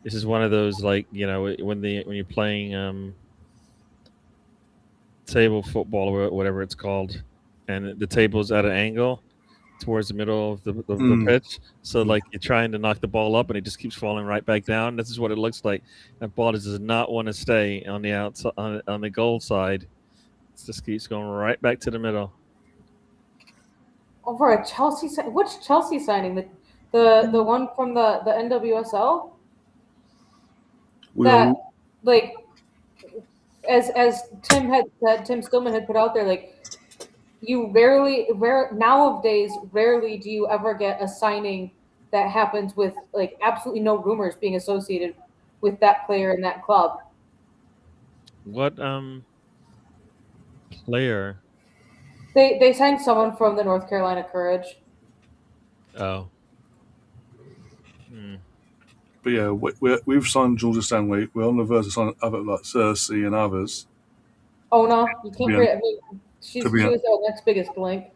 This is one of those like when you're playing table football or whatever it's called, and the table's at an angle towards the middle of the pitch. So like you're trying to knock the ball up and it just keeps falling right back down. This is what it looks like. That ball does not want to stay on the outside on the goal side. It just keeps going right back to the middle.
Over a Chelsea, which Chelsea signing? The one from the NWSL that like as Tim Stillman had put out there, like you nowadays rarely do you ever get a signing that happens with like absolutely no rumors being associated with that player in that club.
What player?
They signed someone from the North Carolina Courage.
Oh.
But yeah, we've signed Georgia Stanley. We're on the verge of signing other like Cersei and others.
Oh no, you can't forget. I mean, she
to be
was our next biggest blank.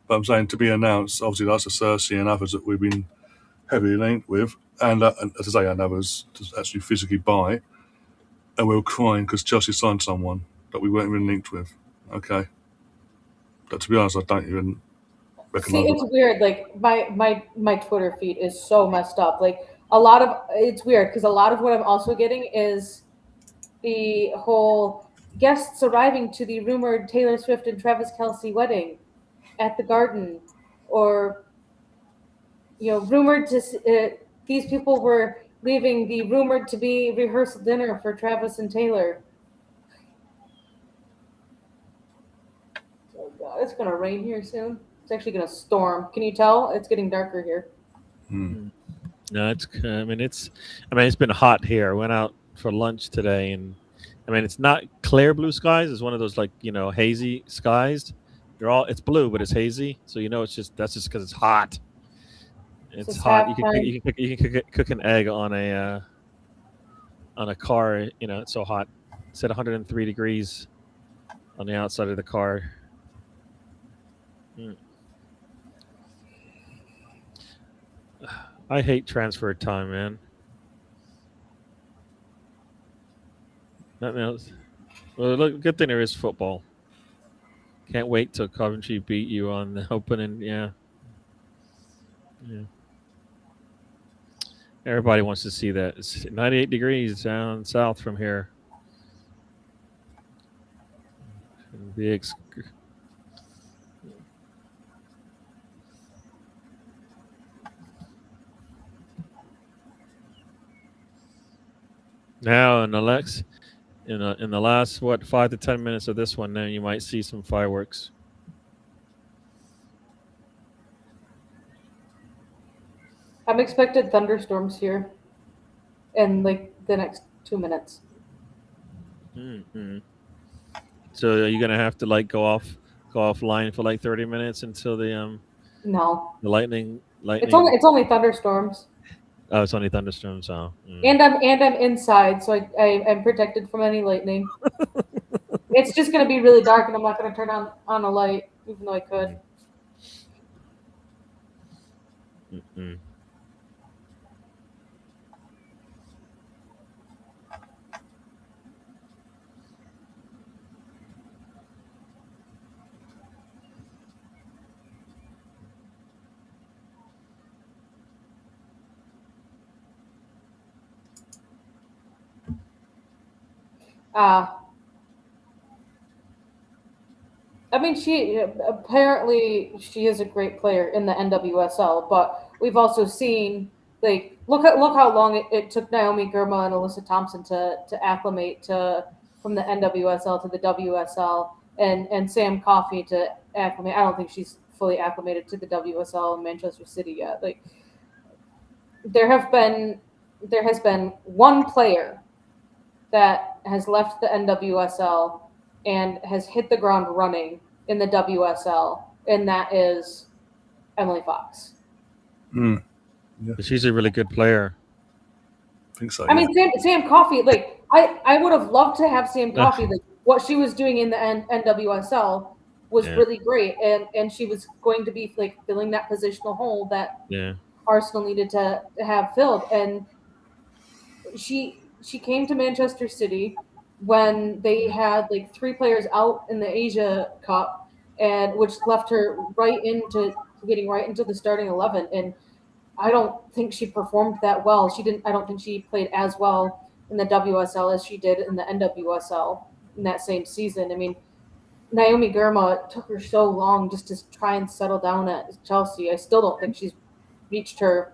But I'm saying to be announced. Obviously, that's a Cersei and others that we've been heavily linked with, and as I say, and others to actually physically buy. And we were crying because Chelsea signed someone that we weren't even linked with. Okay, but to be honest, I don't even
See,
recognise.
it's weird. Like my Twitter feed is so messed up. Like it's weird because a lot of what I'm also getting is the whole guests arriving to the rumored Taylor Swift and Travis Kelce wedding at the Garden, or rumored to these people were leaving the rumored to be rehearsal dinner for Travis and Taylor. Oh God, it's gonna rain here soon. It's actually gonna storm. Can you tell? It's getting darker here.
No, it's been hot here. I went out for lunch today, and it's not clear blue skies. It's one of those like hazy skies. It's blue, but it's hazy. So that's just because it's hot. It's hot. You can cook an egg on a car. It's so hot. It's at 103 degrees on the outside of the car. I hate transfer time, man. Nothing else. Well, look, good thing there is football. Can't wait till Coventry beat you on the opening. Yeah. Everybody wants to see that. It's 98 degrees down south from here. Now in the last 5 to 10 minutes of this one, then you might see some fireworks.
I'm expected thunderstorms here in like the next 2 minutes.
Mm-hmm. So are you gonna have to like go offline for like 30 minutes until the
No.
the lightning?
It's only thunderstorms.
Oh, it's only thunderstorms. Oh.
And I'm inside, so I'm protected from any lightning. It's just gonna be really dark, and I'm not gonna turn on a light, even though I could.
Mm-mm.
I mean, she is a great player in the NWSL, but we've also seen like look how long it took Naomi Girma and Alyssa Thompson to acclimate from the NWSL to the WSL, and Sam Coffey to acclimate. I don't think she's fully acclimated to the WSL in Manchester City yet. Like there has been one player that has left the NWSL and has hit the ground running in the WSL, and that is Emily Fox.
Yeah.
She's a really good player.
I think so.
I mean, Sam Coffey, like I would have loved to have Sam Coffey. Like what she was doing in the NWSL was really great, and she was going to be like filling that positional hole that Arsenal needed to have filled. And she came to Manchester City when they had like 3 players out in the Asia Cup, and which left her right into getting right into the starting 11. And I don't think she performed that well. She didn't. I don't think she played as well in the WSL as she did in the NWSL in that same season. I mean, Naomi Girma took her so long just to try and settle down at Chelsea. I still don't think she's reached her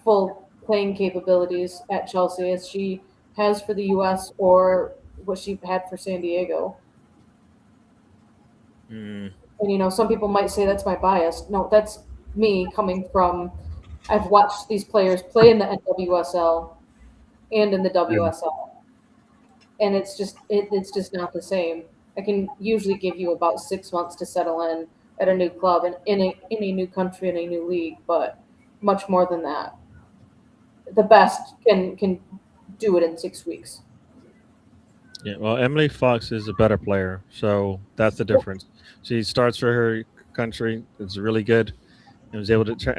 full playing capabilities at Chelsea as she has for the U.S. or what she had for San Diego.
Mm.
And some people might say that's my bias. No, that's me coming from. I've watched these players play in the NWSL and in the WSL, and it's just not the same. I can usually give you about 6 months to settle in at a new club and in a new country in a new league, but much more than that. The best can do it in 6 weeks.
Yeah, well, Emily Fox is a better player, so that's the difference. She starts for her country. It's really good, and was able to,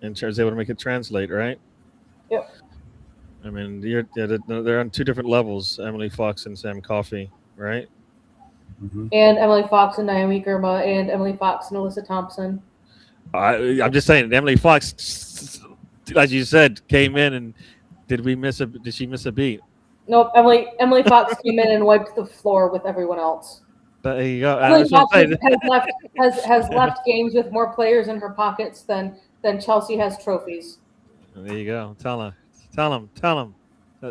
and she was able to make it translate, right?
Yep.
I mean, they're on 2 different levels, Emily Fox and Sam Coffey, right?
Mm-hmm.
And Emily Fox and Naomi Girma and Emily Fox and Alyssa Thompson.
I'm just saying, Emily Fox, as you said, came in and did she miss a beat?
Nope, Emily Fox came in and wiped the floor with everyone else.
There you go.
Emily
That's what
Fox
I'm
has
saying.
left games with more players in her pockets than Chelsea has trophies.
There you go. Tell them. Tell them. Tell them.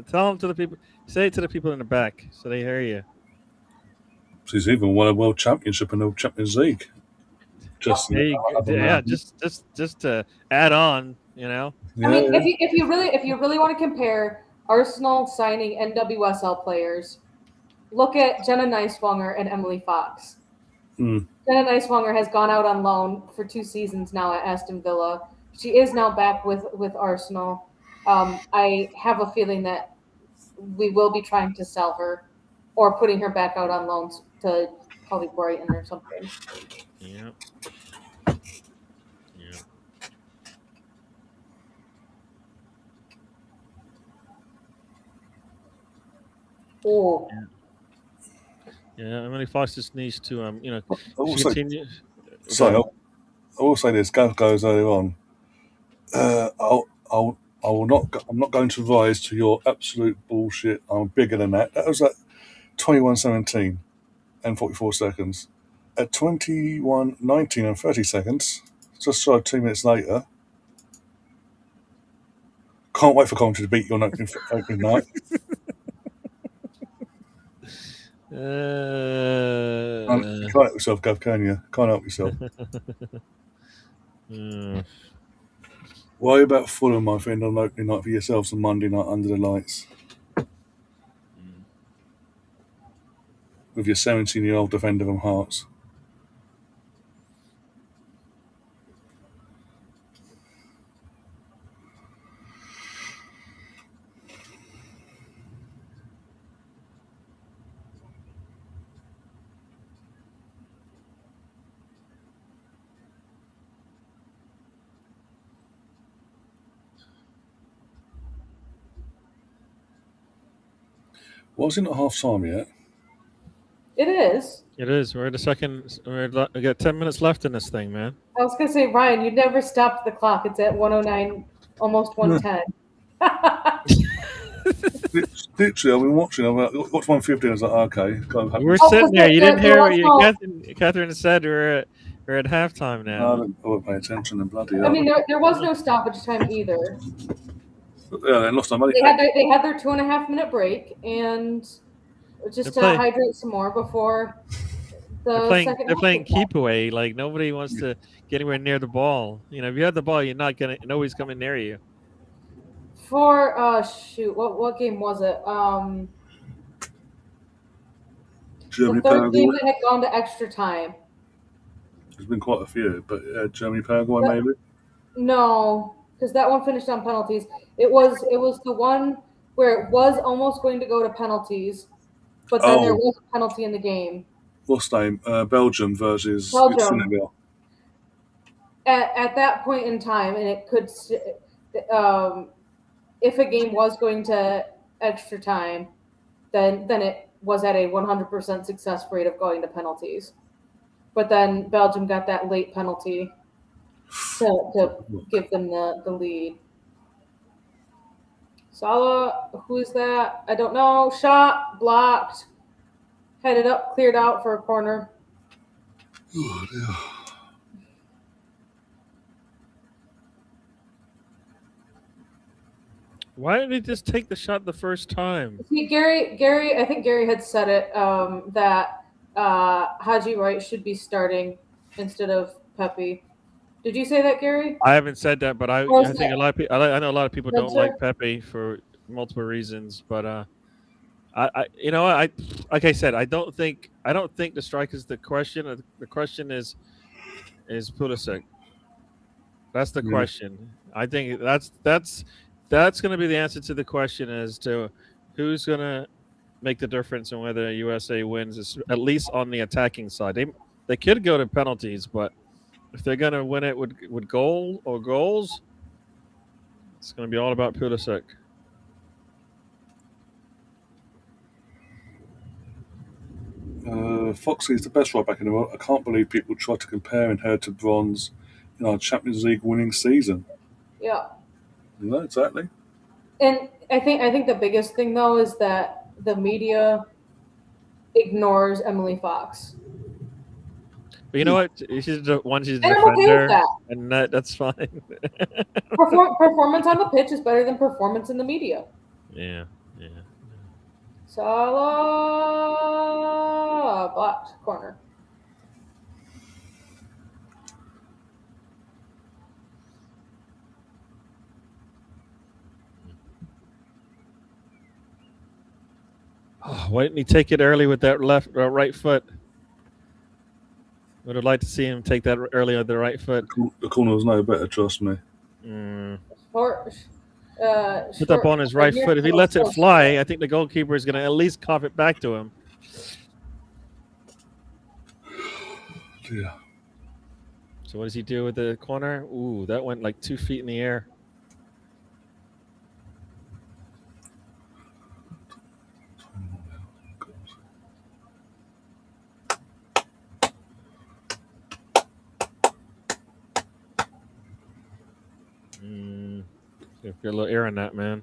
Tell them to the people. Say it to the people in the back so they hear you.
She's even won a world championship and a Champions League. Just
There you go. Yeah, just to add on,
I mean, if you really want to compare Arsenal signing NWSL players, look at Jenna Neiswanger and Emily Fox.
Mm.
Jenna Neiswanger has gone out on loan for 2 seasons now at Aston Villa. She is now back with Arsenal. I have a feeling that we will be trying to sell her or putting her back out on loans to probably Brighton or something.
Yeah. Yeah.
Oh,
Yeah. Emily Fox just needs to,
Also,
continue.
sorry, I will say this. Gav goes earlier on. I will not. I'm not going to rise to your absolute bullshit. I'm bigger than that. That was at 21:17 and 44 seconds. At 21:19 and 30 seconds, just shy of 2 minutes later. Can't wait for Coventry to beat you on opening night. You can't help yourself, Gav, can you? Can't help yourself. Worry about Fulham, my friend, on opening night for yourselves on Monday night under the lights. With your 17-year-old defender from Hearts. Wasn't it half time yet?
it is.
It is. We're at the second. We got 10 minutes left in this thing, man.
I was going to say, Ryan, you never stopped the clock. It's at 109, almost 110.
Literally, I've been watching. I'm like, watch 150. I was like, okay.
You were sitting there. You didn't hear what Catherine said. We're at halftime now.
I won't pay attention and bloody.
I mean, there was no stoppage time either.
Yeah, they lost their money.
They had their 2.5-minute break and just to hydrate some more before the second.
They're playing keep away. Like nobody wants to get anywhere near the ball. If you have the ball, you're not gonna. Nobody's coming near you.
For what game was it?
Germany,
the third
Paraguay.
game that had gone to extra time.
There's been quite a few, but Germany, Paraguay, maybe.
No, because that one finished on penalties. It was the one where it was almost going to go to penalties, but then there was a penalty in the game.
What's the name? Belgium versus Senegal.
At that point in time, and if a game was going to extra time, then it was at a 100% success rate of going to penalties. But then Belgium got that late penalty to give them the lead. Salah, who's that? I don't know. Shot, blocked, headed up, cleared out for a corner.
Oh, dear.
Why didn't he just take the shot the first time?
See, Gary, I think Gary had said it that Haji Wright should be starting instead of Pepe. Did you say that, Gary?
I haven't said that, but I
Or is
think a lot of people. I know a lot of people don't
Spencer?
like Pepe for multiple reasons, but I you know I like I said I don't think the strike is the question. The question is Pulisic. That's the
Yeah.
question. I think that's going to be the answer to the question as to who's going to make the difference in whether USA wins, at least on the attacking side. They could go to penalties, but if they're going to win it with goal or goals, it's going to be all about Pulisic.
Foxy is the best right back in the world. I can't believe people try to compare her to Bronze in our Champions League winning season.
Yeah.
No, exactly.
And I think the biggest thing though is that the media ignores Emily Fox.
But you know what? She's a
And I'm okay with
defender,
that.
and that's fine.
Performance on the pitch is better than performance in the media.
Yeah.
Salah blocked corner.
Oh, why didn't he take it early with that right foot? Would have liked to see him take that early with the right foot.
The corner was no better, trust me.
Put
up on his right foot. If he lets it fly, I think the goalkeeper is going to at least cough it back to him.
Yeah.
So what does he do with the corner? Ooh, that went like 2 feet in the air. Get a little air in that, man.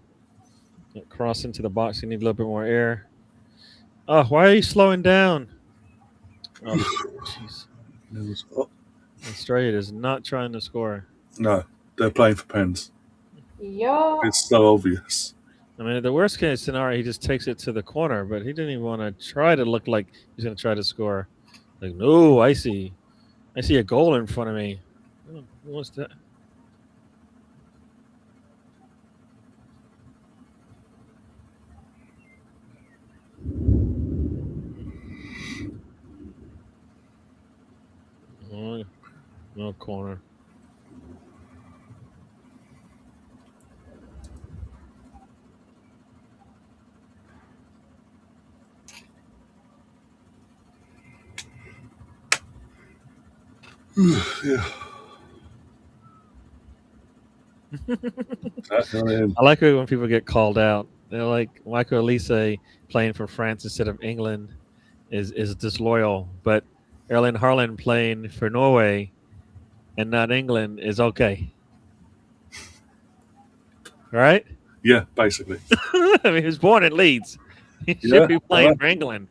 Cross into the box. You need a little bit more air. Oh, why are you slowing down? Oh, jeez. Australia is not trying to score.
No, they're playing for pens.
Yeah.
It's so obvious.
I mean, the worst case scenario, he just takes it to the corner, but he didn't even want to try to look like he's going to try to score. Like, no, I see a goal in front of me. Oh, what's that? Oh, no corner.
Yeah.
I like it when people get called out. They're like Michael Elise playing for France instead of England is disloyal, but Erling Haaland playing for Norway and not England is okay. Right?
Yeah, basically.
I mean, he was born in Leeds. He should be playing for England.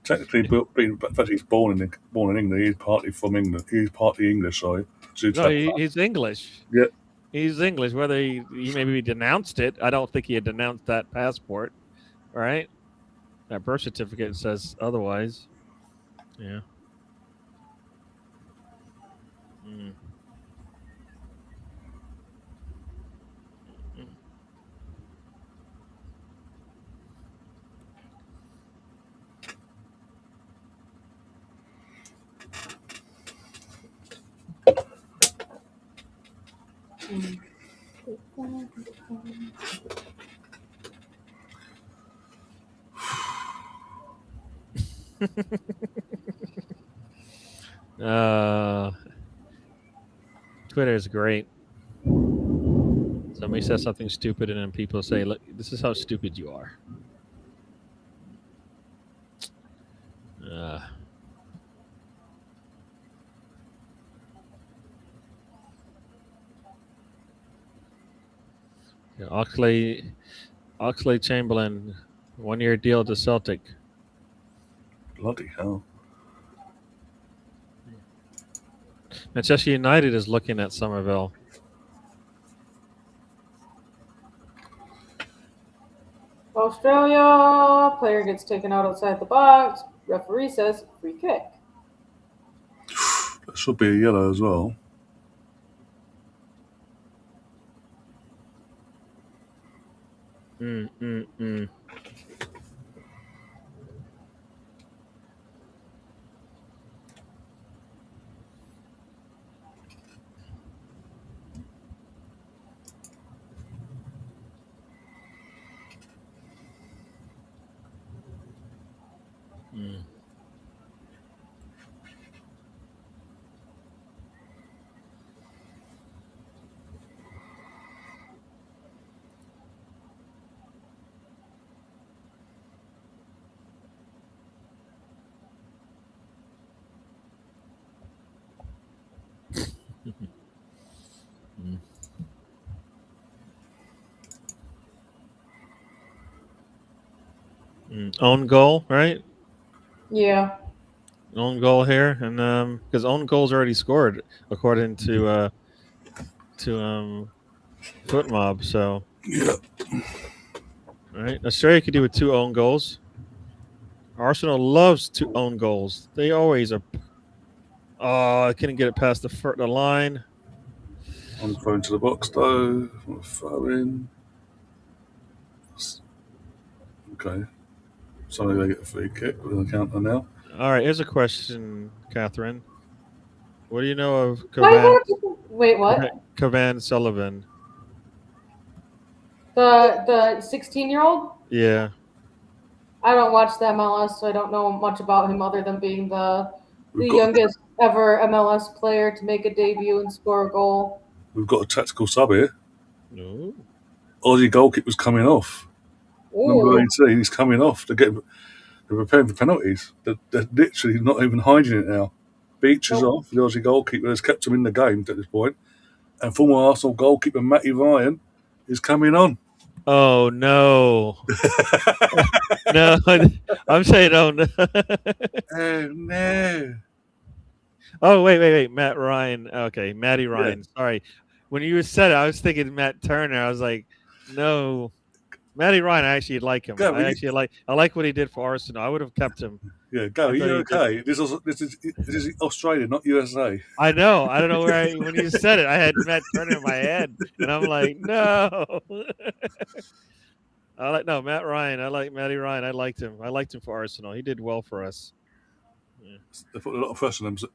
Technically, but he's born in England. He's partly from England. He's partly English, sorry.
No, he's English.
Yeah.
He's English. Whether he maybe denounced it, I don't think he had denounced that passport, right? That birth certificate says otherwise. Yeah. Twitter is great. Somebody says something stupid, and then people say, "Look, this is how stupid you are." Yeah, Oxley Chamberlain, 1-year deal to Celtic.
Bloody hell.
Manchester United is looking at Somerville.
Australia, player gets taken out outside the box. Referee says free kick.
That should be a yellow as well.
Own goal, right?
Yeah.
Own goal here, and because own goal's already scored according to FootMob. So
Yeah.
right, Australia could do with 2 own goals. Arsenal loves to own goals. They always are. Oh, I couldn't get it past the line.
I'm thrown to the box though. Throw in. Okay. So they get a free kick with a counter now.
All right, here's a question, Catherine. What do you know of
Wait, what?
Cavan Sullivan?
The 16-year-old?
Yeah.
I don't watch the MLS, so I don't know much about him other than being the
We've got
youngest ever MLS player to make a debut and score a goal.
we've got a tactical sub here.
No.
Aussie goalkeeper's coming off. Number
Ooh.
18, he's coming off. They're preparing for penalties. They're literally not even hiding it now. Beach is off. The Aussie goalkeeper has kept him in the game at this point. And former Arsenal goalkeeper Matty Ryan is coming on.
Oh no. No, I'm saying oh no.
Oh no.
Oh wait, Matt Ryan. Okay, Matty Ryan. Yeah. Sorry, when you said it, I was thinking Matt Turner. I was like, no, Matty Ryan. I actually like him.
Gary,
I like what he did for Arsenal. I would have kept him.
Yeah, Gary, you're okay. This is Australia, not USA.
I know. I don't know where when you said it, I had Matt Turner in my head, and I'm like, no. Matt Ryan. I like Matty Ryan. I liked him. I liked him for Arsenal. He did well for us.
Yeah. They put a lot of pressure on them.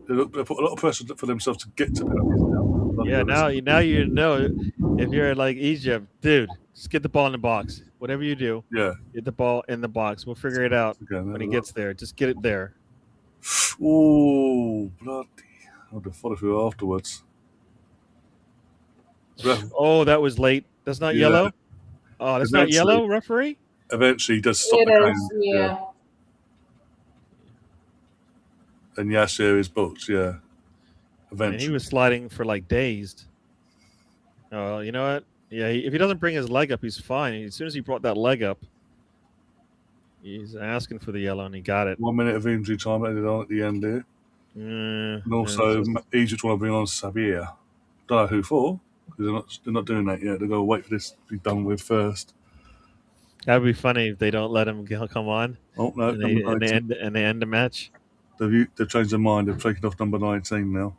They put a lot of pressure for themselves to get to penalties now.
Yeah, now you know if you're like Egypt, dude, just get the ball in the box. Whatever you do, get the ball in the box. We'll figure it out when he gets there. Just get it there.
Oh, bloody! I'll have to follow through afterwards.
Oh, that was late. That's not yellow. Oh, that's not yellow, referee.
Eventually, he does stop the game. Yeah. And Yasser is booked. Yeah.
And he was sliding for like days. Oh, you know what? Yeah, if he doesn't bring his leg up, he's fine. As soon as he brought that leg up, he's asking for the yellow, and he got it.
1 minute of injury time added on at the end there. And also, Egypt want to bring on Sabir. Don't know who for. Because they're not doing that yet. They're going to wait for this to be done with first.
That'd be funny if they don't let him come on.
Oh no!
And they end the match.
They've changed their mind. They've taken off number 19 now.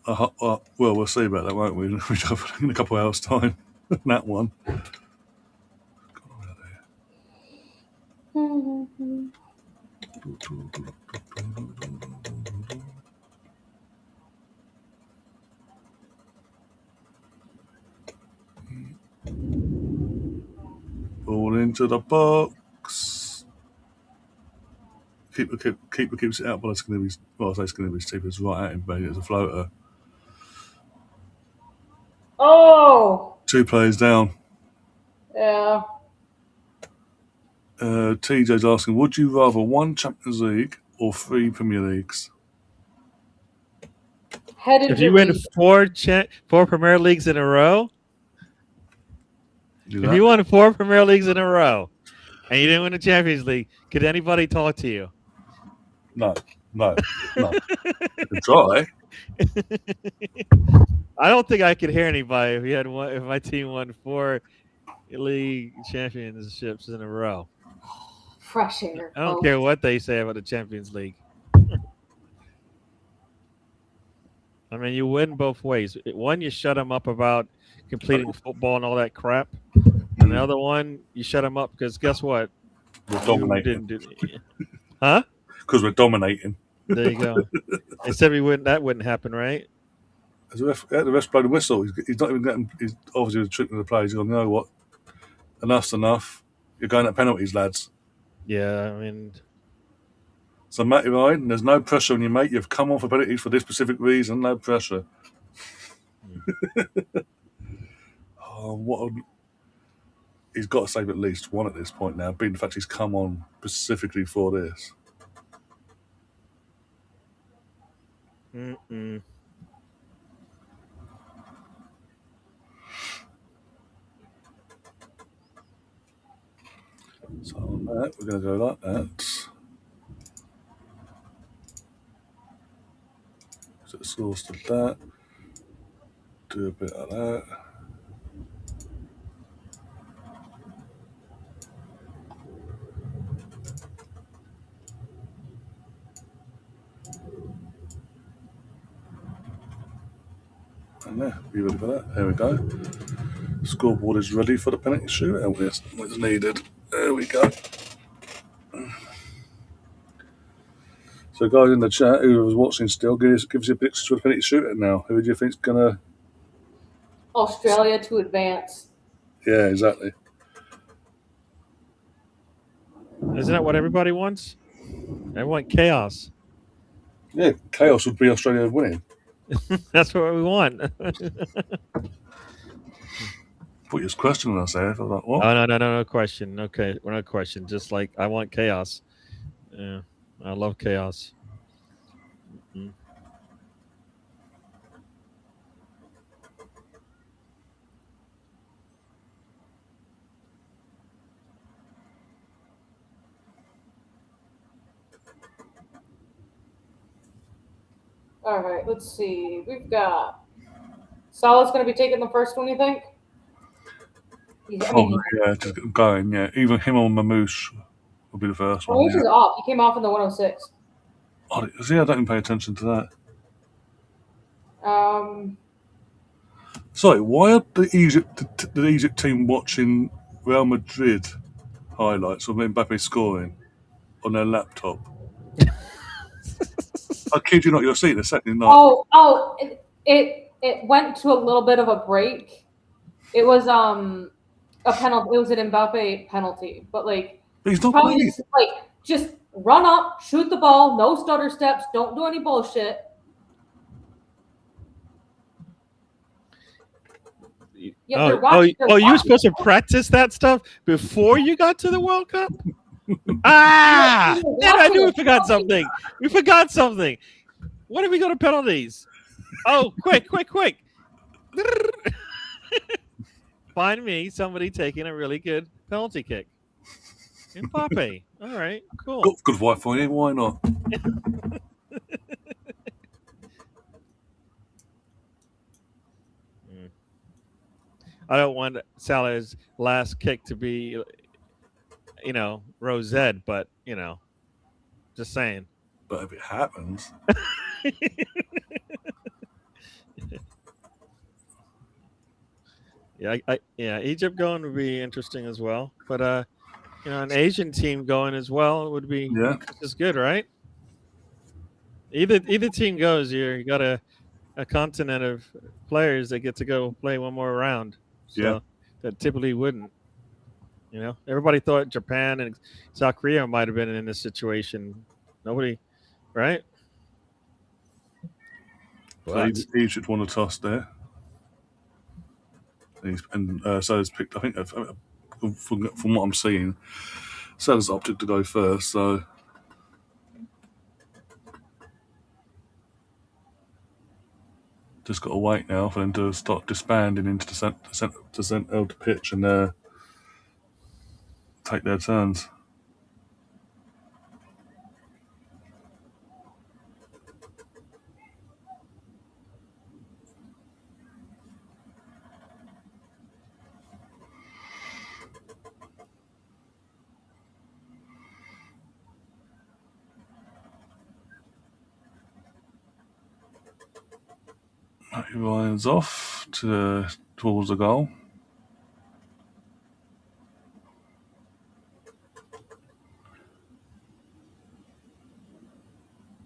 Well, we'll see about that, won't we? In a couple of hours' time. That one. into the box. Keeper keeps it out, but it's going to be. Well, I say it's going to be cheap. It's right at him, but it's a floater.
Oh,
2 players down.
yeah.
TJ's asking, would you rather 1 Champions League or 3 Premier Leagues?
Head
If
injury.
you win 4 Premier Leagues in a row, if you won 4 Premier Leagues in a row and you didn't win the Champions League, could anybody talk to you?
No. You can try.
I don't think I could hear anybody if my team won 4 league championships in a row.
Fresh air.
I don't care what they say about the Champions League. I mean, you win both ways. One, you shut them up about completing football and all that crap. And the other one, you shut them up because guess what?
We're dominating.
Huh?
Because we're dominating.
There you go. They said that wouldn't happen, right?
As the ref blowed the whistle. He's not even getting. He's obviously tricking the players. He's going, you know what? Enough's enough. You're going at penalties, lads.
Yeah, I mean.
So, Matty Ryan, there's no pressure on you, mate. You've come on for penalties for this specific reason. No pressure. He's got to save at least 1 at this point now, being the fact he's come on specifically for this. So on that, we're going to go like that. So the scores to that. Do a bit of that. And there, be ready for that. There we go. Scoreboard is ready for the penalty shootout. What's needed. There we go. So, guys in the chat who was watching still, give us your predictions for the penalty shootout now. Who do you think's gonna?
Australia to advance.
Yeah, exactly.
Isn't that what everybody wants? They want chaos.
Yeah, chaos would be Australia winning.
That's what we want.
Put your questioning us there. I was like, what?
Oh, no question. Okay, we're not question. Just like I want chaos. Yeah, I love chaos.
All right, let's see. We've got Salah's going to be taking the first one, you think?
Yeah, just going. Yeah, either him or Mamouche will be the first one.
Mamouche is off. He came off in the 106.
Oh, see, I don't even pay attention to that. Sorry, why are the Egypt team watching Real Madrid highlights of Mbappe scoring on their laptop? I kid you not, you'll see it in a second.
It went to a little bit of a break. It was a penalty. It was an Mbappe penalty, but
he's not playing.
Just run up, shoot the ball, no stutter steps, don't do any bullshit.
You were supposed to practice that stuff before you got to the World Cup? I knew we forgot something. We forgot something. When did we go to penalties? Oh, quick. Find me somebody taking a really good penalty kick. Mbappe. All right, cool.
Got good Wi-Fi, why not?
I don't want Salah's last kick to be, Rosette, but, just saying.
But if it happens.
Egypt going would be interesting as well. But, an Asian team going as well would be just good, right? Either team goes, you got a continent of players that get to go play one more round. So that typically wouldn't. You know, everybody thought Japan and South Korea might have been in this situation. Nobody, right?
So
But
Egypt won a toss there. And so it's picked, I think, from what I'm seeing, Sellers opted to go first, so just got to wait now for them to start disbanding into the centre of the pitch and take their turns. He lines off towards the goal.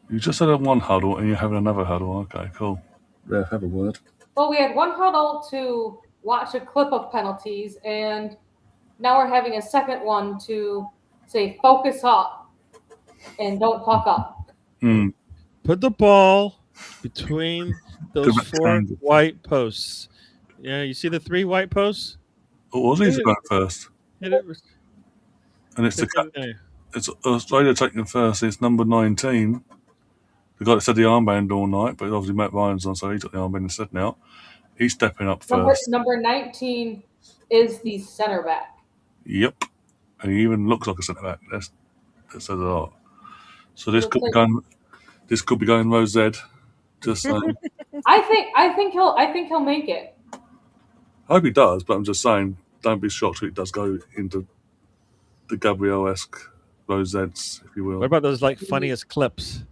You just had one huddle and you're having another huddle. Okay, cool. Yeah, have a word.
Well, we had one huddle to watch a clip of penalties, and now we're having a second one to say focus up and don't fuck up.
put the ball between those
Good
four
change.
white posts. Yeah, you see the 3 white posts?
It was easy going first.
Hit it.
And it's
Hit it.
it's Australia taking first. It's number 19. The guy that said the armband all night, but obviously Matt Ryan's on, so he took the armband instead now. He's stepping up first.
Number 19 is the center back.
Yep. And he even looks like a centre back. That says a lot. So this
Looks
could be going Rose Z. Just saying.
I think he'll make it.
I hope he does, but I'm just saying, don't be shocked if it does go into the Gabriel-esque Rose Zs, if you will.
What about those like funniest clips?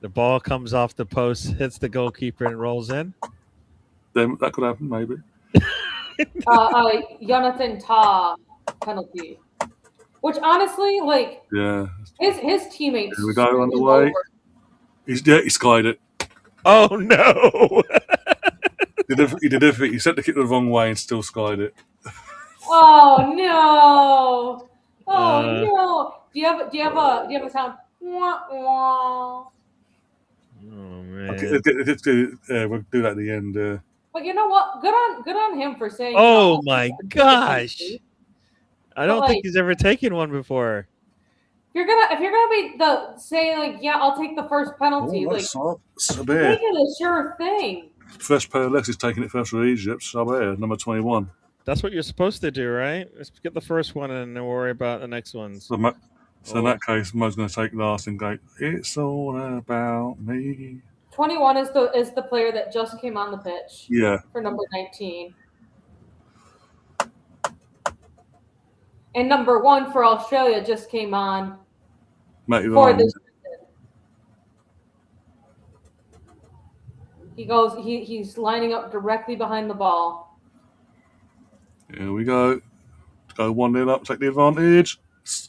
The ball comes off the post, hits the goalkeeper, and rolls in.
Then that could happen, maybe.
Jonathan Tah penalty, which honestly, like,
Yeah.
his teammates.
Here we go, underway. He skied it.
Oh no!
He did everything. He sent the kick the wrong way and still skied it.
Oh no! Oh no! Do you have a sound? Wah, wah.
Oh man!
Okay, we'll do that at the end.
But you know what? Good on him for saying.
Oh
no.
my gosh! I don't
But,
think he's ever taken one before.
If you're gonna be saying like, yeah, I'll take the first penalty. Like,
Sabir.
make it a sure thing.
Fresh pair of legs is taking it first for Egypt. Sabir, number 21.
That's what you're supposed to do, right? Let's get the first one and then worry about the next ones.
So in that case, Mo's going to take last and go, it's all about me.
21 is the player that just came on the pitch.
Yeah.
For number 19. And number 1 for Australia just came on
Matty
for
Ryan.
this. He's lining up directly behind the ball.
Here we go. Go 1-0 up, take the advantage.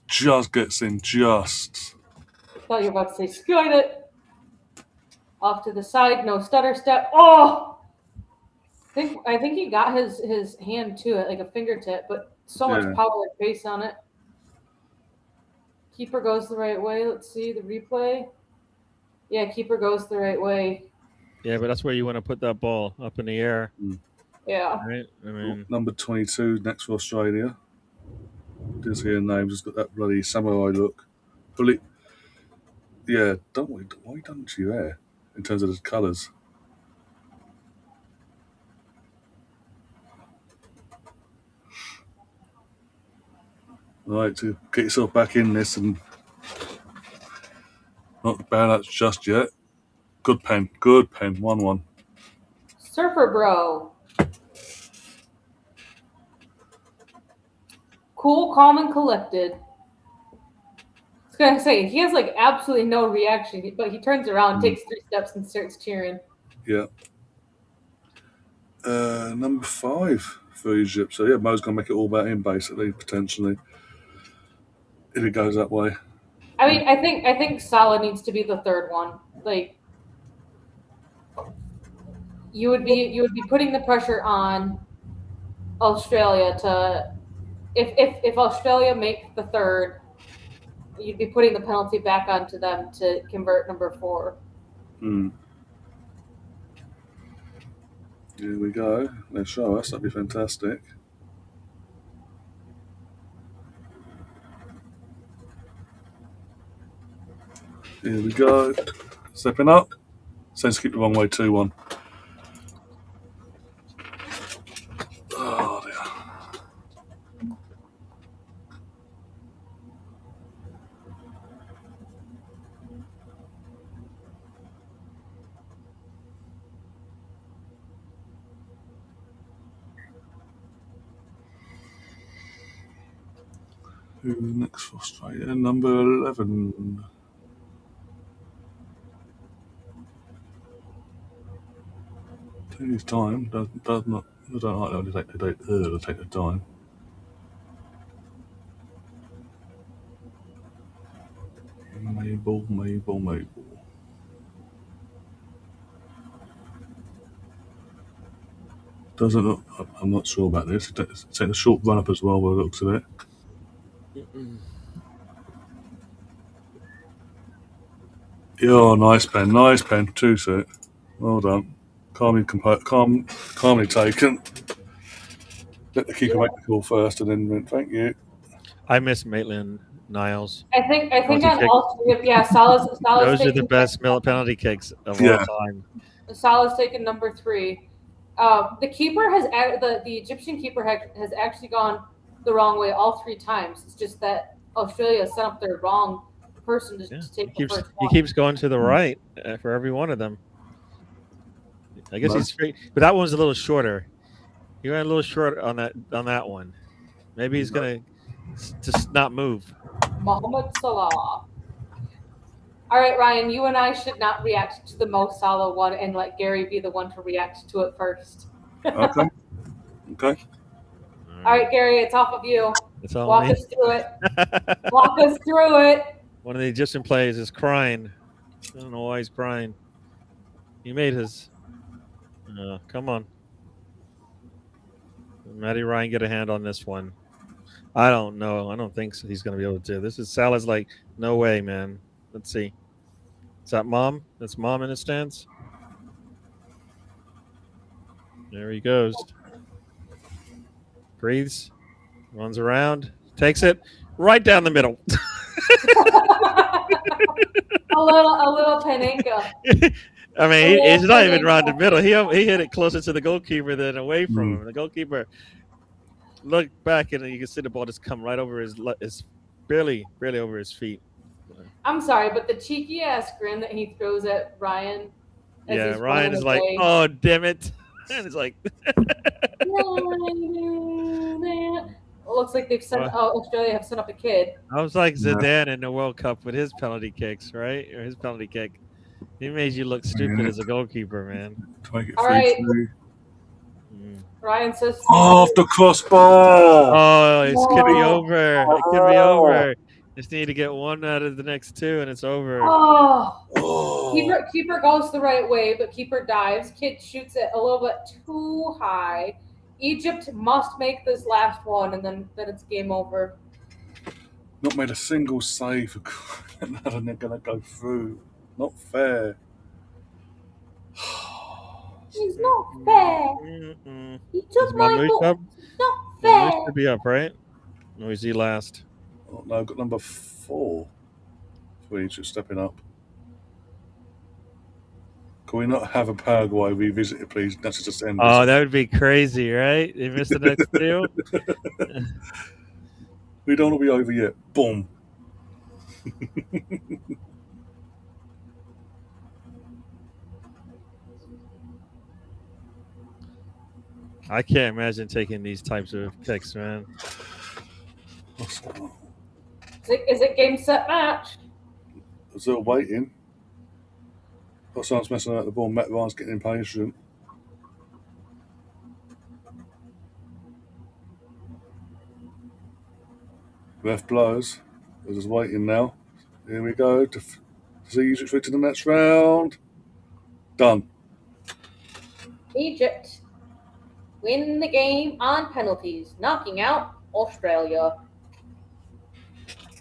Just gets in, just.
I thought you were about to say skied it. Off to the side, no stutter step. Oh! I think he got his hand to it, like a fingertip, but so much power and pace on it. Keeper goes the right way. Let's see the replay. Yeah, keeper goes the right way.
Yeah, but that's where you want to put that ball up in the air.
Yeah.
Right? I mean,
number 22 next for Australia. Didn't see her name, just got that bloody samurai look. Fully. Yeah, why don't you there in terms of the colours? Right, to get yourself back in this and not bad out just yet. Good pen, 1-1.
Surfer Bro. Cool, calm, and collected. I was going to say, he has like absolutely no reaction, but he turns around, takes 3 steps, and starts cheering.
Yeah. Number 5 for Egypt. So, yeah, Mo's going to make it all about him, basically, potentially, if it goes that way.
I mean, I think Salah needs to be the third one. Like, you would be putting the pressure on Australia to if Australia make the third, you'd be putting the penalty back onto them to convert number 4.
Here we go. They show us. That'd be fantastic. Here we go. Stepping up. Saints keep the wrong way, 2-1. Oh, dear. Who's next for Australia? Number 11. Take his time. Does not. I don't like that. They take the time. Mabel. Doesn't look. I'm not sure about this. It's taking a short run up as well by the looks of it. Yeah, nice pen. 2-set. Well done. Calmly taken. Let the keeper make the call first, and then thank you.
I miss Maitland Niles.
I think
Penalty
on
kick.
all 3 of Salah's
Those are the
taking
best penalty kicks of
Yeah.
all time.
Salah's taken number 3. The keeper the Egyptian keeper has actually gone the wrong way all 3 times. It's just that Australia set up their wrong person to take the first
He
one.
keeps going to the right for every one of them. I guess he's straight, but that one's a little shorter. He went a little short on that one. Maybe he's gonna just not move.
Mohamed Salah. All right, Ryan, you and I should not react to the Mo Salah one and let Gary be the one to react to it first.
Okay.
All right, Gary, it's off of you.
It's all
Walk
me.
us through it. Walk us through it.
One of the Egyptian players is crying. I don't know why he's crying. He made his. Come on. Matty Ryan get a hand on this one. I don't know. I don't think he's going to be able to. This is Salah's like, no way, man. Let's see. Is that Mom? That's Mom in the stands. There he goes. Breathes. Runs around. Takes it right down the middle.
a little Panenka.
I mean, he's not even around the middle. He hit it closer to the goalkeeper than away from him. The goalkeeper looked back and you can see the ball just come right over his barely over his feet.
I'm sorry, but the cheeky ass grin that he throws at Ryan.
Yeah, Ryan is like, oh damn it, and it's like.
It looks like they've sent. Australia have sent up a kid.
I was like Zidane in the World Cup with his penalty kicks, right? Or his penalty kick. He made you look stupid as a goalkeeper, man.
All right.
Ryan says
off the crossbar.
Oh, it could be over. It could be over. Just need to get one out of the next 2, and it's over.
Keeper goes the right way, but keeper dives. Kid shoots it a little bit too high. Egypt must make this last one, and then it's game over.
Not made a single save, and they're going to go through. Not fair.
It's not fair. He took my ball. It's not fair.
Moose should be up, right? Or is he last?
Oh, no, I've got number 4 for Egypt stepping up. Can we not have a Paraguay revisited, please? That's just end.
Oh, that would be crazy, right? They missed the next 2.
We don't want to be over yet. Boom.
I can't imagine taking these types of kicks, man.
Is it game, set, match?
They're still waiting. Someone's messing about the ball. Matt Ryan's getting impatient. Ref blows. They're just waiting now. Here we go. To see Egypt through to the next round. Done.
Egypt win the game on penalties, knocking out Australia.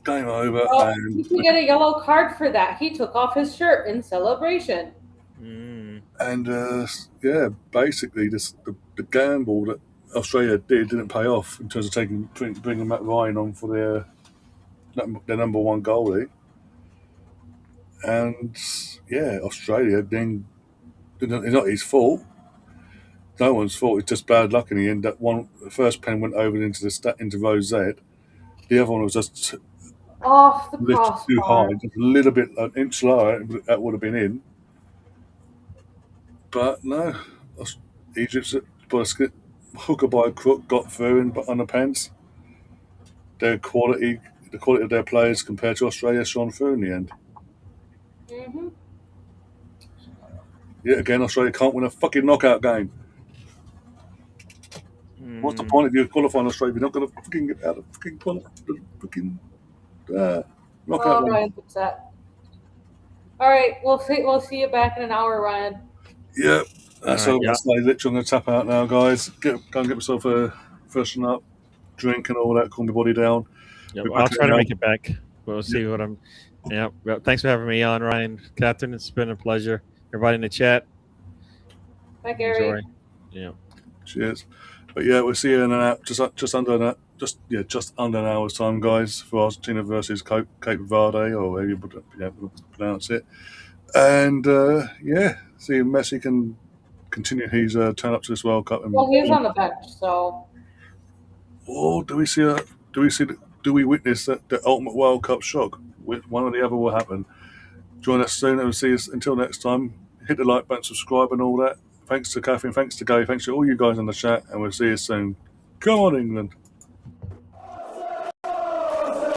Game over,
Oh, he
and
should get a yellow card for that. He took off his shirt in celebration.
yeah, basically the gamble that Australia didn't pay off in terms of bringing Matt Ryan on for their number one goalie, and yeah, Australia then it's not his fault. No one's fault. It's just bad luck in the end. The first pen went over into row Z. The other one was just
Off the
lifted too
crossbar.
high, just a little bit, an inch lower. That would have been in. But no, Egypt's hooker by crook got through in on the pens. The quality of their players compared to Australia shone through in the end.
Mm-hmm.
Yet again, Australia can't win a fucking knockout game. What's the point of you qualifying Australia if you're not going to fucking get out of the fucking knockout
Oh,
game?
Ryan's upset. All right, we'll see you back in an hour, Ryan.
Yeah, that's all I'm
Yeah.
going to say. Literally, I'm going to tap out now, guys. Go and get myself a freshen up, drink and all that, cool my body down.
Yeah,
Be
I'll
back
try
in
to
an
make it back. We'll see what I'm. Yeah. Well, thanks for having me on, Ryan. Catherine, it's been a pleasure. Everybody in the chat.
Bye, Gary.
Enjoy. Yeah.
Cheers. But yeah, we'll see you in an hour, just under an hour's time, guys, for Argentina versus Cape Verde, or however you pronounce it. And yeah, see if Messi can continue his turn up to this World Cup.
Well, he's on the bench, so.
Or do we witness the ultimate World Cup shock? One or the other will happen. Join us soon, and we'll see us until next time. Hit the like button, subscribe, and all that. Thanks to Catherine, thanks to Gary, thanks to all you guys in the chat, and we'll see you soon. Come on, England.